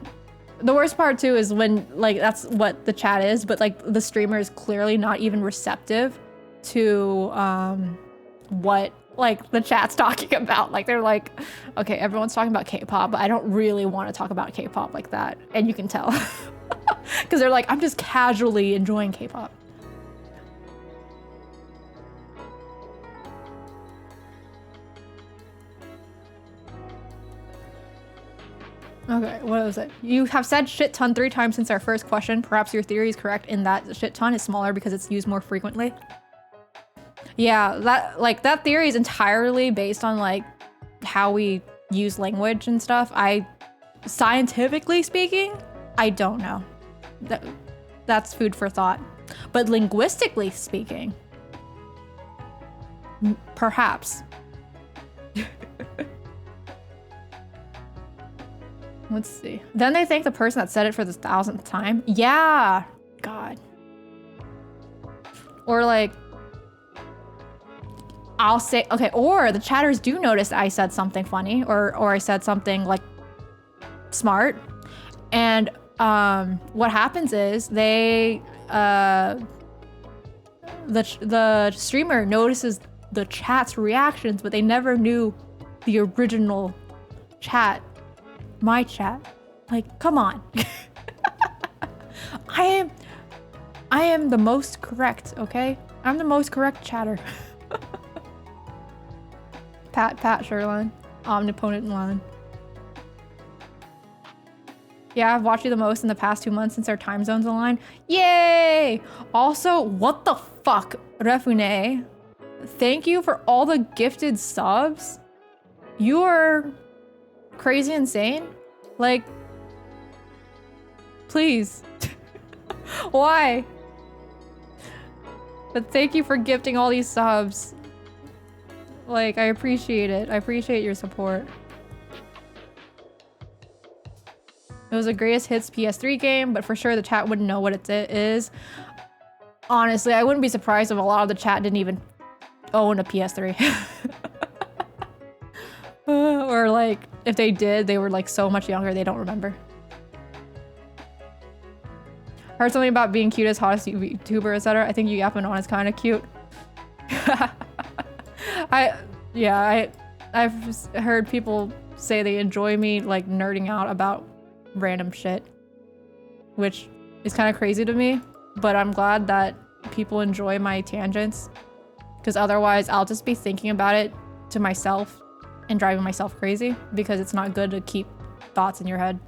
The worst part too is when, like, that's what the chat is, but like the streamer is clearly not even receptive to what like the chat's talking about. Like they're like, okay, everyone's talking about K-pop, but I don't really want to talk about K-pop like that. And you can tell because they're like, I'm just casually enjoying K-pop. Okay, what was it? You have said shit ton 3 times since our first question. Perhaps your theory is correct in that shit ton is smaller because it's used more frequently. Yeah, that theory is entirely based on like how we use language and stuff. Scientifically speaking, I don't know. That's food for thought. But linguistically speaking, perhaps. Let's see. Then they thank the person that said it for the 1000th time. Yeah. God. Or like, I'll say, okay, or the chatters do notice I said something funny or I said something like smart. And what happens is they, the streamer notices the chat's reactions, but they never knew the original chat. My chat. Like, come on. I am the most correct, okay? I'm the most correct chatter. Pat Sherlin. Omnipotent line. Yeah, I've watched you the most in the past 2 months since our time zones align. Yay! Also, what the fuck, Refune? Thank you for all the gifted subs. You are crazy insane. Like, please. Why? But thank you for gifting all these subs. Like, I appreciate it. I appreciate your support. It was the greatest hits PS3 game, but for sure the chat wouldn't know what it is. Honestly, I wouldn't be surprised if a lot of the chat didn't even own a PS3. Or like, if they did, they were like so much younger, they don't remember. Heard something about being cute as hottest VTuber, etc. I think you yapping on is kind of cute. I've heard people say they enjoy me like nerding out about random shit, which is kind of crazy to me, but I'm glad that people enjoy my tangents, because otherwise I'll just be thinking about it to myself and driving myself crazy, because it's not good to keep thoughts in your head.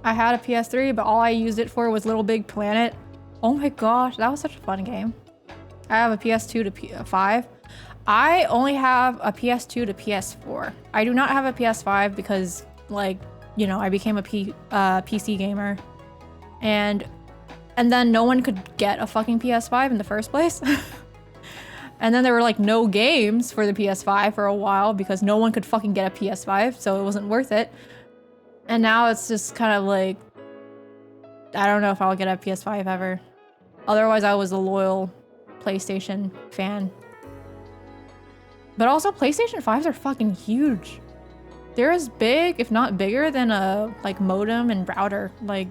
I had a PS3, but all I used it for was Little Big Planet. Oh my gosh, that was such a fun game. I have a PS2 to PS5. I only have a PS2 to PS4. I do not have a PS5 because, like, you know, I became a PC gamer. And then no one could get a fucking PS5 in the first place. And then there were like no games for the PS5 for a while because no one could fucking get a PS5, so it wasn't worth it. And now it's just kind of like, I don't know if I'll get a PS5 ever. Otherwise, I was a loyal PlayStation fan. But also, PlayStation 5s are fucking huge. They're as big, if not bigger, than a like modem and router. Like,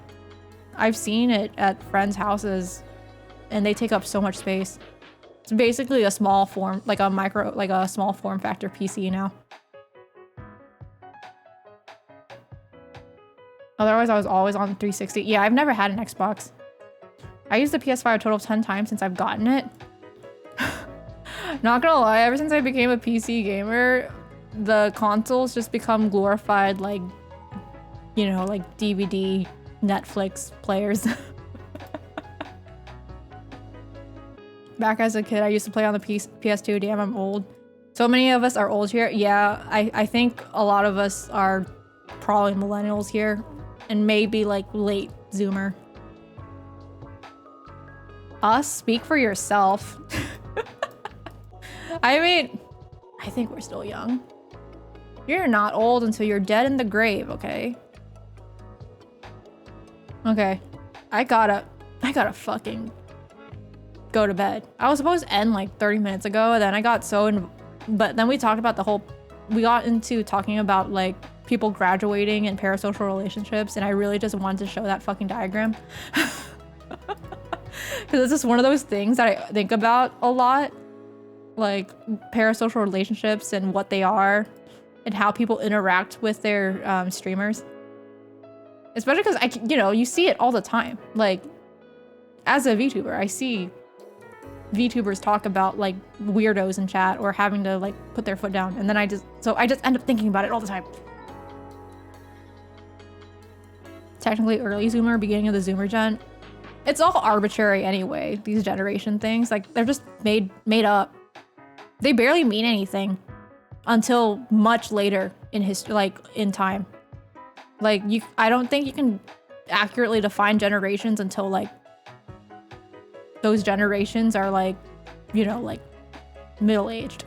I've seen it at friends' houses, and they take up so much space. It's basically a small form, like a small form factor PC now. Otherwise, I was always on 360. Yeah, I've never had an Xbox. I used the PS5 a total of 10 times since I've gotten it. Not gonna lie, ever since I became a PC gamer, the consoles just become glorified, like, you know, like DVD, Netflix players. Back as a kid, I used to play on the PS2. Damn, I'm old. So many of us are old here. Yeah, I think a lot of us are probably millennials here, and maybe like late Zoomer. Us? Speak for yourself. I mean, I think we're still young. You're not old until you're dead in the grave, okay? Okay. I gotta fucking go to bed. I was supposed to end like 30 minutes ago, and then I got but then we talked about we got into talking about like people graduating and parasocial relationships, and I really just wanted to show that fucking diagram. Because it's just one of those things that I think about a lot, like parasocial relationships and what they are and how people interact with their streamers. Especially because you see it all the time. Like, as a VTuber, I see VTubers talk about like weirdos in chat or having to like put their foot down, and then I just end up thinking about it all the time. Technically early Zoomer, beginning of the Zoomer gen. It's all arbitrary anyway, these generation things. Like, they're just made up. They barely mean anything until much later in history, like in time. Like, I don't think you can accurately define generations until like those generations are like, you know, like middle-aged.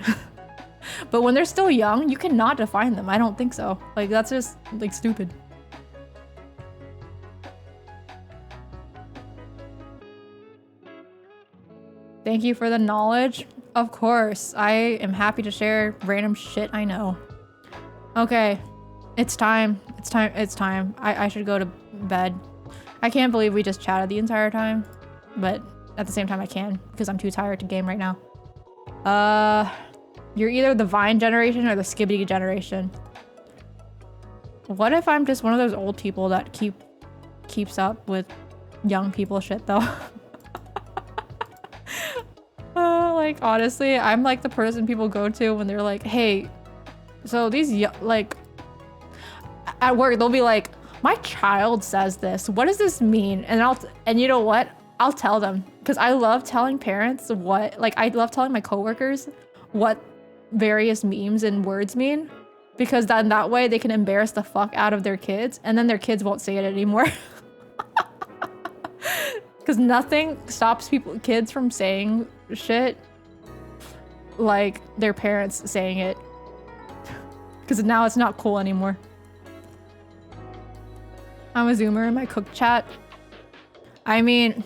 But when they're still young, you cannot define them. I don't think so. Like, that's just like stupid. Thank you for the knowledge. Of course, I am happy to share random shit I know. Okay, it's time. It's time. I should go to bed. I can't believe we just chatted the entire time, but at the same time I can, because I'm too tired to game right now. You're either the Vine generation or the Skibbity generation. What if I'm just one of those old people that keeps up with young people shit though? Like, honestly, I'm like the person people go to when they're like, hey, so these, like, at work, they'll be like, my child says this. What does this mean? And you know what? I'll tell them, because I love telling parents I love telling my coworkers what various memes and words mean, because then that way they can embarrass the fuck out of their kids, and then their kids won't say it anymore. Because nothing stops kids from saying shit like their parents saying it. Because now it's not cool anymore. I'm a Zoomer in my cook chat. I mean,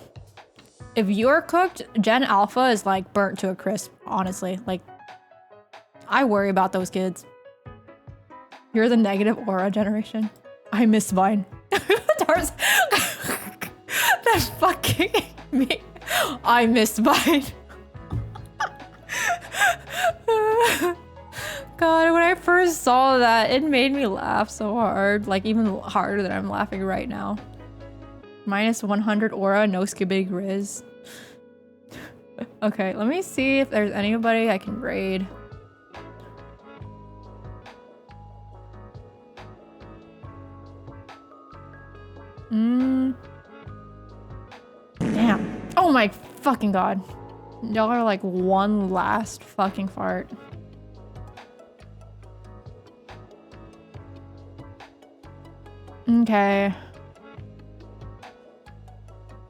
if you're cooked, Gen Alpha is like burnt to a crisp, honestly. Like, I worry about those kids. You're the negative aura generation. I miss Vine. That's fucking me. I miss Vine. God, when I first saw that, it made me laugh so hard. Like, even harder than I'm laughing right now. Minus 100 aura, no skibbity grizz. Okay, let me see if there's anybody I can raid. Damn. Oh my fucking god. Y'all are like one last fucking fart. Okay.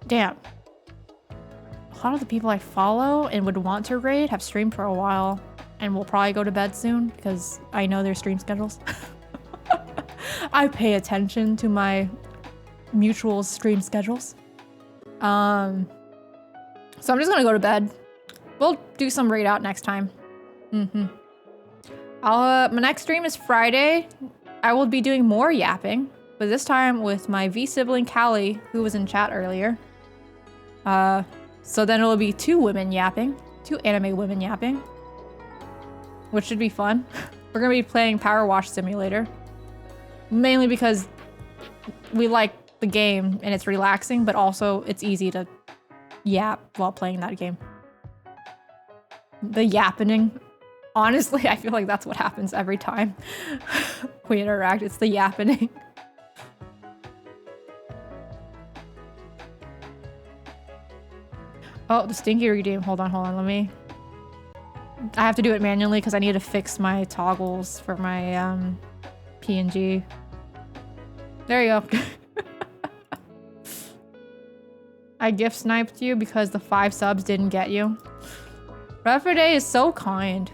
Damn. A lot of the people I follow and would want to raid have streamed for a while and will probably go to bed soon because I know their stream schedules. I pay attention to my mutual stream schedules. So I'm just gonna go to bed. We'll do some raid out next time. My next stream is Friday. I will be doing more yapping, but this time with my V sibling Callie, who was in chat earlier. So then it'll be 2 women yapping, 2 anime women yapping, which should be fun. We're gonna be playing Power Wash Simulator, mainly because we like the game and it's relaxing, but also it's easy to yap while playing that game. The yappening. Honestly, I feel like that's what happens every time we interact. It's the yappening. Oh, the stinky redeem. Hold on. Let me... I have to do it manually because I need to fix my toggles for my PNG. There you go. I gift sniped you because the 5 subs didn't get you. Red for Day is so kind.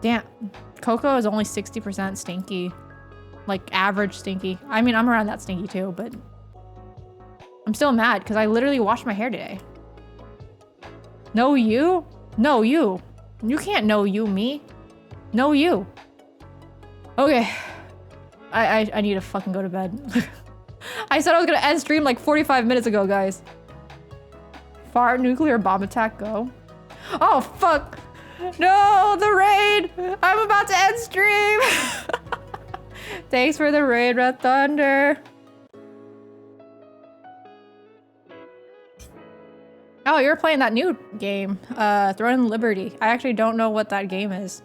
Damn. Coco is only 60% stinky. Like average stinky. I mean, I'm around that stinky too, but I'm still mad because I literally washed my hair today. No, you? No, you. You can't know you, me. No, you. Okay. I need to fucking go to bed. I said I was gonna end stream like 45 minutes ago, guys. Fart nuclear bomb attack, go. Oh, fuck. No, the raid. I'm about to end stream. Thanks for the raid, Red Thunder. Oh, you're playing that new game, Throne Liberty. I actually don't know what that game is.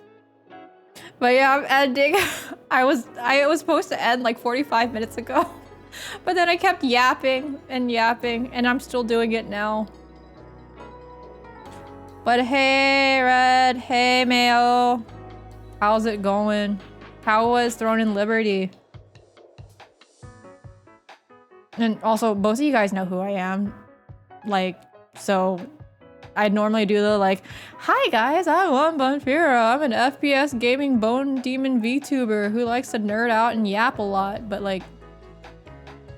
But yeah, I'm ending. I was supposed to end like 45 minutes ago. But then I kept yapping, and I'm still doing it now. But hey, Red. Hey, Mayo. How's it going? How was Throne in Liberty? And also, both of you guys know who I am. Like, so I normally do the like, hi guys, I'm Bonphyrra. I'm an FPS gaming bone demon VTuber who likes to nerd out and yap a lot. But like,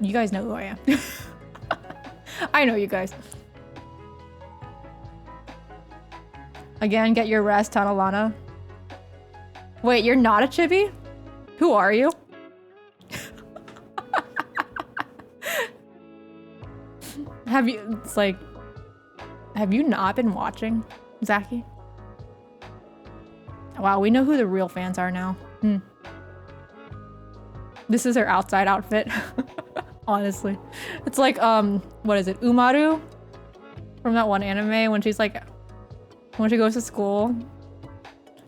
you guys know who I am. I know you guys. Again, get your rest, Tanalana. Wait, you're not a chibi? Who are you? Have you, it's like, have you not been watching, Zaki? Wow, we know who the real fans are now. This is her outside outfit. Honestly. It's like, what is it? Umaru? From that one anime when she's like, when she goes to school.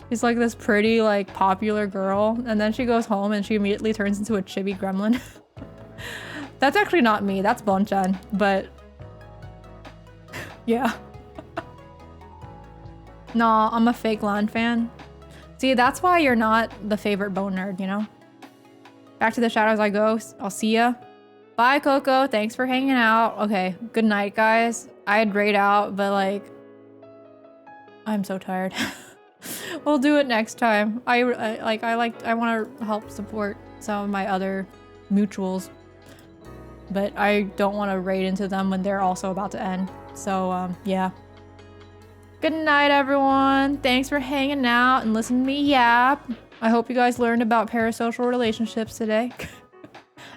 She's like this pretty, like, popular girl. And then she goes home and she immediately turns into a chibi gremlin. That's actually not me. That's Bonchan. But yeah. Nah, I'm a fake LAN fan. See, that's why you're not the favorite bone nerd, you know? Back to the shadows I go. I'll see ya. Bye, Coco. Thanks for hanging out. Okay, good night, guys. I'd raid out, but like, I'm so tired. We'll do it next time. I want to help support some of my other mutuals, but I don't want to raid into them when they're also about to end. So, yeah. Good night, everyone. Thanks for hanging out and listening to me yap. I hope you guys learned about parasocial relationships today.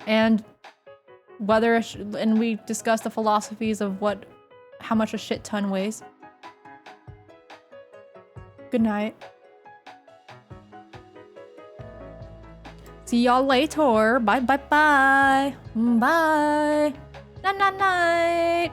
And whether, and we discussed the philosophies of how much a shit ton weighs. Good night. See y'all later. Bye, bye, bye. Bye. Night, night, night.